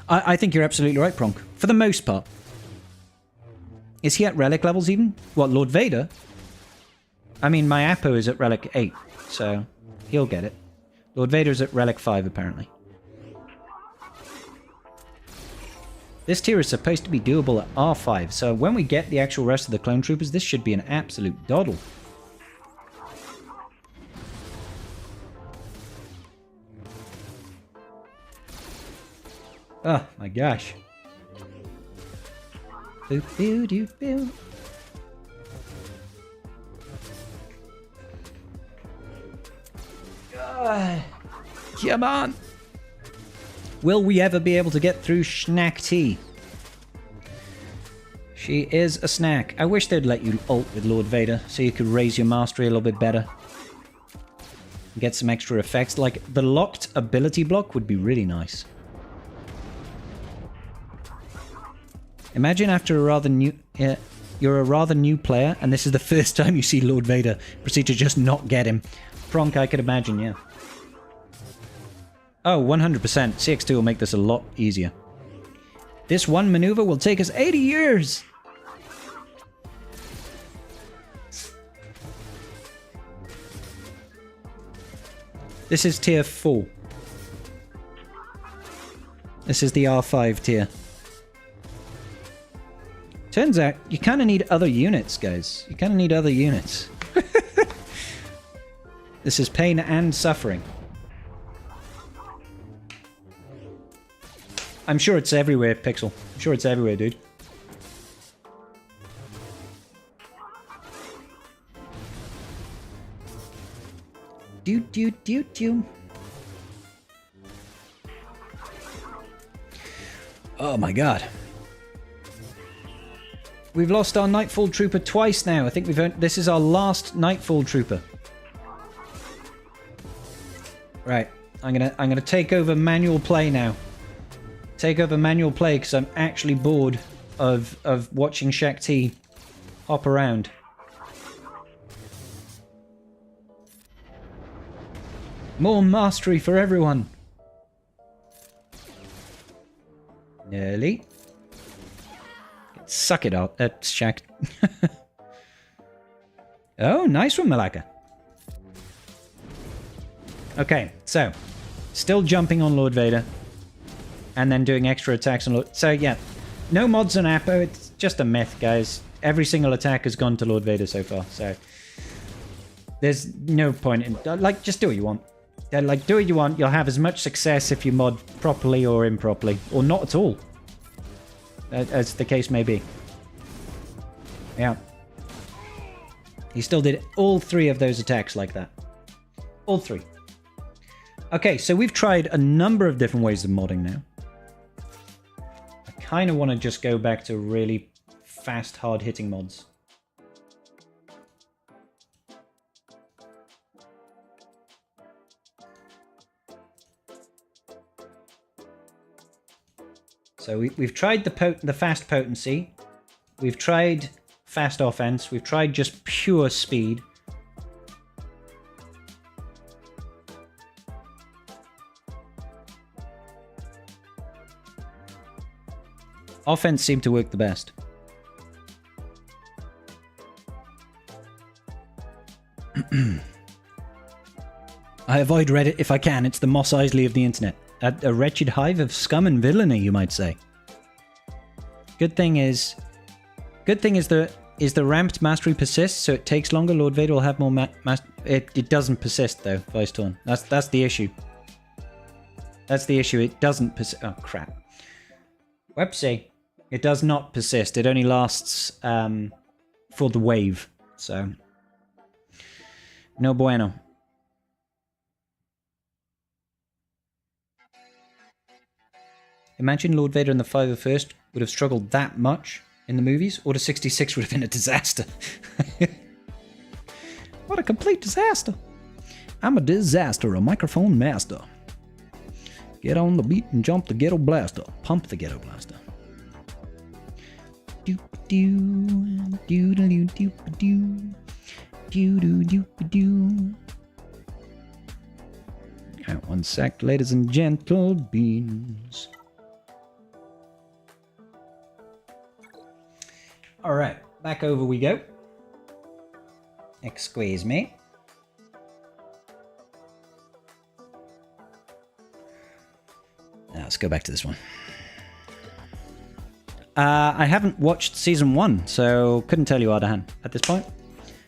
Speaker 1: I think you're absolutely right, Pronk. For the most part. Is he at relic levels even? What, Lord Vader? I mean, my Apo is at relic 8, so he'll get it. Lord Vader's at relic 5, apparently. This tier is supposed to be doable at R5, so when we get the actual rest of the clone troopers, this should be an absolute doddle. Oh my gosh. Boop, boo, doo, boo. Come on! Will we ever be able to get through Snack Tea? She is a snack. I wish they'd let you ult with Lord Vader, so you could raise your mastery a little bit better. Get some extra effects, like the locked ability block would be really nice. Imagine after a rather new... you're a rather new player, and this is the first time you see Lord Vader. Proceed to just not get him. Pronk, I could imagine, yeah. Oh, 100%. CX2 will make this a lot easier. This one maneuver will take us 80 years! This is tier 4. This is the R5 tier. Turns out, you kind of need other units, guys. You kind of need other units. This is pain and suffering. I'm sure it's everywhere, Pixel. I'm sure it's everywhere, dude. Do. Oh my god. We've lost our Nightfall Trooper twice now. I think we've earned... This is our last Nightfall Trooper. Right. I'm gonna take over manual play now. Take over manual play because I'm actually bored of watching Shakti hop around. More mastery for everyone. Nearly. Suck it up, Shaq. Oh, nice one, Malaka. Okay, so still jumping on Lord Vader. And then doing extra attacks on Lord... So, yeah. No mods on Apo. It's just a myth, guys. Every single attack has gone to Lord Vader so far, so... There's no point in... Like, just do what you want. Like, do what you want. You'll have as much success if you mod properly or improperly. Or not at all. As the case may be. Yeah. He still did all 3 of those attacks like that. All 3. Okay, so we've tried a number of different ways of modding now. I kind of want to just go back to really fast, hard-hitting mods. So we've tried the fast potency. We've tried fast offense. We've tried just pure speed. Offense seemed to work the best. I avoid Reddit if I can. It's the Mos Eisley of the internet. A wretched hive of scum and villainy, you might say. Good thing is the ramped mastery persists, so it takes longer. Lord Vader will have more it doesn't persist though, Vice Torn. That's the issue. That's the issue. It doesn't persist. Oh crap. Whoopsie. It does not persist. It only lasts for the wave. So no bueno. Imagine Lord Vader and the 501st would have struggled that much in the movies. Order 66 would have been a disaster. What a complete disaster. I'm a disaster, a microphone master. Get on the beat and jump the ghetto blaster. Pump the ghetto blaster. Doop doo doo doo doo doo doo doo doo doo. One sec, ladies and gentle beans. Alright, back over we go. Excuse me. Now let's go back to this one. I haven't watched season 1, so couldn't tell you Ardahan at this point.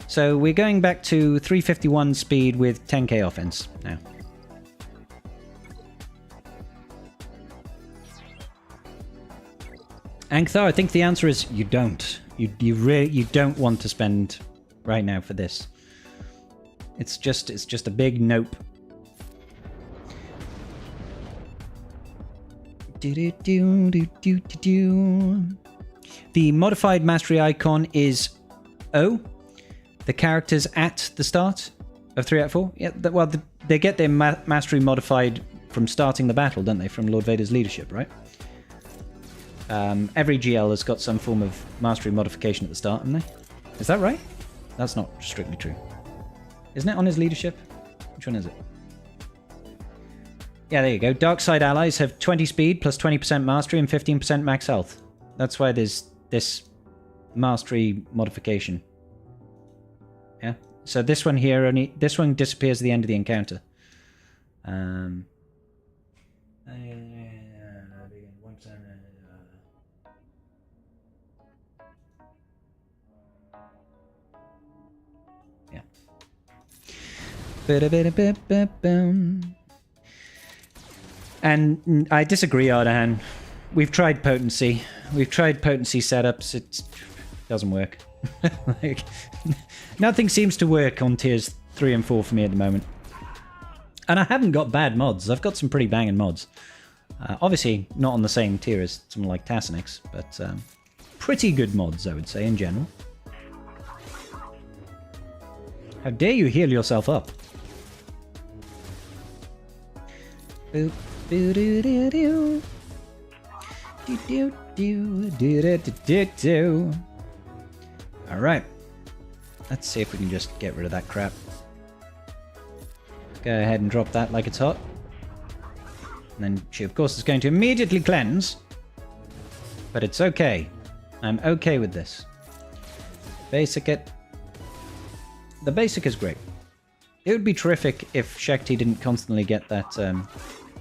Speaker 1: So we're going back to 351 speed with 10k offense now. Ankhthar, I think the answer is you don't. You don't want to spend right now for this. It's just a big nope. The modified mastery icon is O. The characters at the start of 3 out of 4. Yeah, well, they get their mastery modified from starting the battle, don't they? From Lord Vader's leadership, right? Every GL has got some form of mastery modification at the start, haven't they? Is that right? That's not strictly true. Isn't it on his leadership? Which one is it? Yeah, there you go. Dark side allies have 20 speed plus 20% mastery and 15% max health. That's why there's this mastery modification. Yeah. So this one here this one disappears at the end of the encounter. And I disagree, Ardahan. We've tried potency. We've tried potency setups. It doesn't work. Like, nothing seems to work on tiers 3 and 4 for me at the moment. And I haven't got bad mods. I've got some pretty banging mods. Obviously, not on the same tier as someone like Tassinix, but pretty good mods, I would say, in general. How dare you heal yourself up? Boop, boo doo doo doo. Do do do do do do do. All right. Let's see if we can just get rid of that crap. Go ahead and drop that like it's hot. And then she, of course, is going to immediately cleanse. But it's okay. I'm okay with this. Basic it. The basic is great. It would be terrific if Shakti didn't constantly get that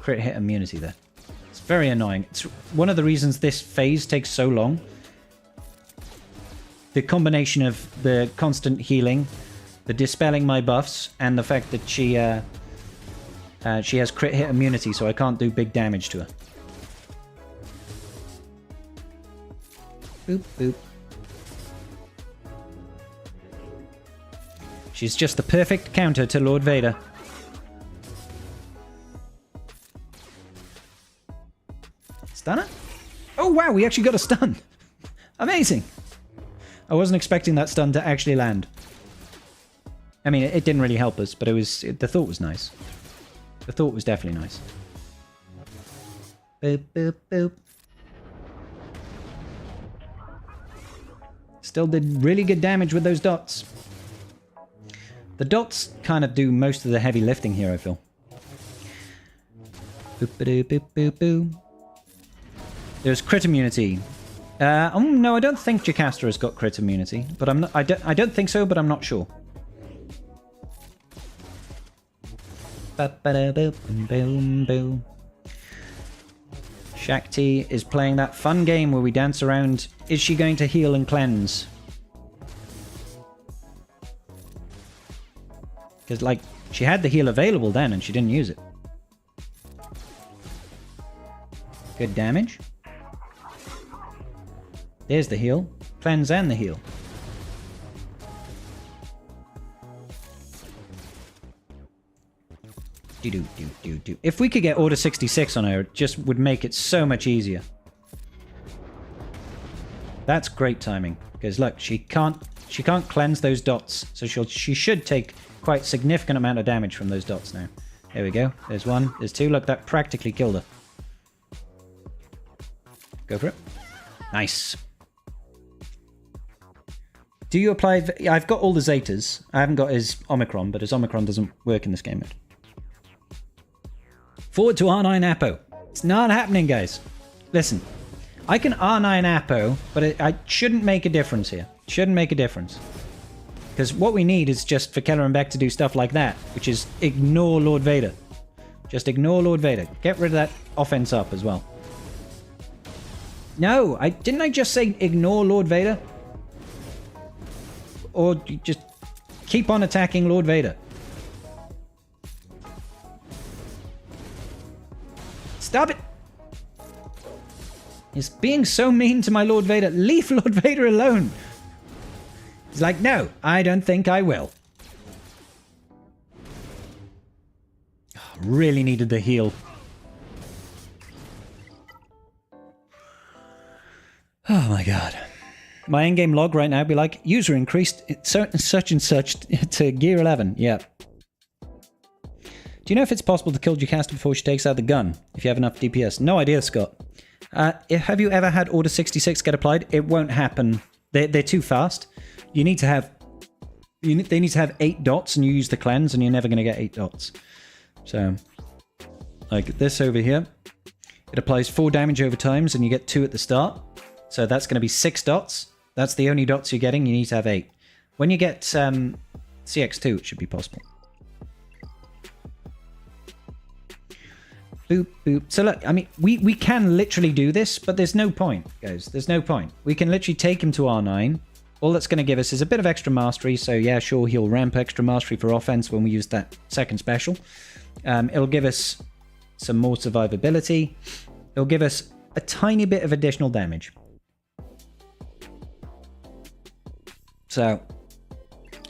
Speaker 1: crit hit immunity there. It's very annoying. It's one of the reasons this phase takes so long. The combination of the constant healing, the dispelling my buffs, and the fact that she has crit hit immunity, so I can't do big damage to her. Boop, boop. She's just the perfect counter to Lord Vader. Stunner? Oh wow, we actually got a stun. Amazing. I wasn't expecting that stun to actually land. I mean, it didn't really help us, but the thought was nice. The thought was definitely nice. Boop, boop, boop. Still did really good damage with those dots. The dots kind of do most of the heavy lifting here, I feel. Boop, boop, boop, boop, boop. There's crit immunity. No, I don't think Jocasta has got crit immunity, but I don't think so, but I'm not sure. Shakti is playing that fun game where we dance around. Is she going to heal and cleanse? Because, like, she had the heal available then and she didn't use it. Good damage. There's the heal. Cleanse and the heal. Do. If we could get Order 66 on her, it just would make it so much easier. That's great timing. Because look, she can't cleanse those dots. So she should take quite significant amount of damage from those dots now. There we go. There's one. There's two. Look, that practically killed her. Go for it. Nice. Do you apply... I've got all the Zetas. I haven't got his Omicron, but his Omicron doesn't work in this game mode. Forward to R9 Apo. It's not happening, guys. Listen. I can R9 Apo, but it shouldn't make a difference here. It shouldn't make a difference. Because what we need is just for Keller and Beck to do stuff like that, which is ignore Lord Vader. Just ignore Lord Vader. Get rid of that offense up as well. No, didn't I just say ignore Lord Vader? Or just keep on attacking Lord Vader. Stop it! He's being so mean to my Lord Vader. Leave Lord Vader alone. He's like, no, I don't think I will. Really needed the heal. Oh my god. My endgame log right now would be like, user increased such and such to gear 11. Yeah. Do you know if it's possible to kill Jocasta before she takes out the gun? If you have enough DPS? No idea, Scott. Have you ever had Order 66 get applied? It won't happen. They're too fast. You need to have... They need to have 8 dots and you use the cleanse and you're never going to get 8 dots. So, like this over here. It applies 4 damage over times and you get 2 at the start. So that's going to be 6 dots. That's the only dots you're getting. You need to have 8. When you get CX2, it should be possible. Boop, boop. So look, I mean, we can literally do this, but there's no point, guys. There's no point. We can literally take him to R9. All that's going to give us is a bit of extra mastery. So yeah, sure, he'll ramp extra mastery for offense when we use that second special. It'll give us some more survivability. It'll give us a tiny bit of additional damage. So,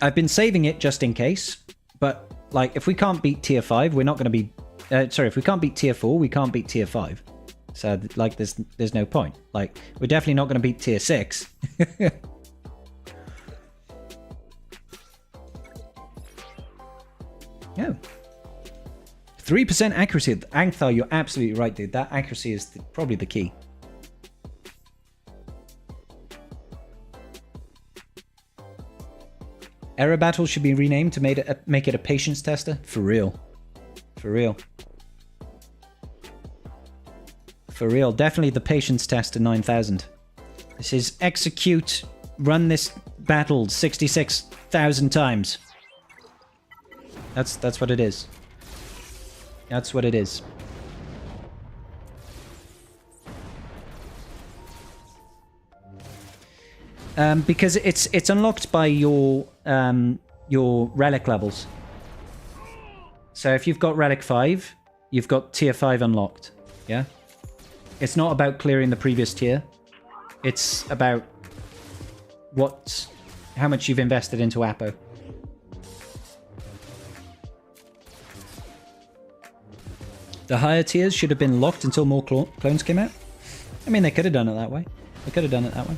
Speaker 1: I've been saving it just in case, but, like, if we can't beat tier 5, we're not going to be... if we can't beat tier 4, we can't beat tier 5. So, like, there's no point. Like, we're definitely not going to beat tier 6. Oh. 3% accuracy. Angthar, you're absolutely right, dude. That accuracy is probably the key. Error battle should be renamed to make it a patience tester. For real. For real. For real. Definitely the patience tester 9000. This is execute, run this battle 66,000 times. That's what it is. That's what it is. Because it's unlocked by your relic levels. So if you've got relic 5, you've got tier 5 unlocked. Yeah? It's not about clearing the previous tier. It's about how much you've invested into Apo. The higher tiers should have been locked until more clones came out. I mean, they could have done it that way. They could have done it that way.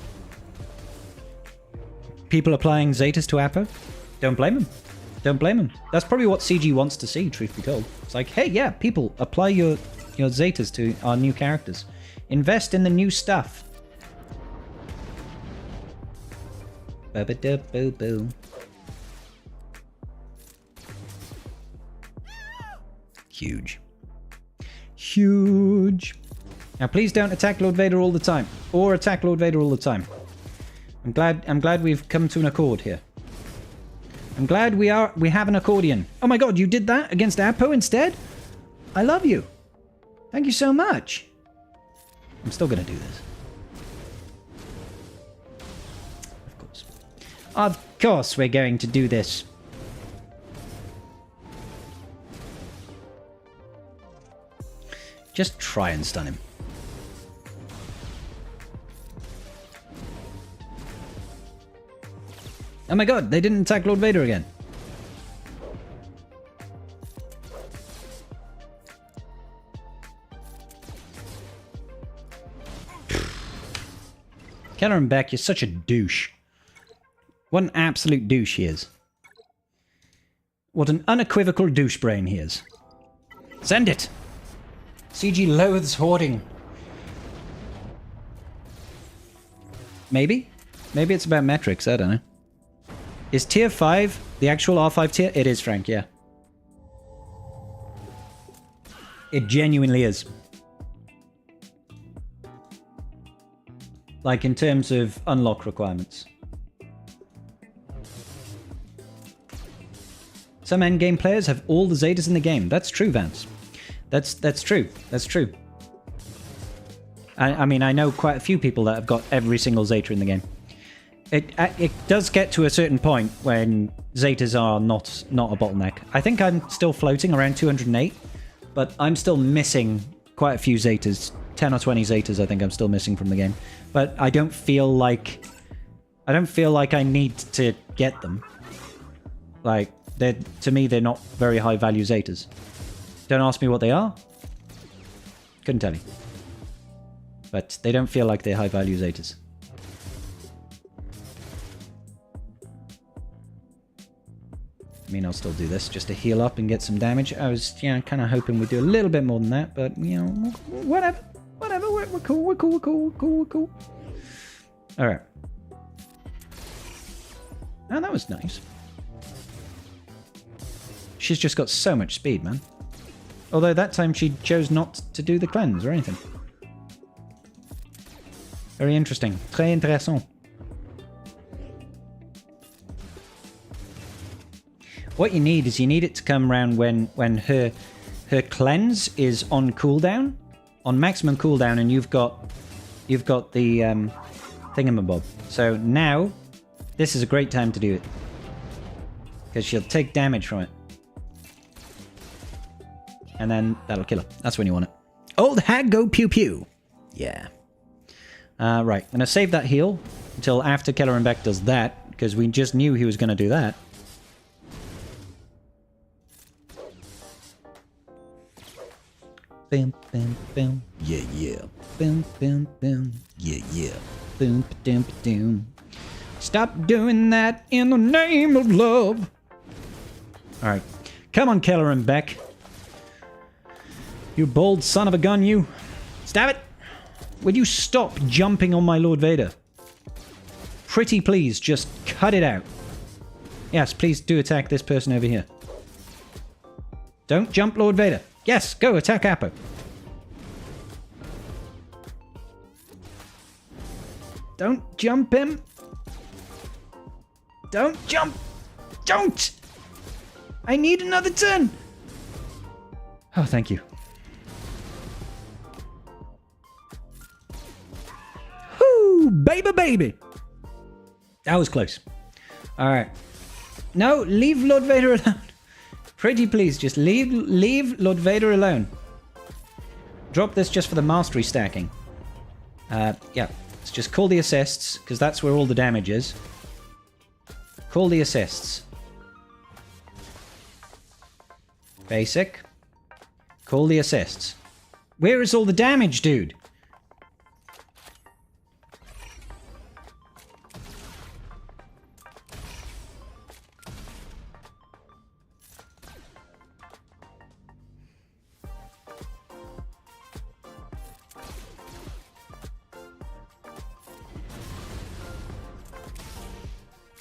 Speaker 1: people applying Zetas to Apo. Don't blame them. Don't blame them. That's probably what CG wants to see, truth be told. It's like, hey, yeah, people, apply your Zetas to our new characters. Invest in the new stuff. Ba-ba-da-boo-boo. Huge. Huge. Now, please don't attack Lord Vader all the time. Or attack Lord Vader all the time. I'm glad we've come to an accord here. I'm glad we have an accordion. Oh my god, you did that against Apo instead? I love you. Thank you so much. I'm still gonna do this. Of course. Of course we're going to do this. Just try and stun him. Oh my god, they didn't attack Lord Vader again. Kelleran Beck, you're such a douche. What an absolute douche he is. What an unequivocal douche brain he is. Send it! CG loathes hoarding. Maybe? Maybe it's about metrics, I don't know. Is tier 5 the actual R5 tier? It is, Frank, yeah. It genuinely is. Like, in terms of unlock requirements. Some endgame players have all the Zetas in the game. That's true, Vance. That's true. That's true. I mean, I know quite a few people that have got every single Zeta in the game. It does get to a certain point when Zetas are not a bottleneck. I think I'm still floating around 208, but I'm still missing quite a few Zetas. 10 or 20 Zetas I think I'm still missing from the game. But I don't feel like I need to get them. Like, to me, they're not very high value Zetas. Don't ask me what they are. Couldn't tell you. But they don't feel like they're high value Zetas. I mean, I'll still do this just to heal up and get some damage. I was, you know, kind of hoping we'd do a little bit more than that, but, you know, whatever. Whatever, we're cool. Alright. Oh, that was nice. She's just got so much speed, man. Although that time she chose not to do the cleanse or anything. Very interesting. Très intéressant. What you need is you need it to come around when her cleanse is on cooldown, on maximum cooldown, and you've got the thingamabob. So now this is a great time to do it because she'll take damage from it, and then that'll kill her. That's when you want it. Old hag go pew pew. Yeah. Right. I'm gonna save that heal until after Kelleran Beck does that because we just knew he was gonna do that. Bam, bam, bam. Yeah, yeah. Bam, bam, bam. Yeah, yeah. Boom, ba-doom, ba-doom. Stop doing that in the name of love. Alright. Come on, Kelleran Beck. You bold son of a gun, you. Stab it. Would you stop jumping on my Lord Vader? Pretty please, just cut it out. Yes, please do attack this person over here. Don't jump Lord Vader. Yes, go attack Apo. Don't jump him. Don't jump. Don't. I need another turn. Oh, thank you. Whoo, baby. That was close. All right. No, leave Lord Vader alone. Pretty please, just leave Lord Vader alone. Drop this just for the mastery stacking. Yeah, let's just call the assists, because that's where all the damage is. Call the assists. Basic. Call the assists. Where is all the damage, dude?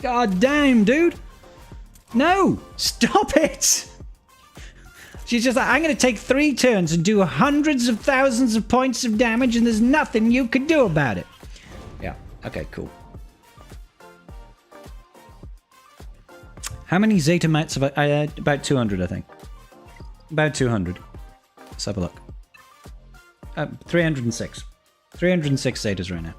Speaker 1: God damn, dude. No, stop it. She's just like, I'm going to take 3 turns and do hundreds of thousands of points of damage and there's nothing you can do about it. Yeah, okay, cool. How many Zeta mats have I had? About 200, I think. About 200. Let's have a look. 306. 306 Zetas right now.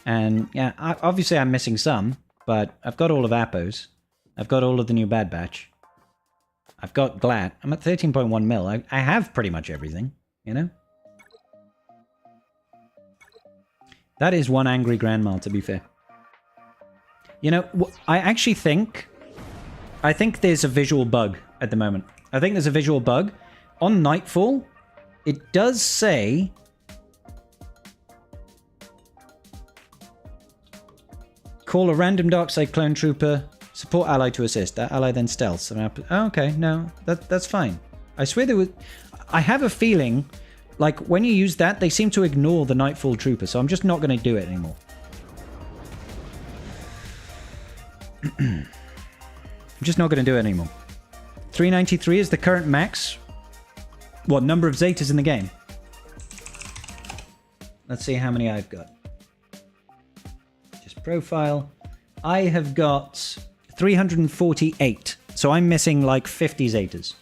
Speaker 1: And yeah, obviously I'm missing some, but I've got all of Appos. I've got all of the new Bad Batch. I've got Glad. I'm at 13.1 mil. I have pretty much everything, you know? That is one angry grandma, to be fair. You know, I actually think... I think there's a visual bug at the moment. I think there's a visual bug. On Nightfall, it does say... Call a random Darkside clone trooper, support ally to assist. That ally then stealths. Oh, okay, no, that's fine. I swear there was... I have a feeling, like, when you use that, they seem to ignore the Nightfall trooper, so I'm just not going to do it anymore. I'm just not going to do it anymore. 393 is the current max. What, number of Zetas in the game? Let's see how many I've got. Just profile. I have got 348. So I'm missing like 50 Zetas.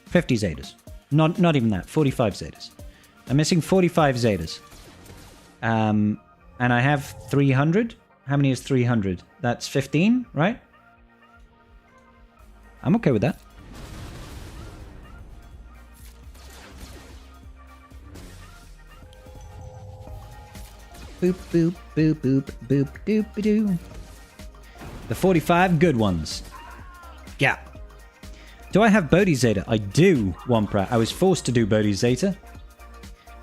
Speaker 1: 50 Zetas. Not even that. 45 Zetas. I'm missing 45 Zetas. And I have 300. How many is 300? That's 15, right? I'm okay with that. Boop, boop, boop, boop, boop, doop, doo. The 45 good ones. Yeah. Do I have Bodhi Zeta? I do, Womprat. I was forced to do Bodhi Zeta.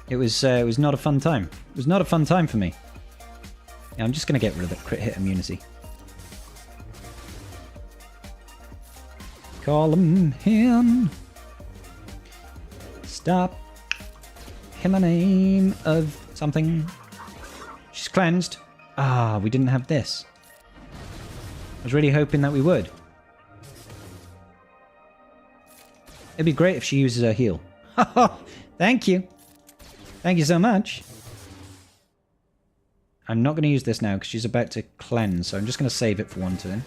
Speaker 1: It was not a fun time. It was not a fun time for me. Yeah, I'm just going to get rid of the crit hit immunity. Call him. Stop. Him a name of something. She's cleansed. Ah, we didn't have this. I was really hoping that we would. It'd be great if she uses her heal. Thank you. Thank you so much. I'm not going to use this now because she's about to cleanse, so I'm just going to save it for one turn.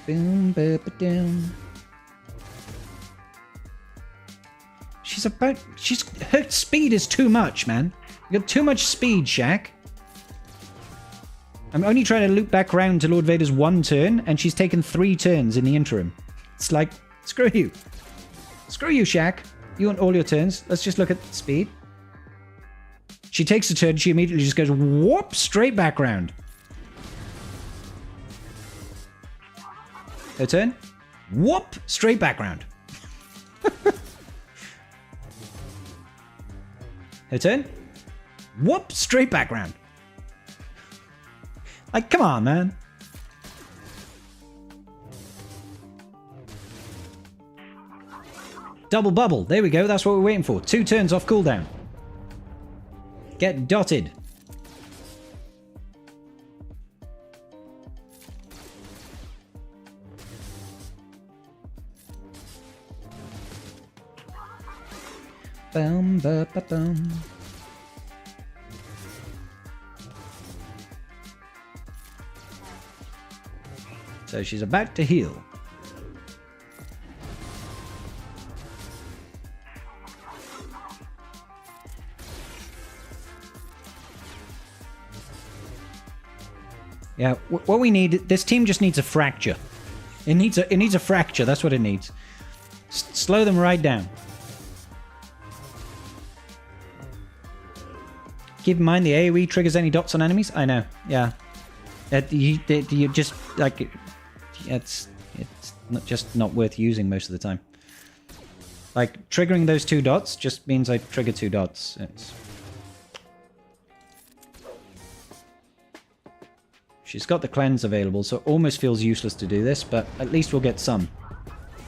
Speaker 1: Boom, boop, doom. Her speed is too much, man. You got too much speed, Shaq. I'm only trying to loop back round to Lord Vader's 1 turn, and she's taken 3 turns in the interim. It's like, screw you. Screw you, Shaq. You want all your turns. Let's just look at speed. She takes a turn, she immediately just goes, whoop, straight back round. Her turn. Whoop, straight back round. Her turn. Whoop, straight back round. Like, come on, man. Double bubble. There we go. That's what we're waiting for. 2 turns off cooldown. Get dotted. Bum, ba, ba, bum. So she's about to heal. Yeah, what we need, this team just needs a fracture. It needs a fracture, that's what it needs. Slow them right down. Keep in mind the AoE triggers any dots on enemies. I know, yeah. You just, like, it's not worth using most of the time. Like, triggering those 2 dots just means I trigger 2 dots. She's got the cleanse available, so it almost feels useless to do this, but at least we'll get some.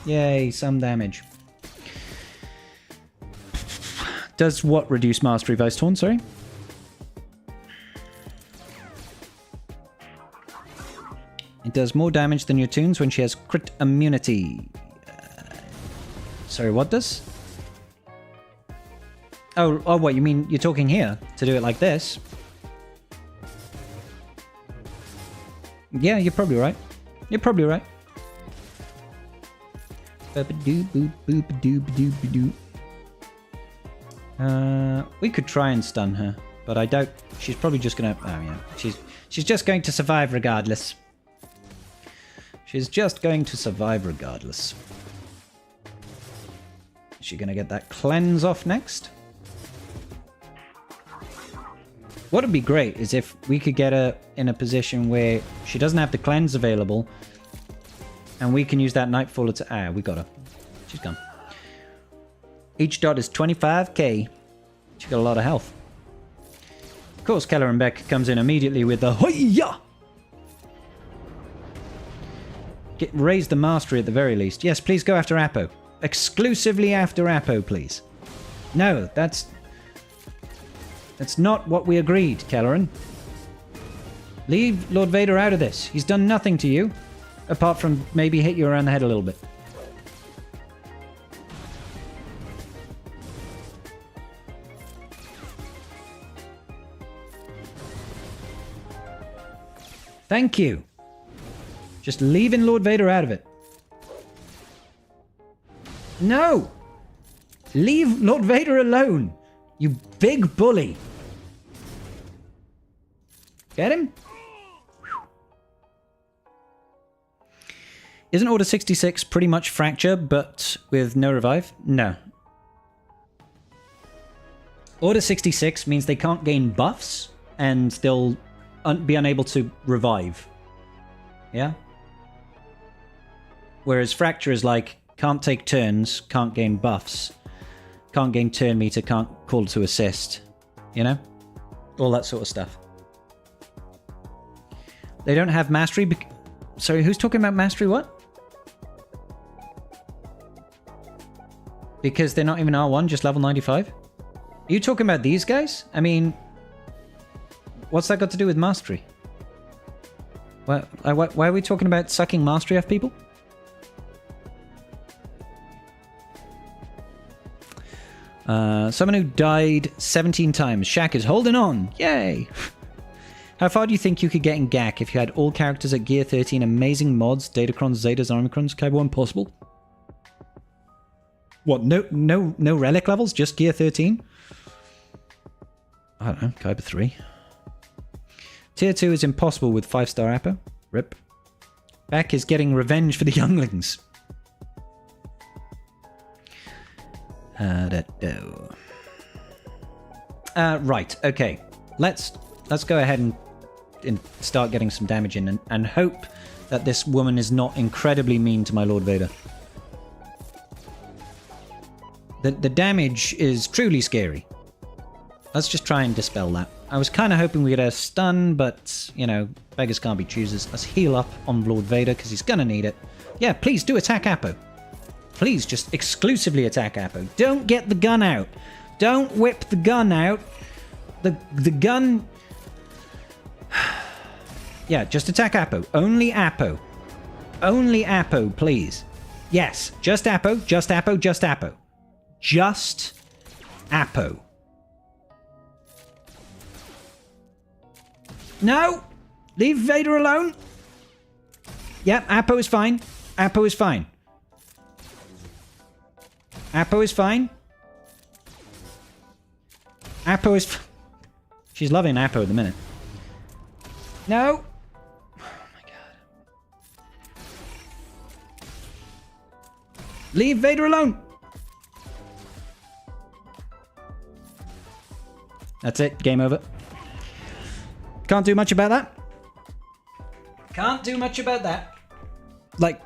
Speaker 1: Yay, some damage. Does what reduce mastery, Vice Torn? Sorry? It does more damage than your tunes when she has crit immunity. Sorry, what does? Oh, what, you mean you're talking here? To do it like this? Yeah, you're probably right. You're probably right. We could try and stun her, but I doubt she's probably just gonna. Oh yeah, she's just going to survive regardless. She's just going to survive regardless. Is she gonna get that cleanse off next? What would be great is if we could get her in a position where she doesn't have the cleanse available, and we can use that Nightfall attack. Ah, we got her. She's gone. Each dot is 25k. She got a lot of health. Of course, Keller and Beck comes in immediately with the Hoya! Raise the mastery at the very least. Yes, please go after Apo. Exclusively after Apo, please. No, that's not what we agreed, Kelleran. Leave Lord Vader out of this. He's done nothing to you, apart from maybe hit you around the head a little bit. Thank you. Just leaving Lord Vader out of it. No! Leave Lord Vader alone, you big bully. Get him? Isn't Order 66 pretty much Fracture, but with no revive? No. Order 66 means they can't gain buffs, and they'll be unable to revive. Yeah? Whereas Fracture is like, can't take turns, can't gain buffs, can't gain turn meter, can't call to assist. You know? All that sort of stuff. They don't have mastery. Sorry, who's talking about mastery? What? Because they're not even R1, just level 95? Are you talking about these guys? I mean, what's that got to do with mastery? Why are we talking about sucking mastery off people? Someone who died 17 times. Shaq is holding on. Yay! How far do you think you could get in GAC if you had all characters at Gear 13, amazing mods, Datacrons, Zetas, Omicrons, Kyber 1 possible? What, no relic levels? Just Gear 13? I don't know, Kyber 3. Tier 2 is impossible with 5-star Apo. Rip. Beck is getting revenge for the younglings. Right, okay. Let's go ahead and start getting some damage in and hope that this woman is not incredibly mean to my Lord Vader. The damage is truly scary. Let's just try and dispel that. I was kind of hoping we'd get a stun, but, you know, beggars can't be choosers. Let's heal up on Lord Vader, because he's gonna need it. Yeah, please do attack Apo. Please, just exclusively attack Apo. Don't get the gun out. Don't whip the gun out. The gun... Yeah, just attack Apo. Only Apo. Only Apo, please. Yes, just Apo, just Apo, just Apo. Just Apo. No! Leave Vader alone! Yep, Apo is fine. Apo is fine. Apo is fine. Apo is... She's loving Apo at the minute. No! Oh my god. Leave Vader alone! That's it. Game over. Can't do much about that. Can't do much about that. Like,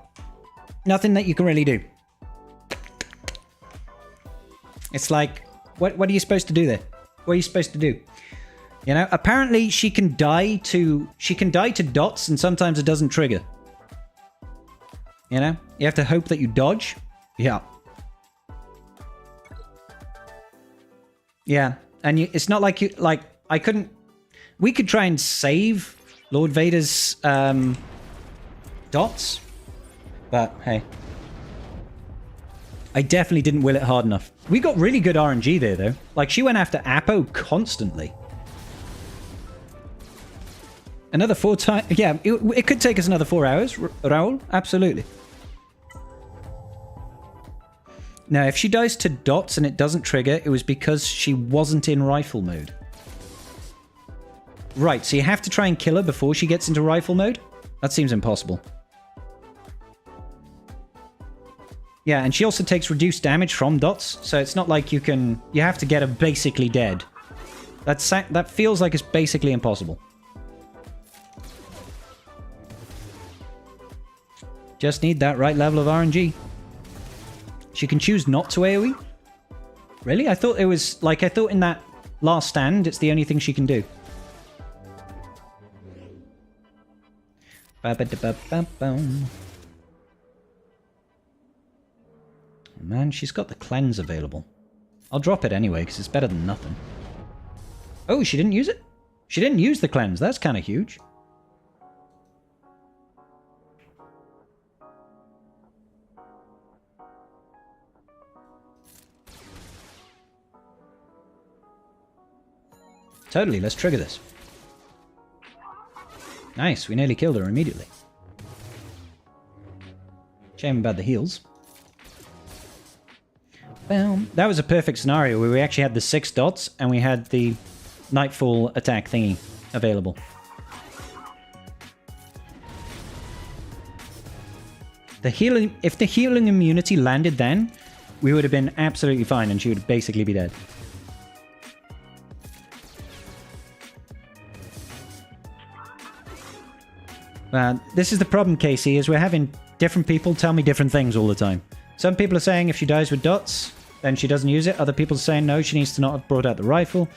Speaker 1: nothing that you can really do. It's like, what are you supposed to do there? What are you supposed to do? You know, apparently she can die to dots, and sometimes it doesn't trigger. You know? You have to hope that you dodge. Yeah. Yeah, and it's not like you like I couldn't. We could try and save Lord Vader's dots, but hey, I definitely didn't will it hard enough. We got really good RNG there though. Like she went after Apo constantly. Another 4 times. Yeah, it could take us another 4 hours, Raul. Absolutely. Now, if she dies to dots and it doesn't trigger, it was because she wasn't in rifle mode. Right, so you have to try and kill her before she gets into rifle mode? That seems impossible. Yeah, and she also takes reduced damage from dots, so it's not like you can... You have to get her basically dead. That feels like it's basically impossible. Just need that right level of RNG. She can choose not to AoE? Really? I thought it was... Like, I thought in that last stand, it's the only thing she can do. Man, she's got the cleanse available. I'll drop it anyway, because it's better than nothing. Oh, she didn't use it? She didn't use the cleanse. That's kind of huge. Totally, let's trigger this. Nice, we nearly killed her immediately. Shame about the heals. Boom. That was a perfect scenario where we actually had the 6 dots and we had the Nightfall attack thingy available. The healing, if the healing immunity landed then, we would have been absolutely fine and she would basically be dead. This is the problem, Casey, is we're having different people tell me different things all the time. Some people are saying if she dies with dots, then she doesn't use it. Other people are saying no, she needs to not have brought out the rifle.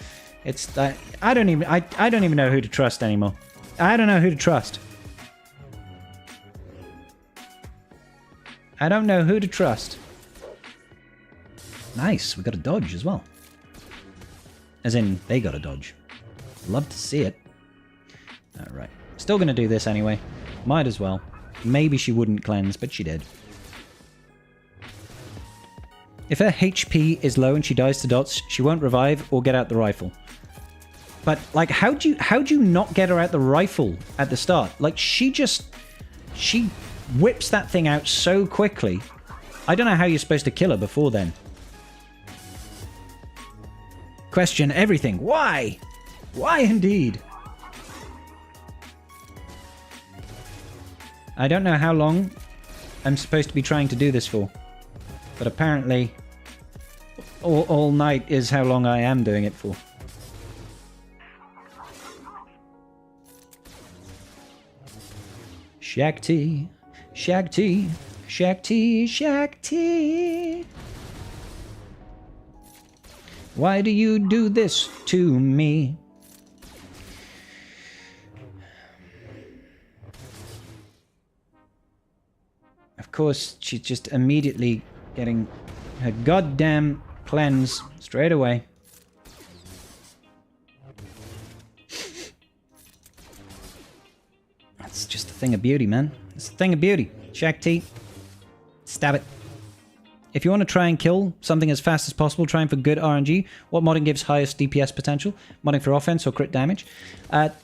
Speaker 1: It's that I don't even know who to trust anymore. I don't know who to trust. I don't know who to trust. Nice, we got a dodge as well. As in, they got a dodge. Love to see it. Alright. Still gonna do this anyway. Might as well. Maybe she wouldn't cleanse, but she did. If her HP is low and she dies to dots, she won't revive or get out the rifle. But, like, how do you not get her out the rifle at the start? Like, she whips that thing out so quickly. I don't know how you're supposed to kill her before then. Question everything. Why? Why indeed? I don't know how long I'm supposed to be trying to do this for. But apparently, all night is how long I am doing it for. Shakti, Shakti, Shakti, Shakti. Why do you do this to me? Of course, she's just immediately getting her goddamn cleanse straight away. That's just a thing of beauty, man. It's a thing of beauty. Shakti, stab it. If you want to try and kill something as fast as possible, trying for good RNG, what modding gives highest DPS potential? Modding for offense or crit damage?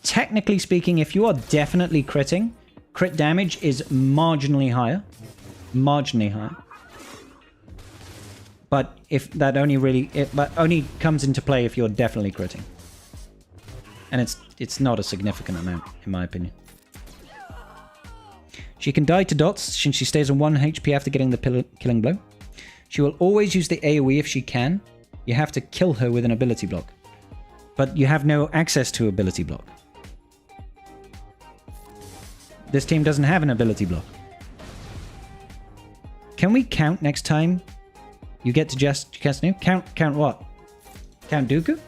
Speaker 1: Technically speaking, if you are definitely critting, crit damage is marginally higher. Marginally higher. But if that only comes into play if you're definitely critting. And it's not a significant amount, in my opinion. She can die to dots since she stays on 1 HP after getting the killing blow. She will always use the AoE if she can. You have to kill her with an ability block. But you have no access to ability block. This team doesn't have an ability block. Can we count next time you get to cast new? Count what? Count Dooku?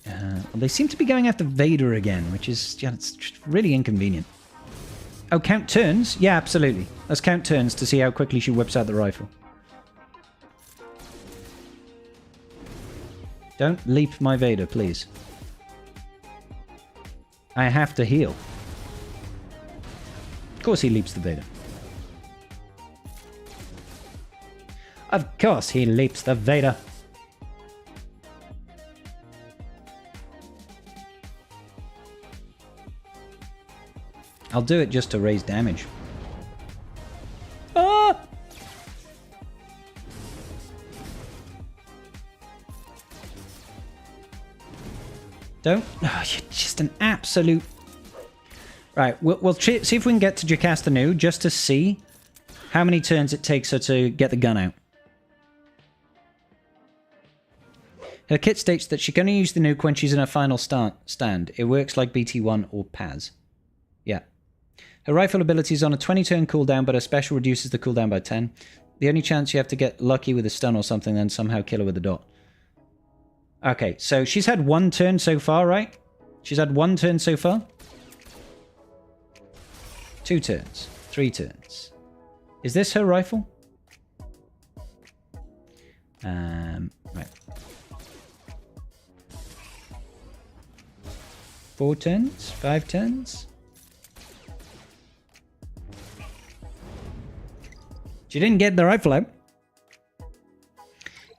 Speaker 1: Well, they seem to be going after Vader again, which is it's really inconvenient. Oh, count turns? Yeah, absolutely. Let's count turns to see how quickly she whips out the rifle. Don't leap my Vader, please. I have to heal. Of course he leaps the Vader. Of course he leaps the Vader. I'll do it just to raise damage. Ah! Don't. Oh, you're just an absolute. Right, we'll see if we can get to Jocasta Nu just to see how many turns it takes her to get the gun out. Her kit states that she can only use the nuke when she's in her final stand. It works like BT1 or PAS. Yeah. Her rifle ability is on a 20-turn cooldown, but her special reduces the cooldown by 10. The only chance you have to get lucky with a stun or something, then somehow kill her with a dot. Okay, so she's had one turn so far, right? She's had one turn so far? 2 turns. 3 turns. Is this her rifle? Right. 4 turns? 5 turns? She didn't get the rifle out.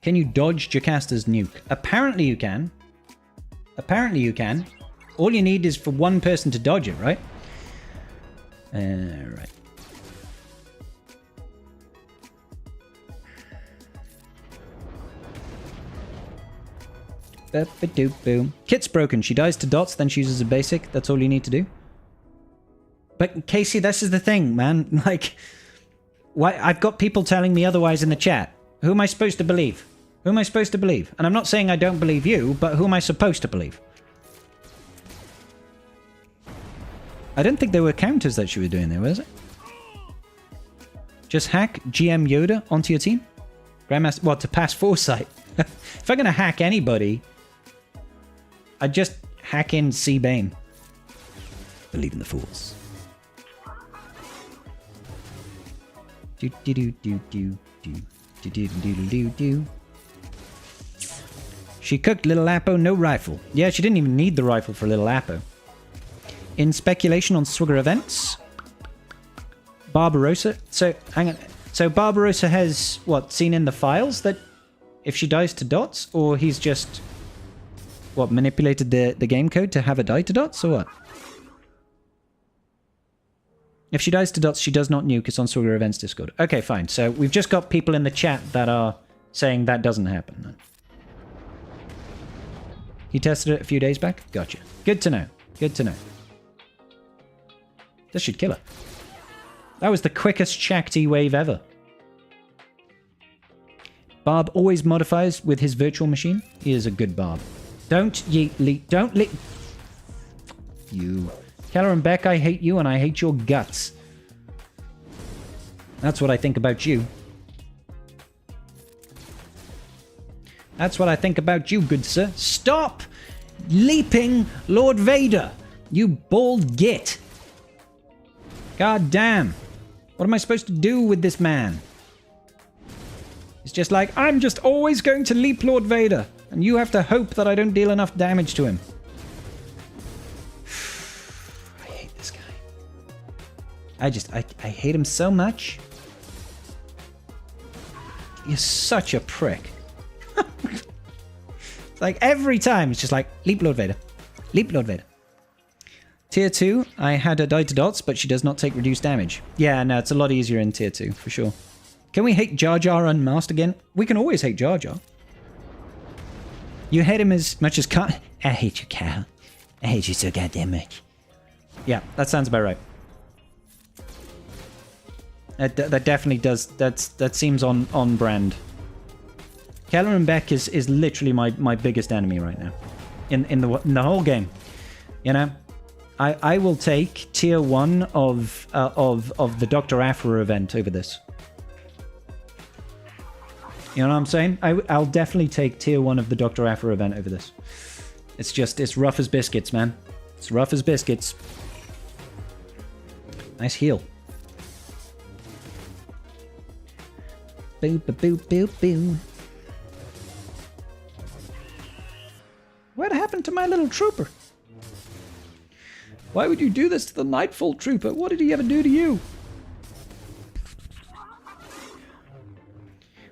Speaker 1: Can you dodge Jocasta's nuke? Apparently you can. Apparently you can. All you need is for one person to dodge it, right? Right. Boom. Kit's broken. She dies to dots, then she uses a basic. That's all you need to do. But Casey, this is the thing, man. Like, why? I've got people telling me otherwise in the chat. Who am I supposed to believe? Who am I supposed to believe? And I'm not saying I don't believe you, but who am I supposed to believe? I don't think there were counters that she was doing there, was it? Just hack GM Yoda onto your team? Grandmaster, well, to pass foresight. If I'm going to hack anybody, I'd just hack in C. Bane. Believe in the Force. Do do do do do do do do do do do. She cooked Little Appo, no rifle. Yeah, she didn't even need the rifle for Little Appo. In speculation on Swigger events, Barbarossa. So hang on. So Barbarossa has what seen in the files that if she dies to dots, or he's just what manipulated the game code to have her die to dots, or what? If she dies to dots, she does not nuke. It's on Swigger Events Discord. Okay, fine. So we've just got people in the chat that are saying that doesn't happen. He tested it a few days back? Gotcha. Good to know. Good to know. This should kill her. That was the quickest Shakti wave ever. Barb always modifies with his virtual machine. He is a good Barb. Don't yeet leet. Don't leet. You. Keller and Beck, I hate you and I hate your guts. That's what I think about you. That's what I think about you, good sir. Stop leaping Lord Vader, you bald git. God damn. What am I supposed to do with this man? It's just like, I'm just always going to leap Lord Vader, and you have to hope that I don't deal enough damage to him. I hate this guy. I hate him so much. You're such a prick. It's like every time, it's just like, leap Lord Vader. Leap Lord Vader. Tier 2, I had her die to dots, but she does not take reduced damage. Yeah, no, it's a lot easier in Tier 2, for sure. Can we hate Jar Jar unmasked again? We can always hate Jar Jar. You hate him as much as Carl. I hate you, Carl. I hate you so goddamn much. Yeah, that sounds about right. That definitely does. That seems on brand. Keller and Beck is literally my biggest enemy right now, in the whole game. You know, I will take tier 1 of the Dr. Aphra event over this. You know what I'm saying? I'll definitely take tier 1 of the Dr. Aphra event over this. It's rough as biscuits, man. It's rough as biscuits. Nice heal. Boo, boo, boo, boo, boo. What happened to my little trooper? Why would you do this to the Nightfall trooper? What did he ever do to you?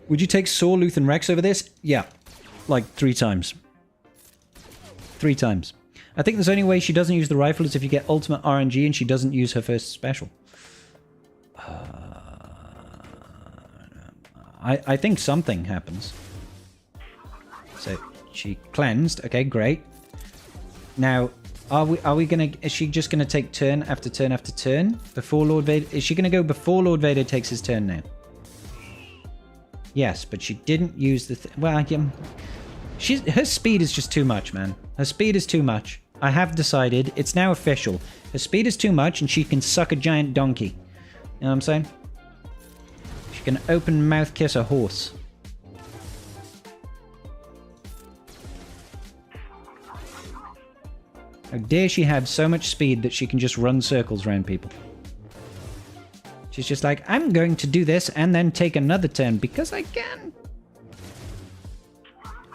Speaker 1: Would you take Saw, Luth, and Rex over this? Yeah. Like 3 times. 3 times. I think there's only way she doesn't use the rifle is if you get ultimate RNG and she doesn't use her first special. I think something happens. So she cleansed. Okay, great. Now, is she just gonna take turn after turn after turn before Lord Vader? Is she gonna go before Lord Vader takes his turn now? Yes, but she didn't use the her speed is just too much, man. Her speed is too much. I have decided, it's now official. Her speed is too much and she can suck a giant donkey. You know what I'm saying? She can open mouth kiss a horse. How dare she have so much speed that she can just run circles around people. She's just like, I'm going to do this and then take another turn because I can.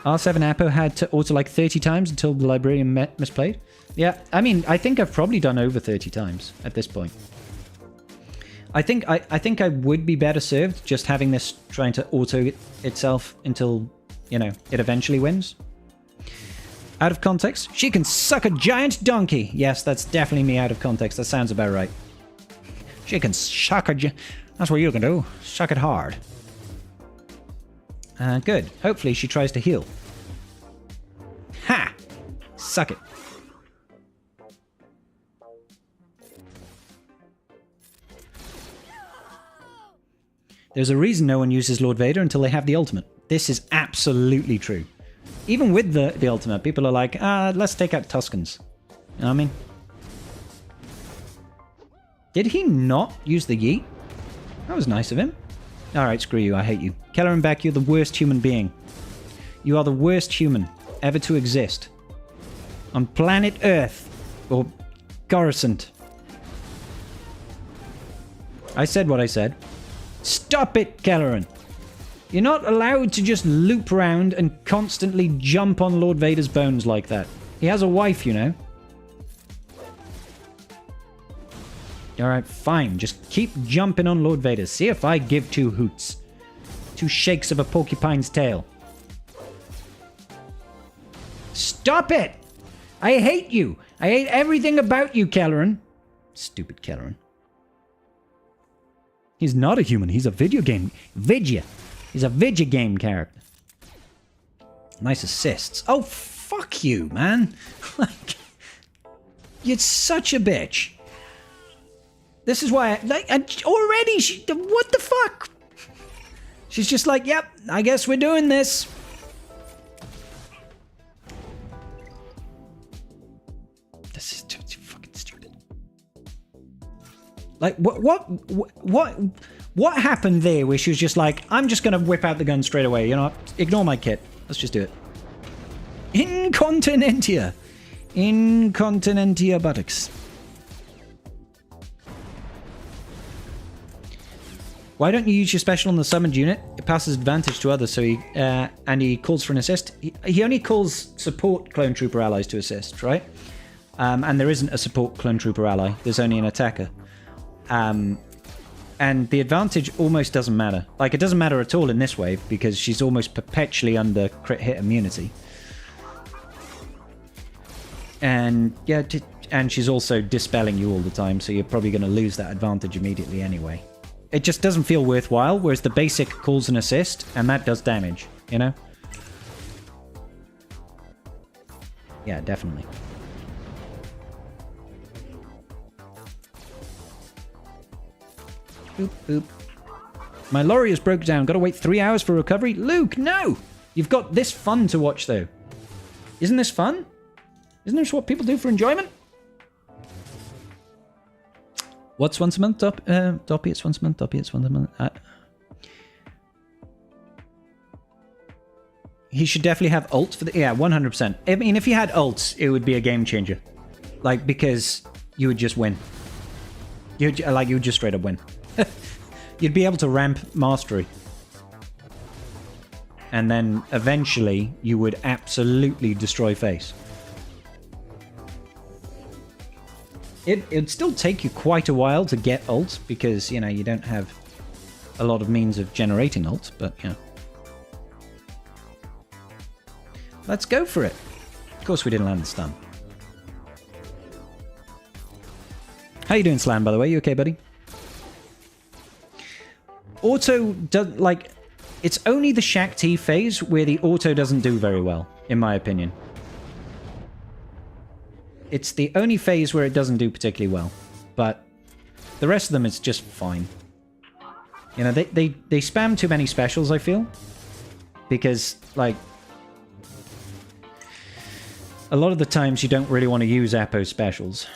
Speaker 1: R7 Apo had to auto like 30 times until the librarian misplayed. Yeah, I mean, I think I've probably done over 30 times at this point. I think I would be better served just having this trying to auto itself until, you know, it eventually wins. Out of context, she can suck a giant donkey. Yes, that's definitely me out of context. That sounds about right. She can suck a that's what you can do. Suck it hard. Good. Hopefully she tries to heal. Ha! Suck it. There's a reason no one uses Lord Vader until they have the ultimate. This is absolutely true. Even with the ultimate, people are like, let's take out Tuscans. You know what I mean? Did he not use the yeet? That was nice of him. Alright, screw you, I hate you. Kelleran Beck, you're the worst human being. You are the worst human ever to exist. On planet Earth. Or Coruscant. I said what I said. Stop it, Kelleran! You're not allowed to just loop around and constantly jump on Lord Vader's bones like that. He has a wife, you know. Alright, fine. Just keep jumping on Lord Vader. See if I give 2 hoots. 2 shakes of a porcupine's tail. Stop it! I hate you! I hate everything about you, Kelleran. Stupid Kelleran. He's not a human. He's a video game. Vidya. He's a video game character. Nice assists. Oh, fuck you, man. Like, you're such a bitch. This is why, already, what the fuck? She's just like, yep, I guess we're doing this. This is too fucking stupid. Like, what happened there where she was just like, I'm just going to whip out the gun straight away, you know, ignore my kit. Let's just do it. Incontinentia. Incontinentia buttocks. Why don't you use your special on the summoned unit? It passes advantage to others, so and he calls for an assist. He only calls support clone trooper allies to assist, right? And there isn't a support clone trooper ally. There's only an attacker. And the advantage almost doesn't matter. Like, it doesn't matter at all in this wave, because she's almost perpetually under crit hit immunity. And, yeah, and she's also dispelling you all the time, so you're probably going to lose that advantage immediately anyway. It just doesn't feel worthwhile, whereas the basic calls an assist, and that does damage, you know? Yeah, definitely. Boop, boop. My lorry has broke down. Gotta wait 3 hours for recovery? Luke, no! You've got this fun to watch, though. Isn't this fun? Isn't this what people do for enjoyment? What's once a month? Doppy, it's once a month. Doppy, it's once a month. He should definitely have ult for the... Yeah, 100%. I mean, if he had ults, it would be a game changer. Like, because you would just win. You would just straight up win. You'd be able to ramp mastery. And then eventually you would absolutely destroy face. It'd still take you quite a while to get ult because, you know, you don't have a lot of means of generating ult, but yeah. Let's go for it. Of course we didn't land the stun. How you doing, Slam, by the way? You okay, buddy? Auto does, like, it's only the Shakti phase where the auto doesn't do very well, in my opinion. It's the only phase where it doesn't do particularly well, but the rest of them is just fine. You know, they spam too many specials, I feel, because, like, a lot of the times you don't really want to use Apo specials.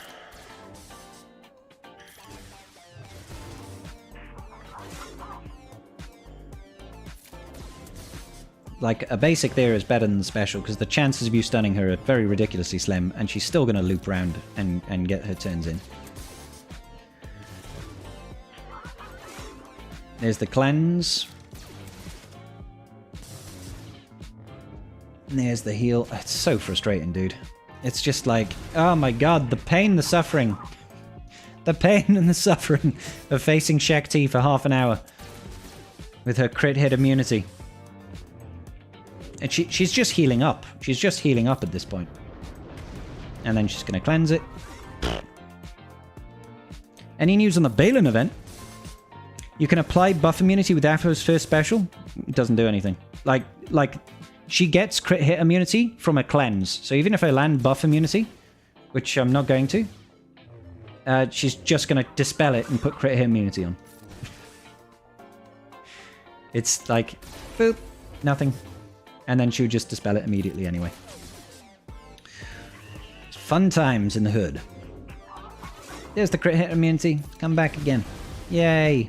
Speaker 1: Like, a basic there is better than the special, because the chances of you stunning her are very ridiculously slim, and she's still going to loop around and get her turns in. There's the cleanse. And there's the heal. It's so frustrating, dude. It's just like, oh my god, the pain, the suffering. The pain and the suffering of facing Shakti for half an hour with her crit hit immunity. And she's just healing up. She's just healing up at this point. And then she's going to cleanse it. Any news on the Balin event? You can apply buff immunity with Apo's first special. It doesn't do anything. Like she gets crit hit immunity from a cleanse. So even if I land buff immunity, which I'm not going to, she's just going to dispel it and put crit hit immunity on. It's like, boop, nothing. And then she would just dispel it immediately anyway. It's fun times in the hood. There's the crit hit immunity. Come back again. Yay.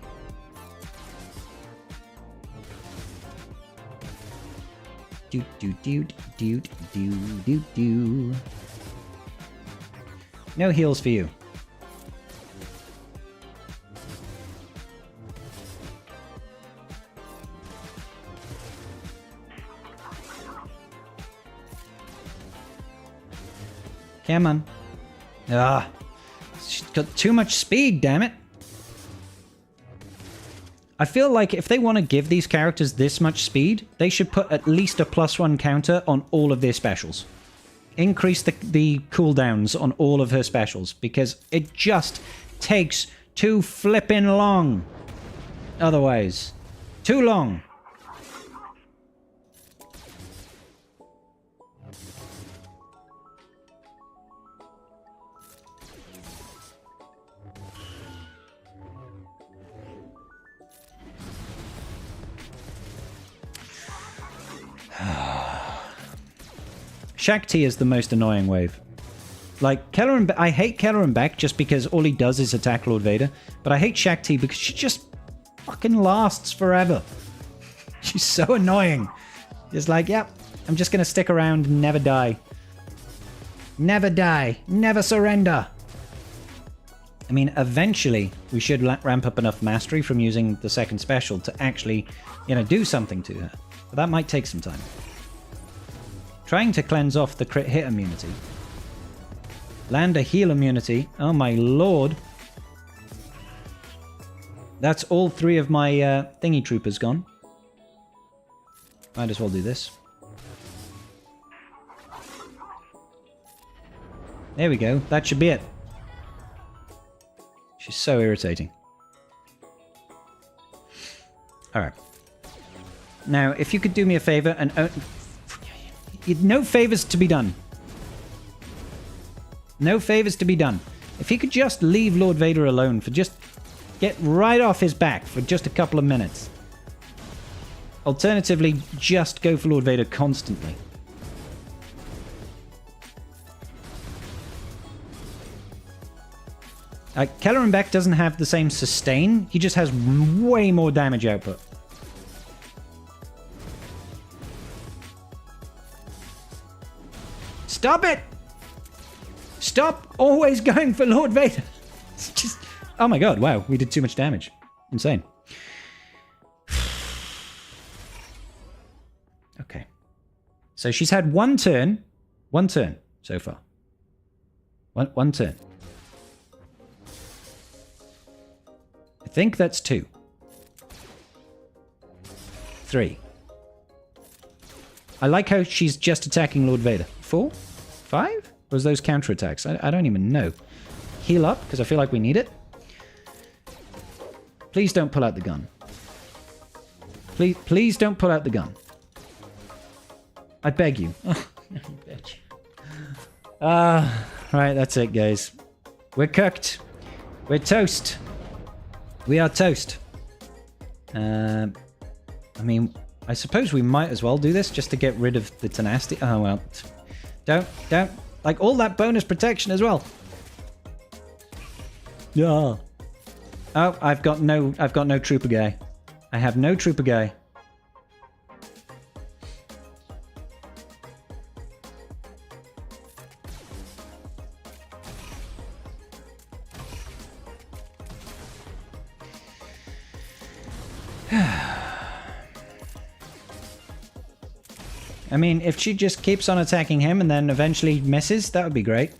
Speaker 1: Do do do do do do do. No heals for you. Come on. Ah. She's got too much speed, damn it. I feel like if they want to give these characters this much speed, they should put at least a +1 counter on all of their specials. Increase the cooldowns on all of her specials, because it just takes too flippin' long. Otherwise. Too long. Shakti is the most annoying wave. Like, I hate Keller and Beck just because all he does is attack Lord Vader, but I hate Shakti because she just fucking lasts forever. She's so annoying. It's like, yep, I'm just gonna stick around and never die. Never die. Never surrender. I mean, eventually, we should ramp up enough mastery from using the second special to actually, you know, do something to her. But that might take some time. Trying to cleanse off the crit hit immunity. Land a heal immunity. Oh my lord. That's all 3 of my thingy troopers gone. Might as well do this. There we go. That should be it. She's so irritating. Alright. Now, if you could do me a favor and... no favors to be done. No favors to be done. If he could just leave Lord Vader alone for just... get right off his back for just a couple of minutes. Alternatively, just go for Lord Vader constantly. Kelleran Beck doesn't have the same sustain. He just has way more damage output. Stop it! Stop always going for Lord Vader. It's just Oh my god, wow, we did too much damage. Insane. Okay. So she's had one turn so far. One turn. I think that's 2. 3. I like how she's just attacking Lord Vader. 4? 5? Or was those counterattacks? I don't even know. Heal up, because I feel like we need it. Please don't pull out the gun. Please don't pull out the gun. I beg you. Oh, bitch. Right, that's it, guys. We're cooked. We're toast. We are toast. I mean, I suppose we might as well do this just to get rid of the tenacity. Oh, well. Don't. Like, all that bonus protection as well. Yeah. Oh, I've got no trooper guy. I have no trooper guy. I mean, if she just keeps on attacking him and then eventually misses, that would be great.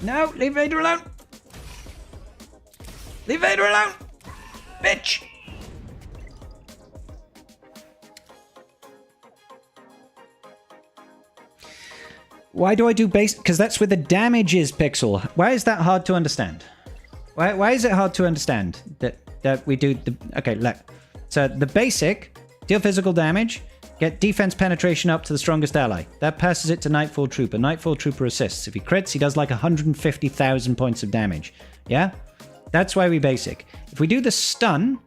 Speaker 1: No, leave Vader alone. Leave Vader alone. Bitch. Why do I do base? Because that's where the damage is, Pixel. Why is that hard to understand? Why is it hard to understand that we do the... Okay, look. So the basic, deal physical damage, get defense penetration up to the strongest ally. That passes it to Nightfall Trooper. Nightfall Trooper assists. If he crits, he does like 150,000 points of damage. Yeah? That's why we basic. If we do the stun,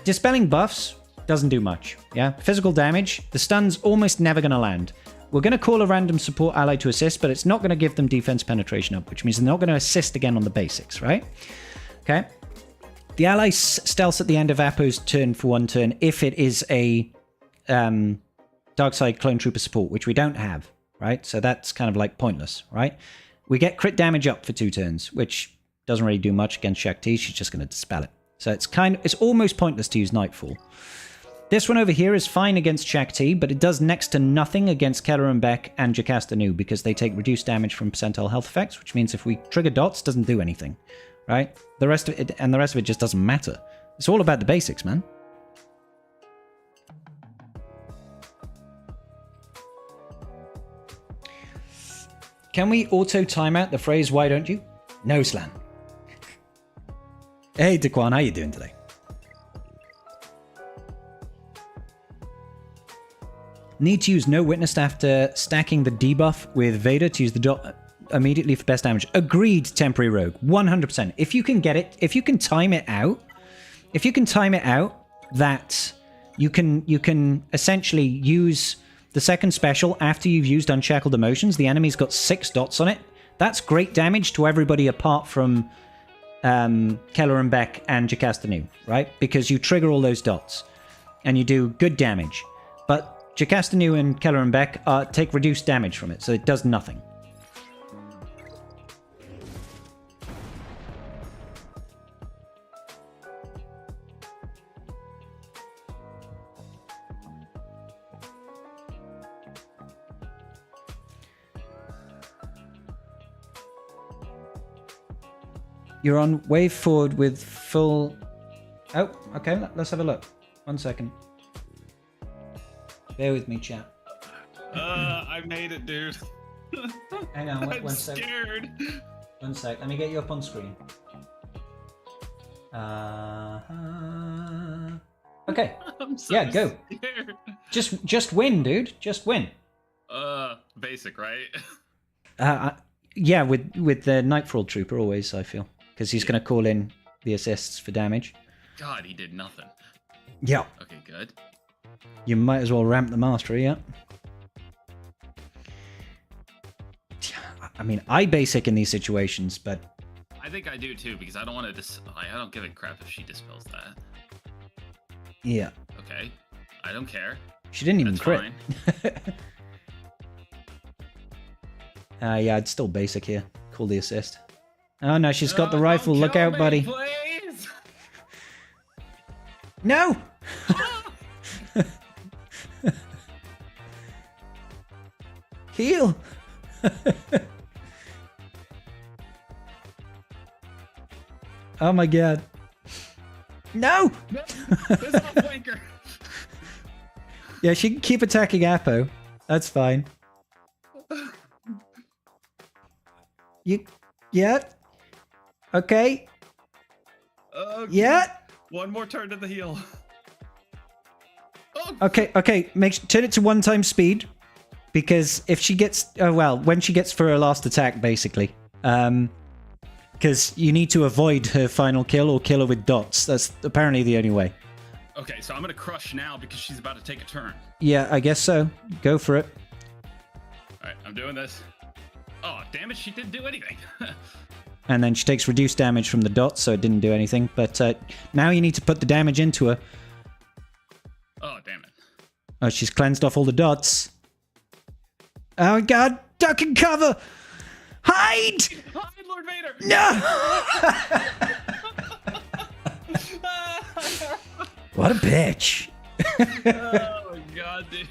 Speaker 1: dispelling buffs doesn't do much. Yeah? Physical damage, the stun's almost never going to land. We're going to call a random support ally to assist, but it's not going to give them defense penetration up, which means they're not going to assist again on the basics, right? Okay? The ally stealths at the end of Apo's turn for 1 turn if it is a Darkside Clone Trooper support, which we don't have, right? So that's kind of like pointless, right? We get crit damage up for 2 turns, which doesn't really do much against Shakti. She's just going to dispel it. So it's almost pointless to use Nightfall. This one over here is fine against Shakti, but it does next to nothing against Kelleran Beck and Jocasta Nu because they take reduced damage from percentile health effects, which means if we trigger dots, it doesn't do anything. Right? The rest of it just doesn't matter. It's all about the basics, man. Can we auto timeout the phrase "why don't you"? No, Slan. Hey, Daquan, how you doing today? Need to use no witness after stacking the debuff with Vader to use the dot immediately for best damage. Agreed, Temporary Rogue. 100%. If you can get it, if you can time it out that you can essentially use the second special after you've used Unshackled Emotions. The enemy's got 6 dots on it. That's great damage to everybody apart from Kelleran Beck and Jocasta Nu, right? Because you trigger all those dots and you do good damage. But Jocasta Nu and Kelleran Beck take reduced damage from it, so it does nothing. You're on wave forward with full... Oh, okay, let's have a look. 1 second. Bear with me, chat.
Speaker 2: I made it, dude.
Speaker 1: Hang on,
Speaker 2: I'm
Speaker 1: one sec.
Speaker 2: scared.
Speaker 1: 1 sec, let me get you up on screen. Okay.
Speaker 2: I'm so
Speaker 1: yeah, go.
Speaker 2: scared.
Speaker 1: Just win, dude. Just win.
Speaker 2: Basic, right?
Speaker 1: Yeah, with the Nightfall Trooper always, I feel. Because he's going to call in the assists for damage.
Speaker 2: God, he did nothing.
Speaker 1: Yeah.
Speaker 2: Okay, good.
Speaker 1: You might as well ramp the mastery, yeah. I mean, I basic in these situations, but...
Speaker 2: I think I do too, because I don't want to I don't give a crap if she dispels that.
Speaker 1: Yeah.
Speaker 2: Okay. I don't care.
Speaker 1: She didn't even
Speaker 2: That's
Speaker 1: crit.
Speaker 2: fine.
Speaker 1: Yeah, I'd still basic here. call the assist. Oh no, she's got the
Speaker 2: Don't
Speaker 1: rifle. Look
Speaker 2: kill
Speaker 1: out,
Speaker 2: me,
Speaker 1: buddy.
Speaker 2: Please.
Speaker 1: No! Heal! Oh my god. No!
Speaker 2: No, there's no flanker.
Speaker 1: Yeah, she can keep attacking Apo. That's fine. You... Yeah? Okay. Yeah?
Speaker 2: One more turn to the heel. Oh.
Speaker 1: Okay, turn it to 1 time speed. Because if she gets... Oh, well, when she gets for her last attack, basically. Because you need to avoid her final kill or kill her with dots. That's apparently the only way.
Speaker 2: Okay, so I'm gonna crush now because she's about to take a turn.
Speaker 1: Yeah, I guess so. Go for it.
Speaker 2: Alright, I'm doing this. Oh, damn it, she didn't do anything.
Speaker 1: And then she takes reduced damage from the dots, so it didn't do anything. But now you need to put the damage into her.
Speaker 2: Oh, damn it.
Speaker 1: Oh, she's cleansed off all the dots. Oh, God. Duck and cover. Hide!
Speaker 2: Hide, Lord Vader!
Speaker 1: No! What a bitch.
Speaker 2: Oh, my God, dude.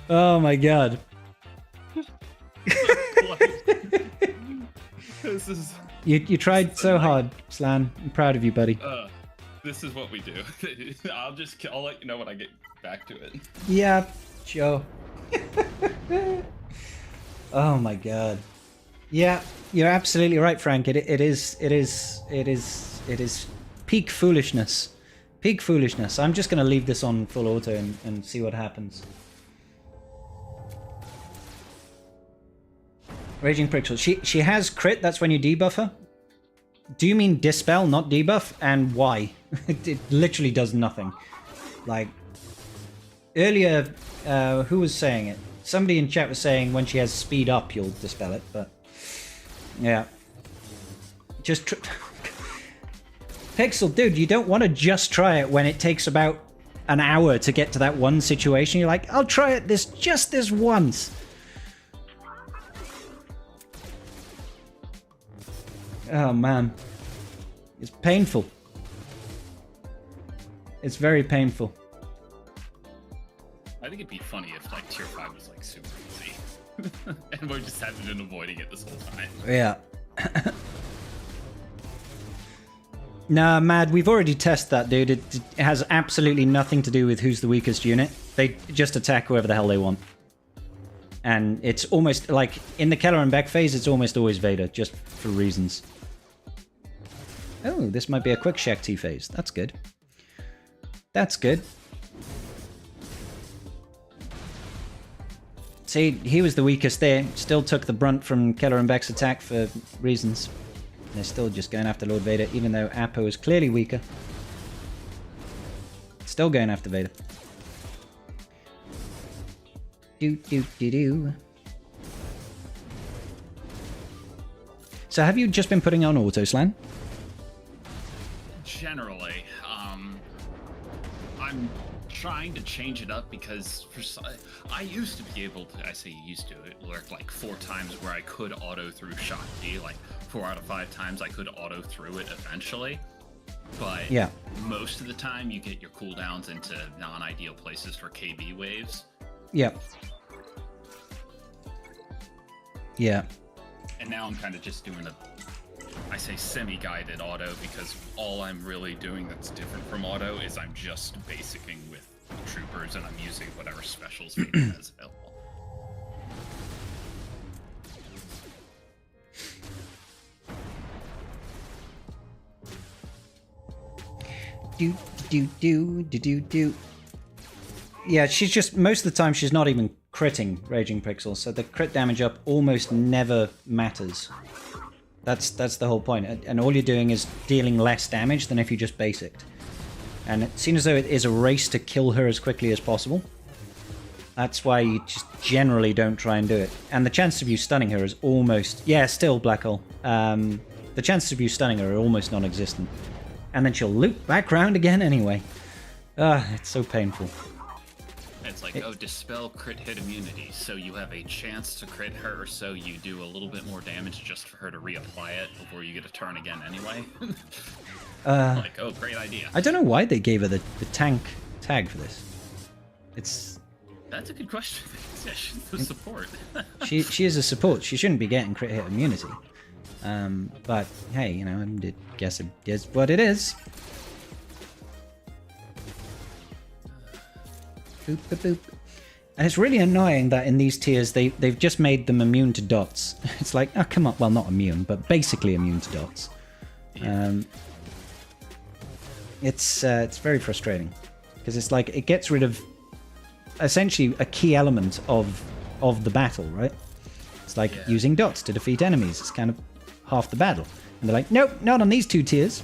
Speaker 1: Oh, my God.
Speaker 2: This is...
Speaker 1: You tried so hard, Slan. I'm proud of you, buddy.
Speaker 2: This is what we do. I'll let you know when I get back to it.
Speaker 1: Yeah, sure. Oh my god. Yeah, you're absolutely right, Frank. It is peak foolishness. Peak foolishness. I'm just gonna leave this on full auto and see what happens. Raging Pixel. She has crit, that's when you debuff her. Do you mean dispel, not debuff? And why? It literally does nothing. Like, earlier, who was saying it? Somebody in chat was saying when she has speed up, you'll dispel it, but... Yeah. Just... Pixel, dude, you don't want to just try it when it takes about an hour to get to that one situation. You're like, I'll try it just this once. Oh, man. It's painful. It's very painful.
Speaker 2: I think it'd be funny if, like, tier 5 was, like, super easy. And we just haven't been avoiding it this whole time.
Speaker 1: Yeah. Nah, Mad, we've already tested that, dude. It has absolutely nothing to do with who's the weakest unit. They just attack whoever the hell they want. And it's almost, like, in the Keller and Beck phase, it's almost always Vader, just for reasons. Oh, this might be a quick Shakti phase. That's good. That's good. See, he was the weakest there. Still took the brunt from Keller and Beck's attack for reasons. They're still just going after Lord Vader, even though Apo is clearly weaker. Still going after Vader. Do. So have you just been putting on auto, Slan?
Speaker 2: Generally, I'm trying to change it up because I used to be able to, I say used to, it worked like 4 times where I could auto through Shakti, like 4 out of 5 times I could auto through it eventually. But
Speaker 1: yeah,
Speaker 2: most of the time you get your cooldowns into non-ideal places for KB waves.
Speaker 1: Yeah. Yeah.
Speaker 2: And now I'm kind of just doing I say semi-guided auto because all I'm really doing that's different from auto is I'm just basicing with troopers and I'm using whatever specials Vader has available.
Speaker 1: Do. Yeah, she's just, most of the time she's not even critting Raging Pixel, so the crit damage up almost never matters. That's the whole point, and all you're doing is dealing less damage than if you just basicked. And it seems as though it is a race to kill her as quickly as possible. That's why you just generally don't try and do it. And the chances of you stunning her is almost... Yeah, still Black Hole. The chances of you stunning her are almost non-existent. And then she'll loop back round again anyway. It's so painful.
Speaker 2: It's like like, oh, dispel crit hit immunity, so you have a chance to crit her, so you do a little bit more damage just for her to reapply it before you get a turn again anyway. Like, oh, great idea.
Speaker 1: I don't know why they gave her the tank tag for this.
Speaker 2: That's a good question. Yeah, she's the support.
Speaker 1: she is a support. She shouldn't be getting crit hit immunity. But hey, you know, I guess it is what it is. Boop, boop, boop. And it's really annoying that in these tiers they've just made them immune to dots. It's like, oh come on, well not immune, but basically immune to dots. It's very frustrating because it's like it gets rid of essentially a key element of the battle, right? It's like using dots to defeat enemies. It's kind of half the battle, and they're like, nope, not on these 2 tiers.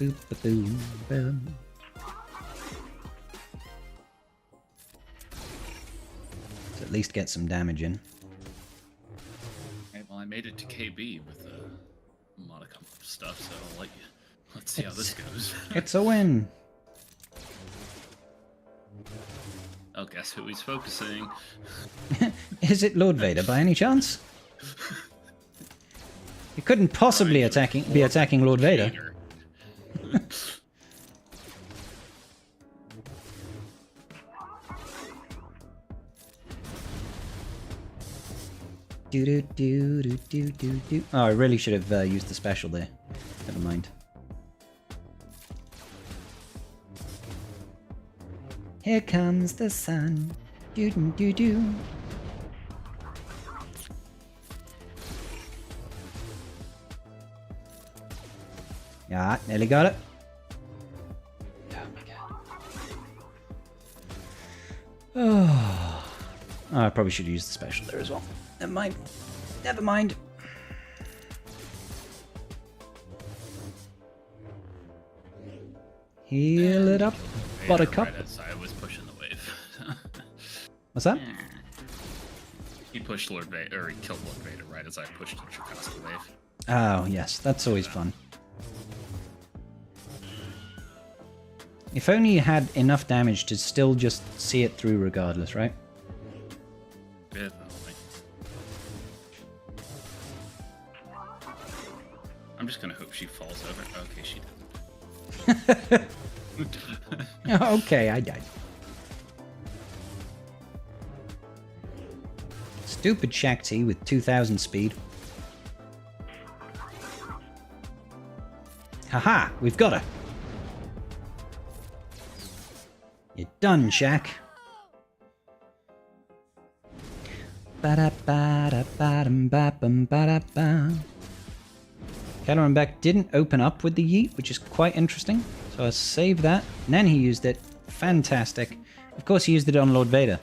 Speaker 1: Boop, boom, boom. To at least get some damage in.
Speaker 2: Okay, well, I made it to KB with a modicum of stuff, so I'll let you. Let's see how this goes.
Speaker 1: It's a win.
Speaker 2: Oh, guess who he's focusing?
Speaker 1: Is it Lord Vader by any chance? He couldn't possibly be attacking Lord Vader. Do do do do do do do. Oh, I really should have used the special there. Never mind. Here comes the sun. Do do do do. Yeah, nearly got it. Oh my god. Oh, I probably should use the special there as well. Never mind. Never mind. Heal it up, Buttercup.
Speaker 2: Right as I was pushing the wave.
Speaker 1: What's that?
Speaker 2: He pushed Lord Vader, or he killed Lord Vader right as I pushed the Tricasta wave.
Speaker 1: Oh, yes, that's always fun. If only you had enough damage to still just see it through regardless, right?
Speaker 2: Definitely. I'm just gonna hope she falls over. Okay, she didn't.
Speaker 1: Okay, I died. Stupid Shakti with 2000 speed. Haha, we've got her. You're done, Shaq. Kelleran Beck didn't open up with the yeet, which is quite interesting. So I'll save that. And then he used it. Fantastic. Of course he used it on Lord Vader.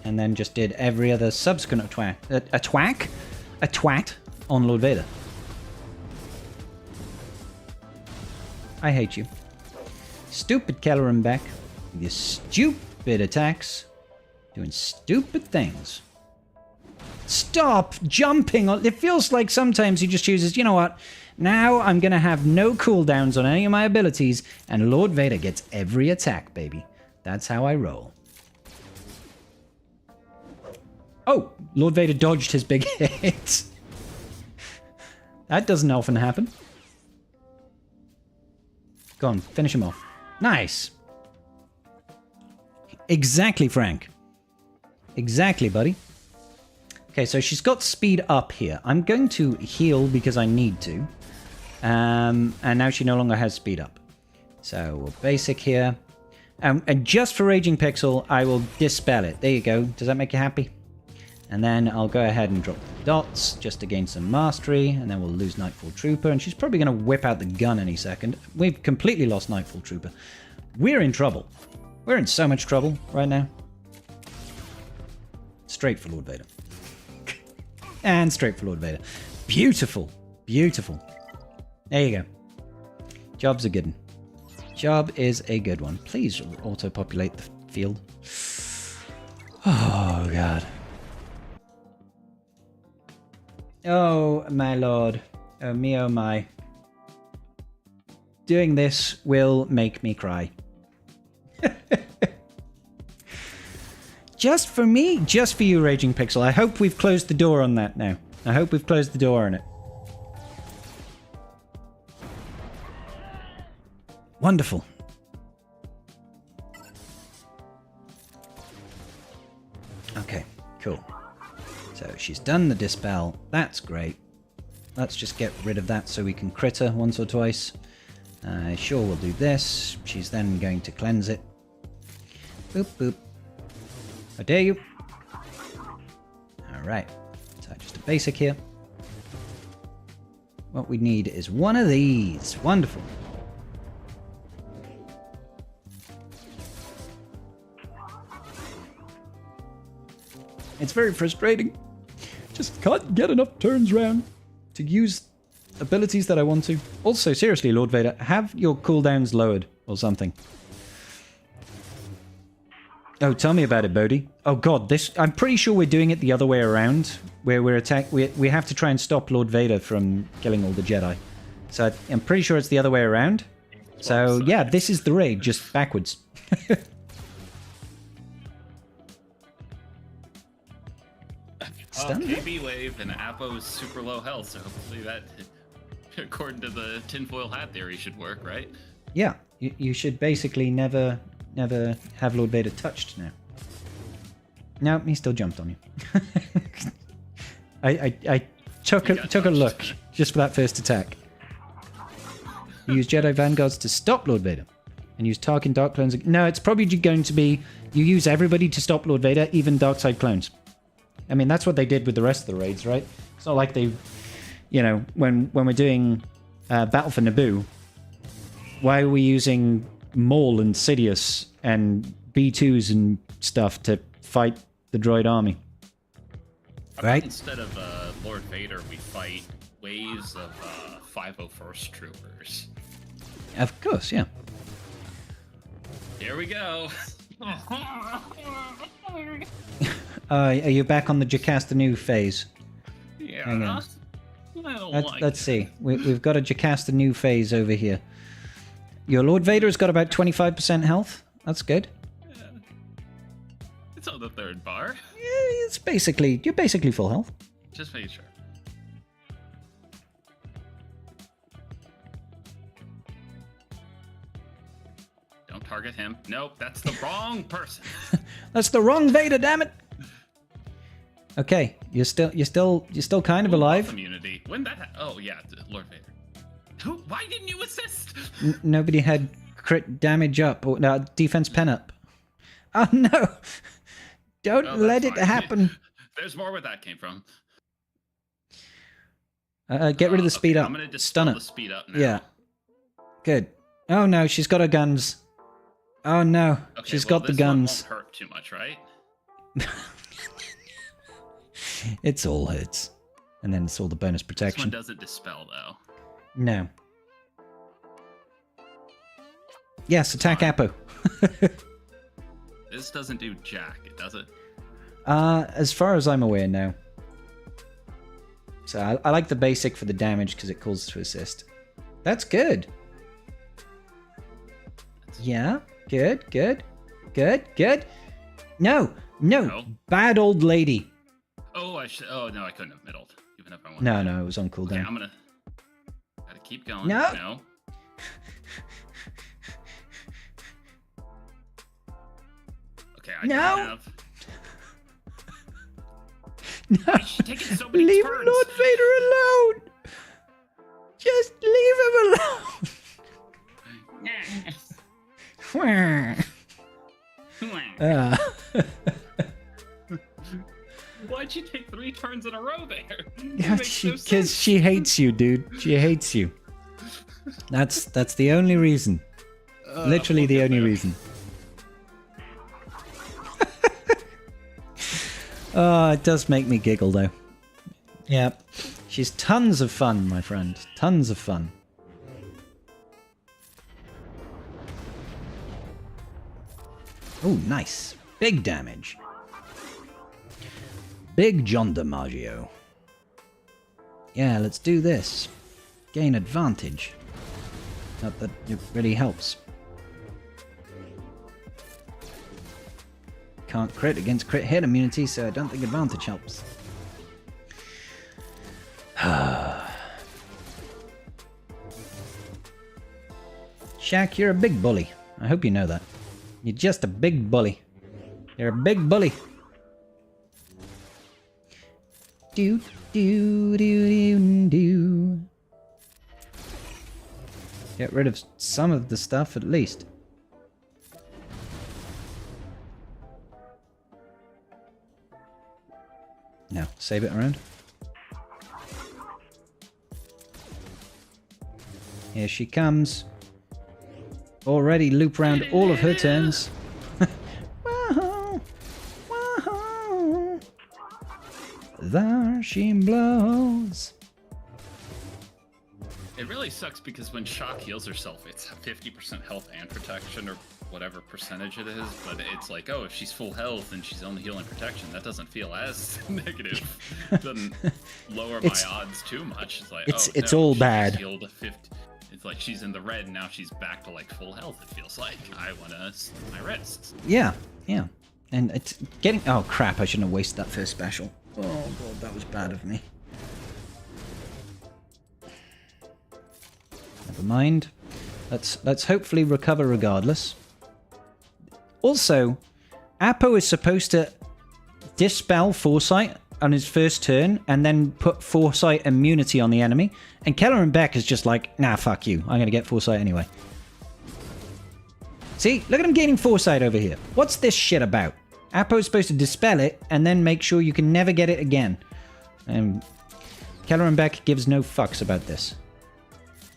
Speaker 1: And then just did every other subsequent a twat on Lord Vader. I hate you. Stupid Kelleran Beck. With your stupid attacks. Doing stupid things. Stop jumping. It feels like sometimes he just chooses, you know what? Now I'm going to have no cooldowns on any of my abilities, and Lord Vader gets every attack, baby. That's how I roll. Oh, Lord Vader dodged his big hit. That doesn't often happen. Go on, finish him off. Nice. Exactly, Frank. Exactly, buddy. Okay, so she's got speed up here. I'm going to heal because I need to. And now she no longer has speed up. So we'll basic here. And just for Raging Pixel, I will dispel it. There you go. Does that make you happy? And then I'll go ahead and drop the dots just to gain some mastery. And then we'll lose Nightfall Trooper. And she's probably going to whip out the gun any second. We've completely lost Nightfall Trooper. We're in trouble. We're in so much trouble right now. Straight for Lord Vader. And straight for Lord Vader. Beautiful. Beautiful. There you go. Job's a good one. Job is a good one. Please auto-populate the field. Oh, God. Oh, my lord. Oh, me, oh, my. doing this will make me cry. Just for me, just for you, Raging Pixel. I hope we've closed the door on that now. I hope we've closed the door on it. Wonderful. Okay, cool. So she's done the dispel. That's great. Let's just get rid of that so we can crit her once or twice. Sure, we'll do this. She's then going to cleanse it. Boop, boop. How dare you? Alright. So just a basic here. What we need is one of these. Wonderful. It's very frustrating. Just can't get enough turns round to use abilities that I want to. Also, seriously, Lord Vader, have your cooldowns lowered or something. Oh, tell me about it, Bodhi. Oh god, this... I'm pretty sure we're doing it the other way around, where we're we have to try and stop Lord Vader from killing all the Jedi. So I'm pretty sure it's the other way around. So yeah, this is the raid, just backwards.
Speaker 2: KB wave and Apo is super low health, so hopefully that, according to the tinfoil hat theory, should work, right?
Speaker 1: Yeah, you should basically never have Lord Vader touched now. No, he still jumped on you. I took a look just for that first attack. You use Jedi Vanguards to stop Lord Vader, and use Tarkin Dark Clones. No, it's probably going to be you use everybody to stop Lord Vader, even Darkside clones. I mean, that's what they did with the rest of the raids, right? It's not like they, you know, when we're doing Battle for Naboo, why are we using Maul and Sidious and B2s and stuff to fight the droid army? Right?
Speaker 2: Instead of Lord Vader, we fight waves of 501st troopers.
Speaker 1: Of course, yeah.
Speaker 2: Here we go.
Speaker 1: Are you back on the Jocasta New phase?
Speaker 2: Yeah.
Speaker 1: Hang on.
Speaker 2: I don't
Speaker 1: Let's see. We've got a Jocasta New phase over here. Your Lord Vader's got about 25% health. That's good.
Speaker 2: Yeah. It's on the third bar.
Speaker 1: Yeah, you're basically full health.
Speaker 2: Just making sure. Don't target him. Nope, that's the wrong person.
Speaker 1: That's the wrong Vader, damn it. Okay, you're still kind of alive.
Speaker 2: Immunity. When that? Oh yeah, Lord Vader. Why didn't you assist?
Speaker 1: Nobody had crit damage up or no, defense pen up. Oh no! Don't let it happen.
Speaker 2: There's more where that came from.
Speaker 1: Get rid of the speed up.
Speaker 2: I'm gonna just
Speaker 1: stun
Speaker 2: the
Speaker 1: it.
Speaker 2: speed up now.
Speaker 1: Yeah. Good. Oh no, she's got her guns. Oh no,
Speaker 2: Okay,
Speaker 1: she's
Speaker 2: well,
Speaker 1: got the
Speaker 2: this
Speaker 1: guns.
Speaker 2: one won't hurt too much, right?
Speaker 1: It's all hits. And then it's all the bonus
Speaker 2: This
Speaker 1: protection.
Speaker 2: one doesn't dispel though.
Speaker 1: No. Yes, attack Apo.
Speaker 2: This doesn't do jack, does it?
Speaker 1: As far as I'm aware, no. So I like the basic for the damage because it calls to assist. That's good. Yeah, good. No. Bad old lady.
Speaker 2: Oh, oh no, I couldn't have middled, even if I wanted.
Speaker 1: No, it was on cooldown.
Speaker 2: Okay, I'm gonna gotta keep going.
Speaker 1: No.
Speaker 2: Okay, I don't have.
Speaker 1: No.
Speaker 2: Why is she taking so many
Speaker 1: Leave
Speaker 2: turns?
Speaker 1: Lord Vader alone. Just leave him alone.
Speaker 2: Why'd she take 3 turns in a row there?
Speaker 1: Because she hates you, dude. She hates you. That's the only reason. Literally the only reason. Oh, it does make me giggle, though. Yeah. She's tons of fun, my friend. Tons of fun. Oh, nice. Big damage. Big John DiMaggio. Yeah, let's do this. Gain advantage. Not that it really helps. Can't crit against crit hit immunity, so I don't think advantage helps. Shaq, you're a big bully. I hope you know that. You're just a big bully. You're a big bully. Do, do, do, do, do. Get rid of some of the stuff at least. Now, save it around. Here she comes. Already loop around all of her turns. Whoa, whoa. There she blows.
Speaker 2: It really sucks because when Shock heals herself, it's 50% health and protection or whatever percentage it is, but it's like, oh, if she's full health and she's only healing protection, that doesn't feel as negative. It doesn't lower my odds too much. It's like,
Speaker 1: it's all bad.
Speaker 2: Healed 50. It's like she's in the red and now she's back to like full health. It feels like I want to slit my wrists.
Speaker 1: Yeah, yeah. And it's getting... Oh, crap. I shouldn't have wasted that first special. Oh, God, that was bad of me. Never mind. Let's hopefully recover regardless. Also, Apo is supposed to dispel Foresight on his first turn and then put Foresight immunity on the enemy. And Keller and Beck is just like, nah, fuck you. I'm going to get Foresight anyway. See? Look at him gaining Foresight over here. What's this shit about? Apo's supposed to dispel it and then make sure you can never get it again. Keller and Beck gives no fucks about this.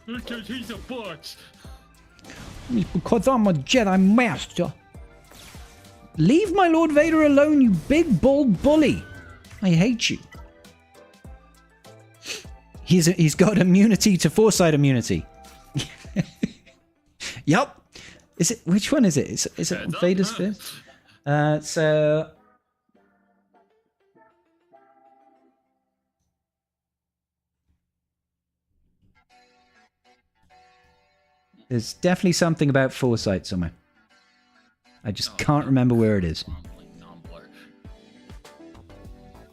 Speaker 2: Because he's a bot.
Speaker 1: Because I'm a Jedi Master. Leave my Lord Vader alone, you big bald bully. I hate you. He's got immunity to Foresight immunity. Yup. Is it? Which one is it? Is it Vader's first? So... There's definitely something about Foresight somewhere. I just can't remember where it is.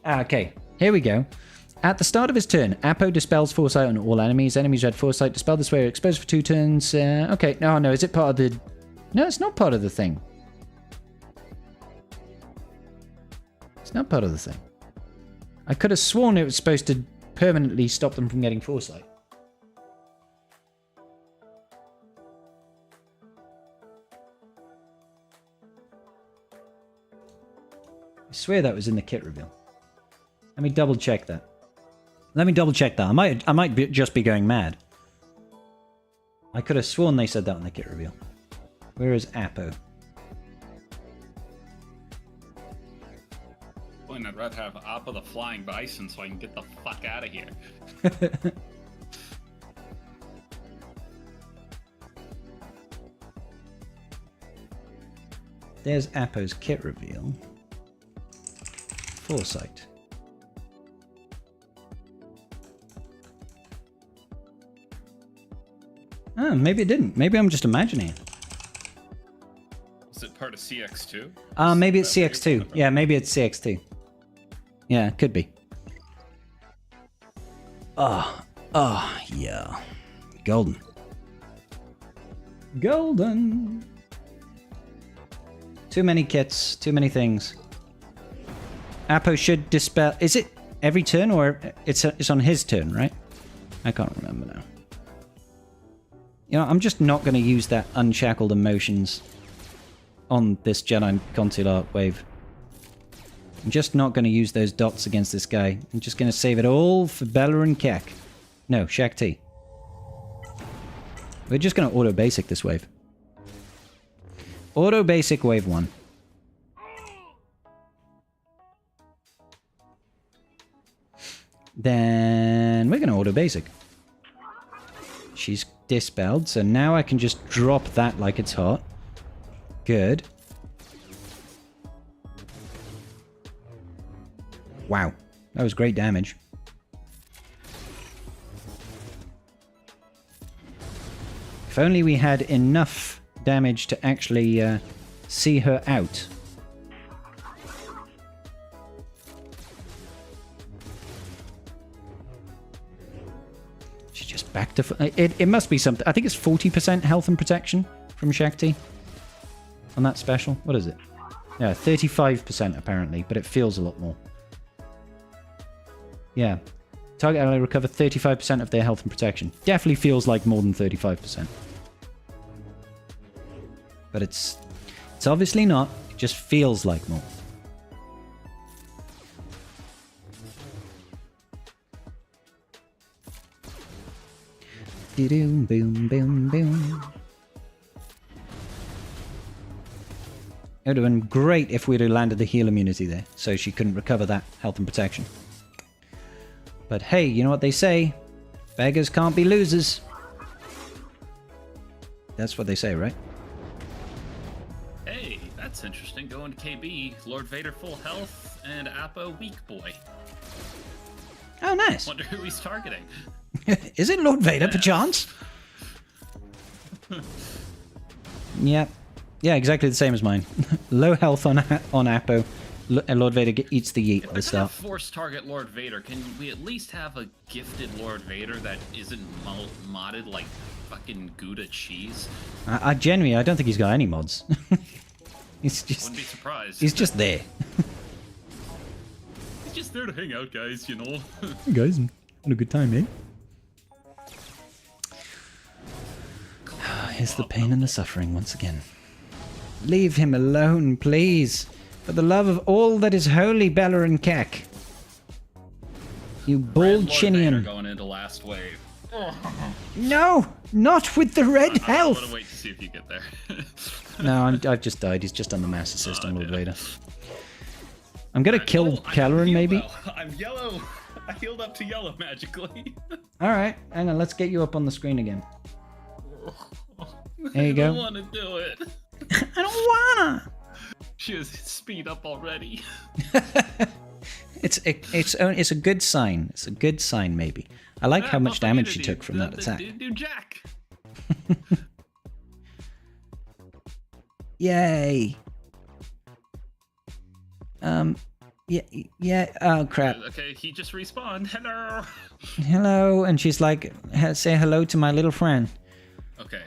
Speaker 1: Okay, here we go. At the start of his turn, Apo dispels Foresight on all enemies. Enemies read Foresight dispelled this way are exposed for 2 turns. Okay, no, is it part of the... No, it's not part of the thing. It's not part of the thing. I could have sworn it was supposed to permanently stop them from getting Foresight. I swear that was in the kit reveal. Let me double check that. I might just be going mad. I could have sworn they said that on the kit reveal. Where is Apo?
Speaker 2: Boy, I'd rather have Apo the flying bison so I can get the fuck out of here.
Speaker 1: There's Apo's kit reveal. Foresight. Oh, maybe it didn't. Maybe I'm just imagining it.
Speaker 2: Is it part of CX2?
Speaker 1: Maybe it's CX2. Yeah, maybe it's CX2. Yeah, it could be. Oh, yeah. Golden. Golden. Too many kits, too many things. Apo should dispel... Is it every turn or it's on his turn, right? I can't remember now. You know, I'm just not going to use that unshackled emotions on this Jedi Consular wave. I'm just not going to use those dots against this guy. I'm just going to save it all for Bella and Kek. No, Shaq T. We're just going to auto basic this wave. Auto basic wave 1. Then we're going to auto basic. She's dispelled, so now I can just drop that like it's hot. Good. Wow, that was great damage. If only we had enough damage to actually see her out. She's just back to... It must be something. I think it's 40% health and protection from Shakti on that special. What is it? Yeah, 35% apparently, but it feels a lot more. Yeah. Target ally recover 35% of their health and protection. Definitely feels like more than 35%. But it's obviously not. It just feels like more. Boom, boom, boom, boom. It would have been great if we'd have landed the heal immunity there, so she couldn't recover that health and protection. But hey, you know what they say? Beggars can't be losers. That's what they say, right?
Speaker 2: Hey, that's interesting. Going to KB, Lord Vader full health, and Appo weak boy.
Speaker 1: Oh, nice.
Speaker 2: Wonder who he's targeting.
Speaker 1: Is it Lord Vader, perchance? Yeah. Yeah, exactly the same as mine. Low health on Appo. Lord Vader eats the yeet at the start.
Speaker 2: If we're gonna force target Lord Vader, can we at least have a gifted Lord Vader that isn't modded like fucking Gouda cheese?
Speaker 1: I genuinely, I don't think he's got any mods. He's just...
Speaker 2: Wouldn't be surprised.
Speaker 1: He's just there.
Speaker 2: He's just there to hang out, guys, you know?
Speaker 1: Hey guys, having a good time, eh? Here's the pain and the suffering once again. Leave him alone, please. For the love of all that is holy, Bella and Keck. You bald chinian.
Speaker 2: Going into last wave.
Speaker 1: No, not with the red
Speaker 2: I'm
Speaker 1: health.
Speaker 2: gonna wait to see if you get there.
Speaker 1: No, I've just died. He's just on the mass assist on Lord Vader. I'm gonna kill Caloran, maybe.
Speaker 2: I'm yellow. I healed up to yellow magically.
Speaker 1: All right, hang on. Let's get you up on the screen again. There you go.
Speaker 2: I don't want to do it.
Speaker 1: I don't wanna.
Speaker 2: She was speed up already.
Speaker 1: It's a good sign. It's a good sign, maybe. I like how much damage she took from that attack.
Speaker 2: Do Jack.
Speaker 1: Yay. Yeah. Oh crap.
Speaker 2: Okay, he just respawned. Hello.
Speaker 1: Hello, and she's like, say hello to my little friend.
Speaker 2: Okay.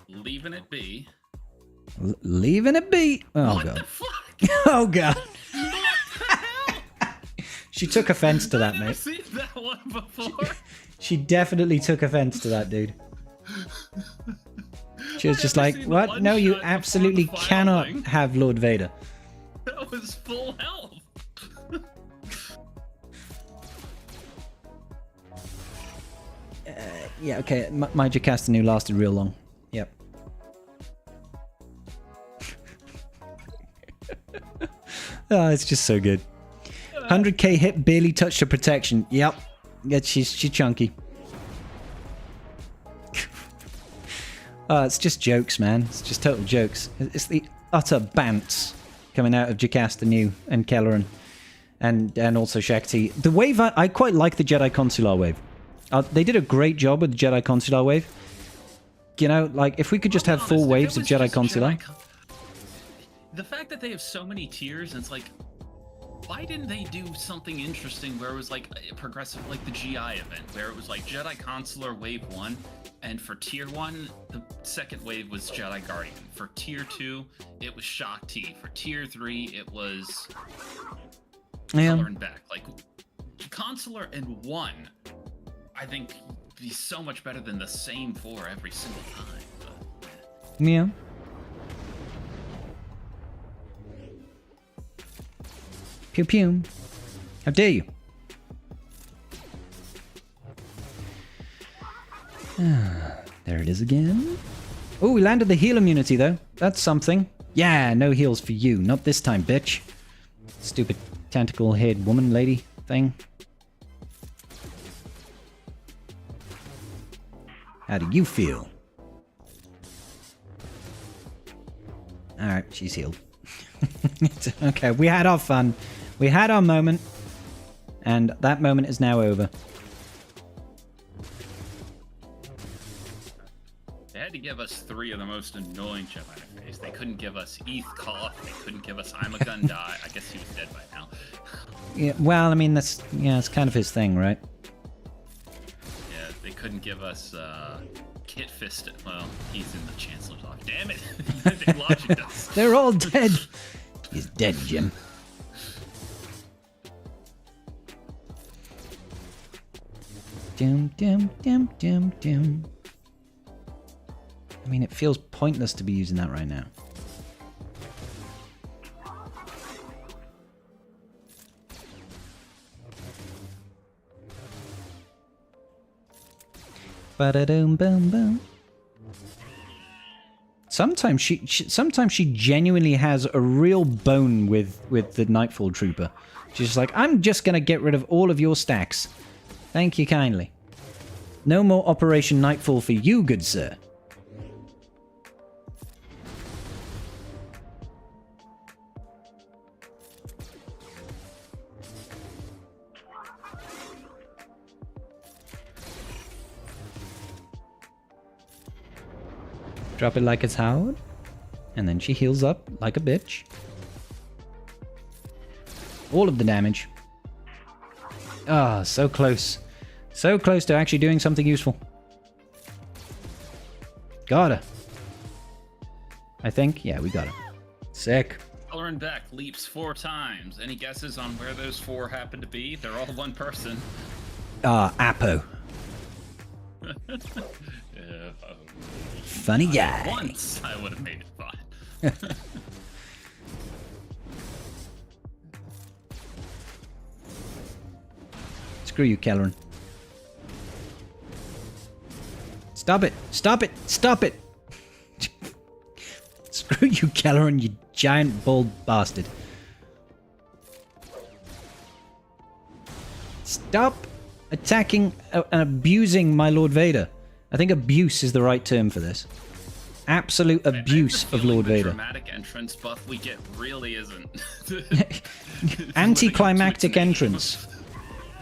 Speaker 2: Leaving it be.
Speaker 1: Leaving it be. Oh
Speaker 2: What
Speaker 1: god.
Speaker 2: the fuck?
Speaker 1: Oh god.
Speaker 2: What the hell?
Speaker 1: She took offense to that,
Speaker 2: I've never
Speaker 1: mate.
Speaker 2: seen that one before.
Speaker 1: She definitely took offense to that, dude. She was
Speaker 2: I've
Speaker 1: just
Speaker 2: never
Speaker 1: like,
Speaker 2: seen
Speaker 1: what?
Speaker 2: one
Speaker 1: No, you
Speaker 2: shot before
Speaker 1: absolutely
Speaker 2: the
Speaker 1: cannot
Speaker 2: filing.
Speaker 1: have Lord Vader.
Speaker 2: That was full health.
Speaker 1: Yeah, okay. My Jocasta lasted real long. Yep. Oh, it's just so good. 100k hit, barely touched her protection. Yep. Yeah, she's chunky. Oh, it's just jokes, man. It's just total jokes. It's the utter bants coming out of Jocasta New and Kelleran. And also Shakti. The wave, I quite like the Jedi Consular wave. They did a great job with the Jedi Consular wave. You know, like, if we could just have full waves of Jedi Consular.
Speaker 2: The fact that they have so many tiers, and it's like, why didn't they do something interesting where it was like progressive, like the GI event, where it was like Jedi Consular Wave 1, and for Tier 1, the second wave was Jedi Guardian. For Tier 2, it was Shakti. For Tier 3, it was Color and Beck. Like, Consular and 1, I think, be so much better than the same 4 every single time. But,
Speaker 1: Yeah. Pew pew. How dare you? There it is again. Oh, we landed the heal immunity though. That's something. Yeah, no heals for you. Not this time, bitch. Stupid tentacle head woman lady thing. How do you feel? Alright, she's healed. Okay, we had our fun. We had our moment. And that moment is now over.
Speaker 2: to give us 3 of the most annoying Jedi in face. They couldn't give us Eth Koth. They couldn't give us I'm a Gun Die. I guess he was dead by now.
Speaker 1: Yeah, well, I mean, that's kind of his thing, right?
Speaker 2: Yeah, they couldn't give us Kit Fist. Well, he's in the Chancellor's office. Damn it! They logicked us.
Speaker 1: They're all dead. He's dead, Jim. Dum dum dum dum dum. I mean, it feels pointless to be using that right now. Ba-da-dum bum bum. Sometimes she genuinely has a real bone with the Nightfall Trooper. She's just like, I'm just gonna get rid of all of your stacks. Thank you kindly. No more Operation Nightfall for you, good sir. Drop it like it's Howard. And then she heals up like a bitch. All of the damage. Ah, so close. So close to actually doing something useful. Got her. I think. Yeah, we got her. Sick.
Speaker 2: Colorin Beck leaps 4 times. Any guesses on where those 4 happen to be? They're all one person.
Speaker 1: Apo. Funny guy.
Speaker 2: Once I would have made it fun.
Speaker 1: Screw you, Kelleran. Stop it! Stop it! Stop it! Screw you, Kelleran, you giant bald bastard. Stop attacking and abusing my Lord Vader. I think abuse is the right term for this. Absolute abuse of Lord Vader.
Speaker 2: The dramatic entrance buff we get really isn't.
Speaker 1: Anticlimactic entrance.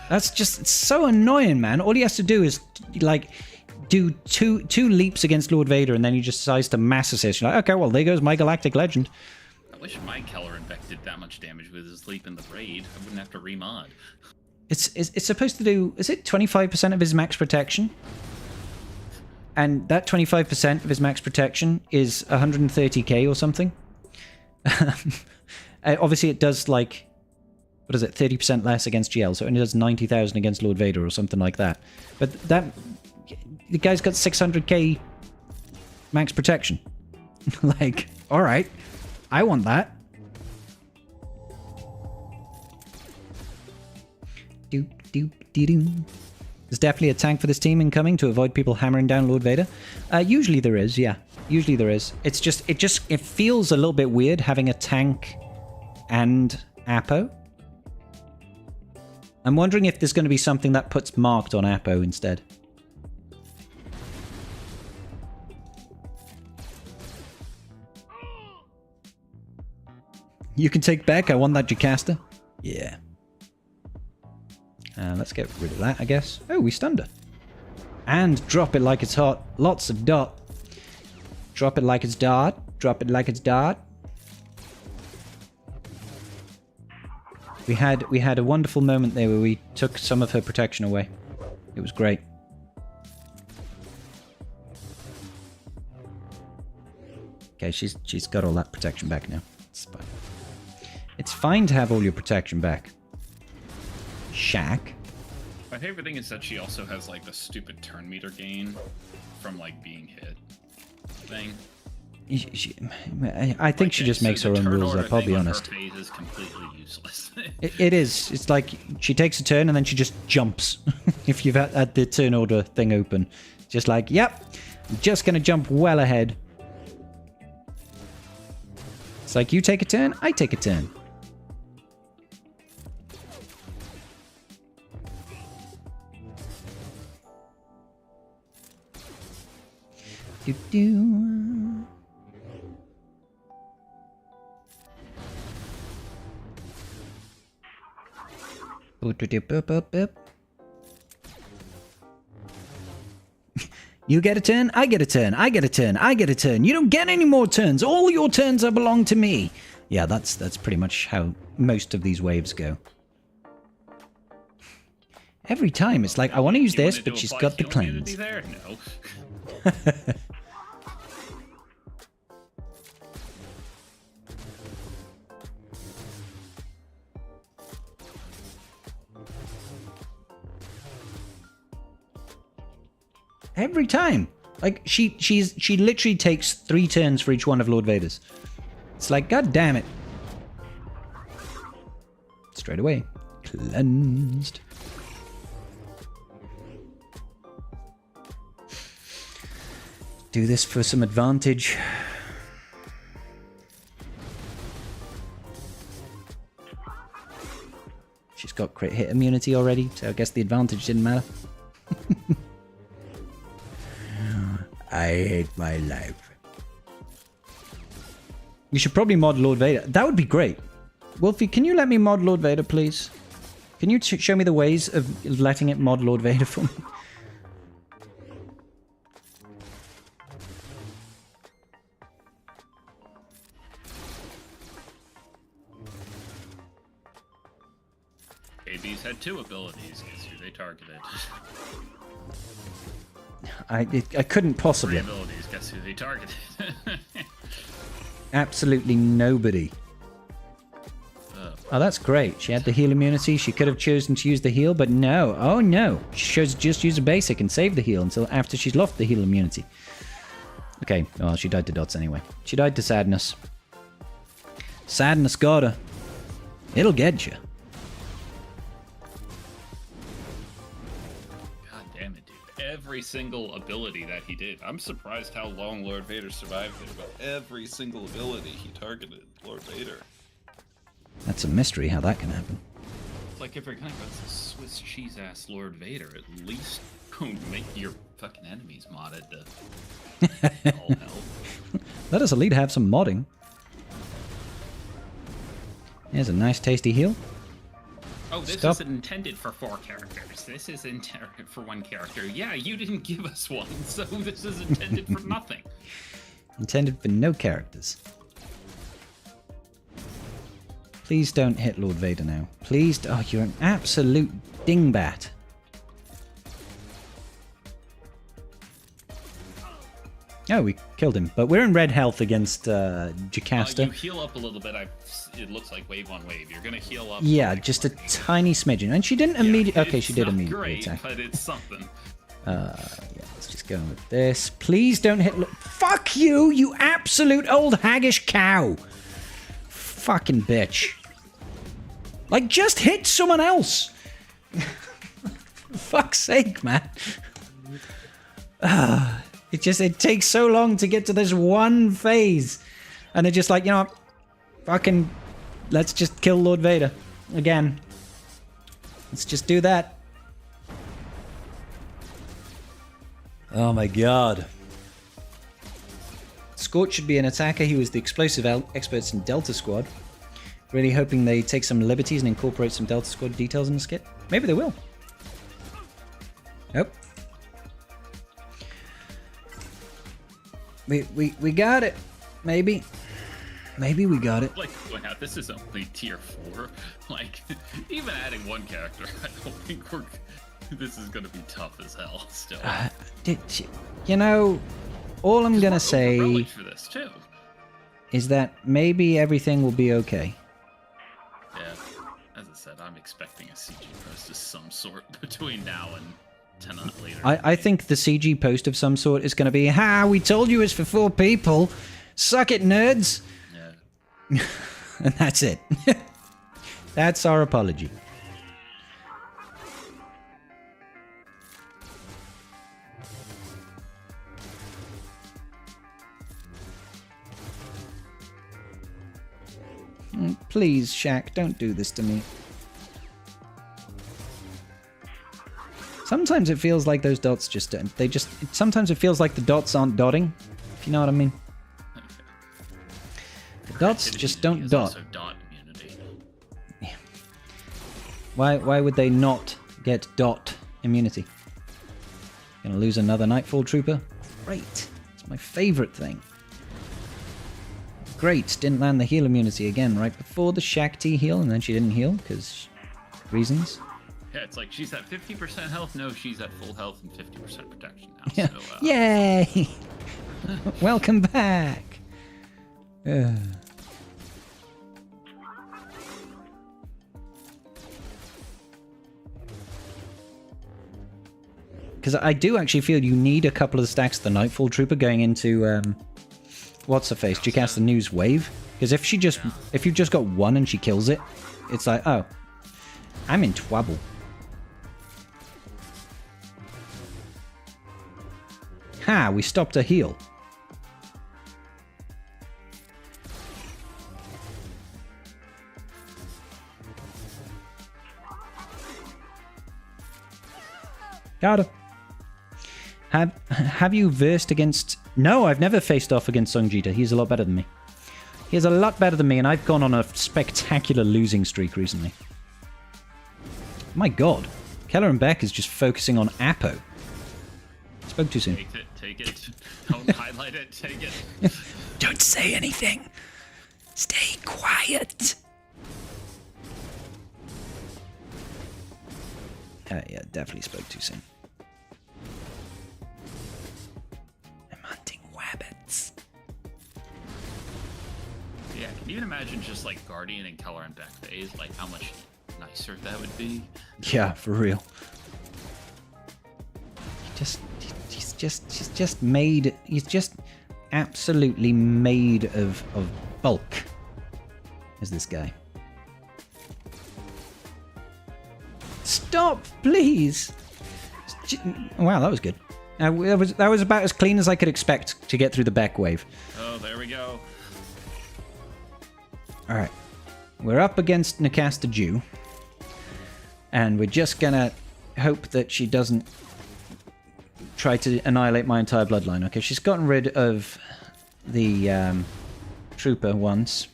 Speaker 1: That's just, it's so annoying, man. All he has to do is, like, do two leaps against Lord Vader, and then he just decides to mass assist. You're like, okay, well, there goes my galactic legend.
Speaker 2: I wish my Colorin Beck did that much damage with his leap in the raid. I wouldn't have to remod.
Speaker 1: It's supposed to do, is it 25% of his max protection? And that 25% of his max protection is 130k or something. Obviously, it does, like, what is it, 30% less against GL, so it only does 90,000 against Lord Vader or something like that. But that, the guy's got 600k max protection. Like, alright, I want that. Doop, doop, dee doo. There's definitely a tank for this team incoming to avoid people hammering down Lord Vader. Usually there is, yeah. Usually there is. It's just, it feels a little bit weird having a tank and Apo. I'm wondering if there's going to be something that puts marked on Apo instead. You can take back. I want that Jocasta. Yeah. Let's get rid of that, I guess. Oh, we stunned her. And drop it like it's hot. Lots of dot. Drop it like it's dart. Drop it like it's dart. We had a wonderful moment there where we took some of her protection away. It was great. Okay, she's got all that protection back now. It's fine. It's fine to have all your protection back. Shaq.
Speaker 2: My favorite thing is that she also has like the stupid turn meter gain from like being hit thing.
Speaker 1: I think she just makes her own rules up, I'll be honest.
Speaker 2: Her phase is completely useless.
Speaker 1: It is. It's like she takes a turn and then she just jumps. If you've had the turn order thing open. Just like, yep, I'm just going to jump well ahead. It's like, you take a turn, I take a turn. Do-do. You get a turn, I get a turn, I get a turn, I get a turn. You don't get any more turns. All your turns belong to me. Yeah, that's pretty much how most of these waves go. Every time, it's like, I want to use this, but she's got the cleanse.
Speaker 2: There? No.
Speaker 1: Every time. Like, she literally takes 3 turns for each one of Lord Vader's. It's like, god damn it. Straight away. Cleansed. Do this for some advantage. She's got crit hit immunity already, so I guess the advantage didn't matter. I hate my life. You should probably mod Lord Vader. That would be great. Wolfie, can you let me mod Lord Vader, please? Can you show me the ways of letting it mod Lord Vader for me?
Speaker 2: AB's had 2 abilities. Guess who they targeted?
Speaker 1: I couldn't possibly.
Speaker 2: 3 abilities. Guess who they targeted?
Speaker 1: Absolutely nobody. Oh, that's great. She had the heal immunity. She could have chosen to use the heal, but no. Oh, no. She chose to just use a basic and save the heal until after she's lost the heal immunity. Okay, well, she died to dots anyway. She died to sadness. Sadness got her. It'll get you.
Speaker 2: God damn it, dude. Every single ability that he did. I'm surprised how long Lord Vader survived it, but every single ability he targeted Lord Vader.
Speaker 1: That's a mystery how that can happen.
Speaker 2: It's like if you're gonna go to Swiss cheese ass Lord Vader, at least don't make your fucking enemies modded to all hell.
Speaker 1: Let us elite have some modding. Here's a nice tasty heal.
Speaker 2: Oh, this
Speaker 1: Stop.
Speaker 2: is intended for 4 characters. This is intended for 1 character. Yeah, you didn't give us one, so this is intended for nothing.
Speaker 1: Intended for no characters. Please don't hit Lord Vader now. Please. Oh, you're an absolute dingbat. Oh, we killed him. But we're in red health against Jocasta.
Speaker 2: You heal up a little bit. It looks like wave on wave. You're going to heal up.
Speaker 1: Yeah,
Speaker 2: like
Speaker 1: just a tiny smidgen. And she didn't immediately... Okay, she did immediately
Speaker 2: attack. But it's something.
Speaker 1: Yeah, let's just go with this. Please don't hit... Fuck you, you absolute old haggish cow. Fucking bitch. Like, just hit someone else. For fuck's sake, man. It takes so long to get to this one phase. And they're just like, you know what? Fucking, let's just kill Lord Vader. Again. Let's just do that. Oh my god. Scorch should be an attacker. He was the explosive experts in Delta Squad. Really hoping they take some liberties and incorporate some Delta Squad details in the skit. Maybe they will. Nope. We got it. Maybe. Maybe we got it.
Speaker 2: Like, point out, this is only tier 4. Like, even adding 1 character, I don't think this is going to be tough as hell still.
Speaker 1: You know, all I'm going to say
Speaker 2: for this too.
Speaker 1: Is that maybe everything will be okay.
Speaker 2: Yeah, as I said, I'm expecting a CG post of some sort between now and tonight later.
Speaker 1: I think the CG post of some sort is going to be, ha, we told you it's for 4 people. Suck it, nerds.
Speaker 2: Yeah.
Speaker 1: And that's it. That's our apology. Please, Shaq, don't do this to me. Sometimes it feels like those dots sometimes it feels like the dots aren't dotting, if you know what I mean. The dots just don't dot.
Speaker 2: Also dot immunity.
Speaker 1: Yeah. Why would they not get dot immunity? Gonna lose another Nightfall Trooper. Great. It's my favorite thing. Great. Didn't land the heal immunity again right before the Shakti heal, and then she didn't heal because reasons.
Speaker 2: Yeah, it's like she's at 50% health. No, she's at full health and 50% protection now.
Speaker 1: Yeah.
Speaker 2: So,
Speaker 1: Yay! Welcome back. Because I do actually feel you need a couple of stacks of the Nightfall Trooper going into what's her face? Jocasta News Wave. Because if you've just got one and she kills it, it's like, oh, I'm in trouble. Ha! We stopped a heal. Got her. Have you versed against... No, I've never faced off against Sungjita. He's a lot better than me. He's a lot better than me, and I've gone on a spectacular losing streak recently. My god. Keller and Beck is just focusing on Apo. Spoke too soon.
Speaker 2: Take it. Don't highlight it. Take it.
Speaker 1: Don't say anything. Stay quiet. Yeah, definitely spoke too soon. I'm hunting rabbits.
Speaker 2: Yeah, can you even imagine just like Guardian and Keller and Beck phase? Like how much nicer that would be?
Speaker 1: Yeah, for real. He's just absolutely made of bulk. Is this guy? Stop, please. Wow, that was good. That was about as clean as I could expect to get through the back wave.
Speaker 2: Oh, there we go.
Speaker 1: All right, we're up against Jocasta Jew, and we're just gonna hope that she doesn't try to annihilate my entire bloodline. Okay, she's gotten rid of the trooper once.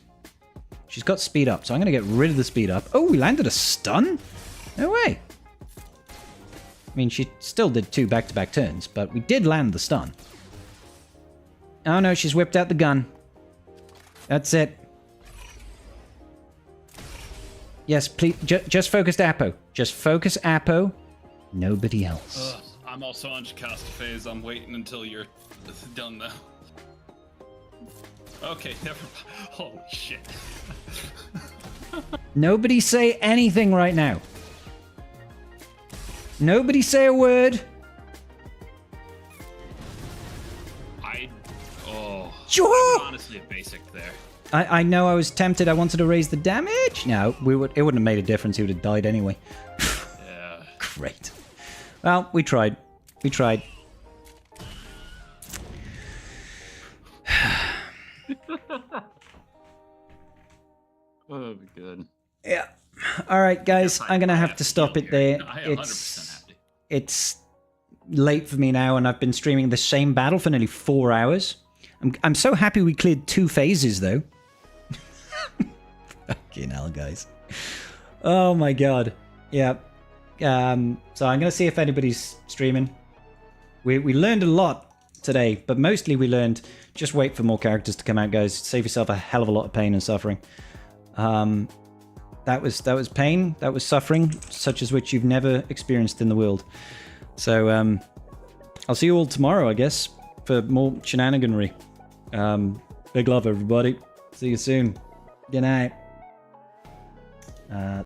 Speaker 1: She's got speed up, so I'm gonna get rid of the speed up. Oh, we landed a stun? No way. I mean, she still did 2 back-to-back turns, but we did land the stun. Oh no, she's whipped out the gun. That's it. Yes, please, just focus Apo. Just focus Apo. Nobody else.
Speaker 2: I'm also on Jocasta phase. I'm waiting until you're done, though. Okay, never mind. Holy shit.
Speaker 1: Nobody say anything right now. Nobody say a word.
Speaker 2: I'm honestly a basic there.
Speaker 1: I know I was tempted. I wanted to raise the damage. No, it wouldn't have made a difference. He would have died anyway.
Speaker 2: Yeah.
Speaker 1: Great. Well, we tried. We tried.
Speaker 2: Oh, that'd be good.
Speaker 1: Yeah. All right, guys. I'm gonna have to stop it there.
Speaker 2: I 100% happy.
Speaker 1: It's late for me now, and I've been streaming the same battle for nearly 4 hours. I'm so happy we cleared 2 phases, though. Fucking hell, guys. Oh my god. Yeah. So I'm gonna see if anybody's streaming. We learned a lot today, but mostly we learned just wait for more characters to come out, guys. Save yourself a hell of a lot of pain and suffering. That was pain, that was suffering, such as which you've never experienced in the world. So I'll see you all tomorrow, I guess, for more shenaniganry. Big love, everybody. See you soon. Good night.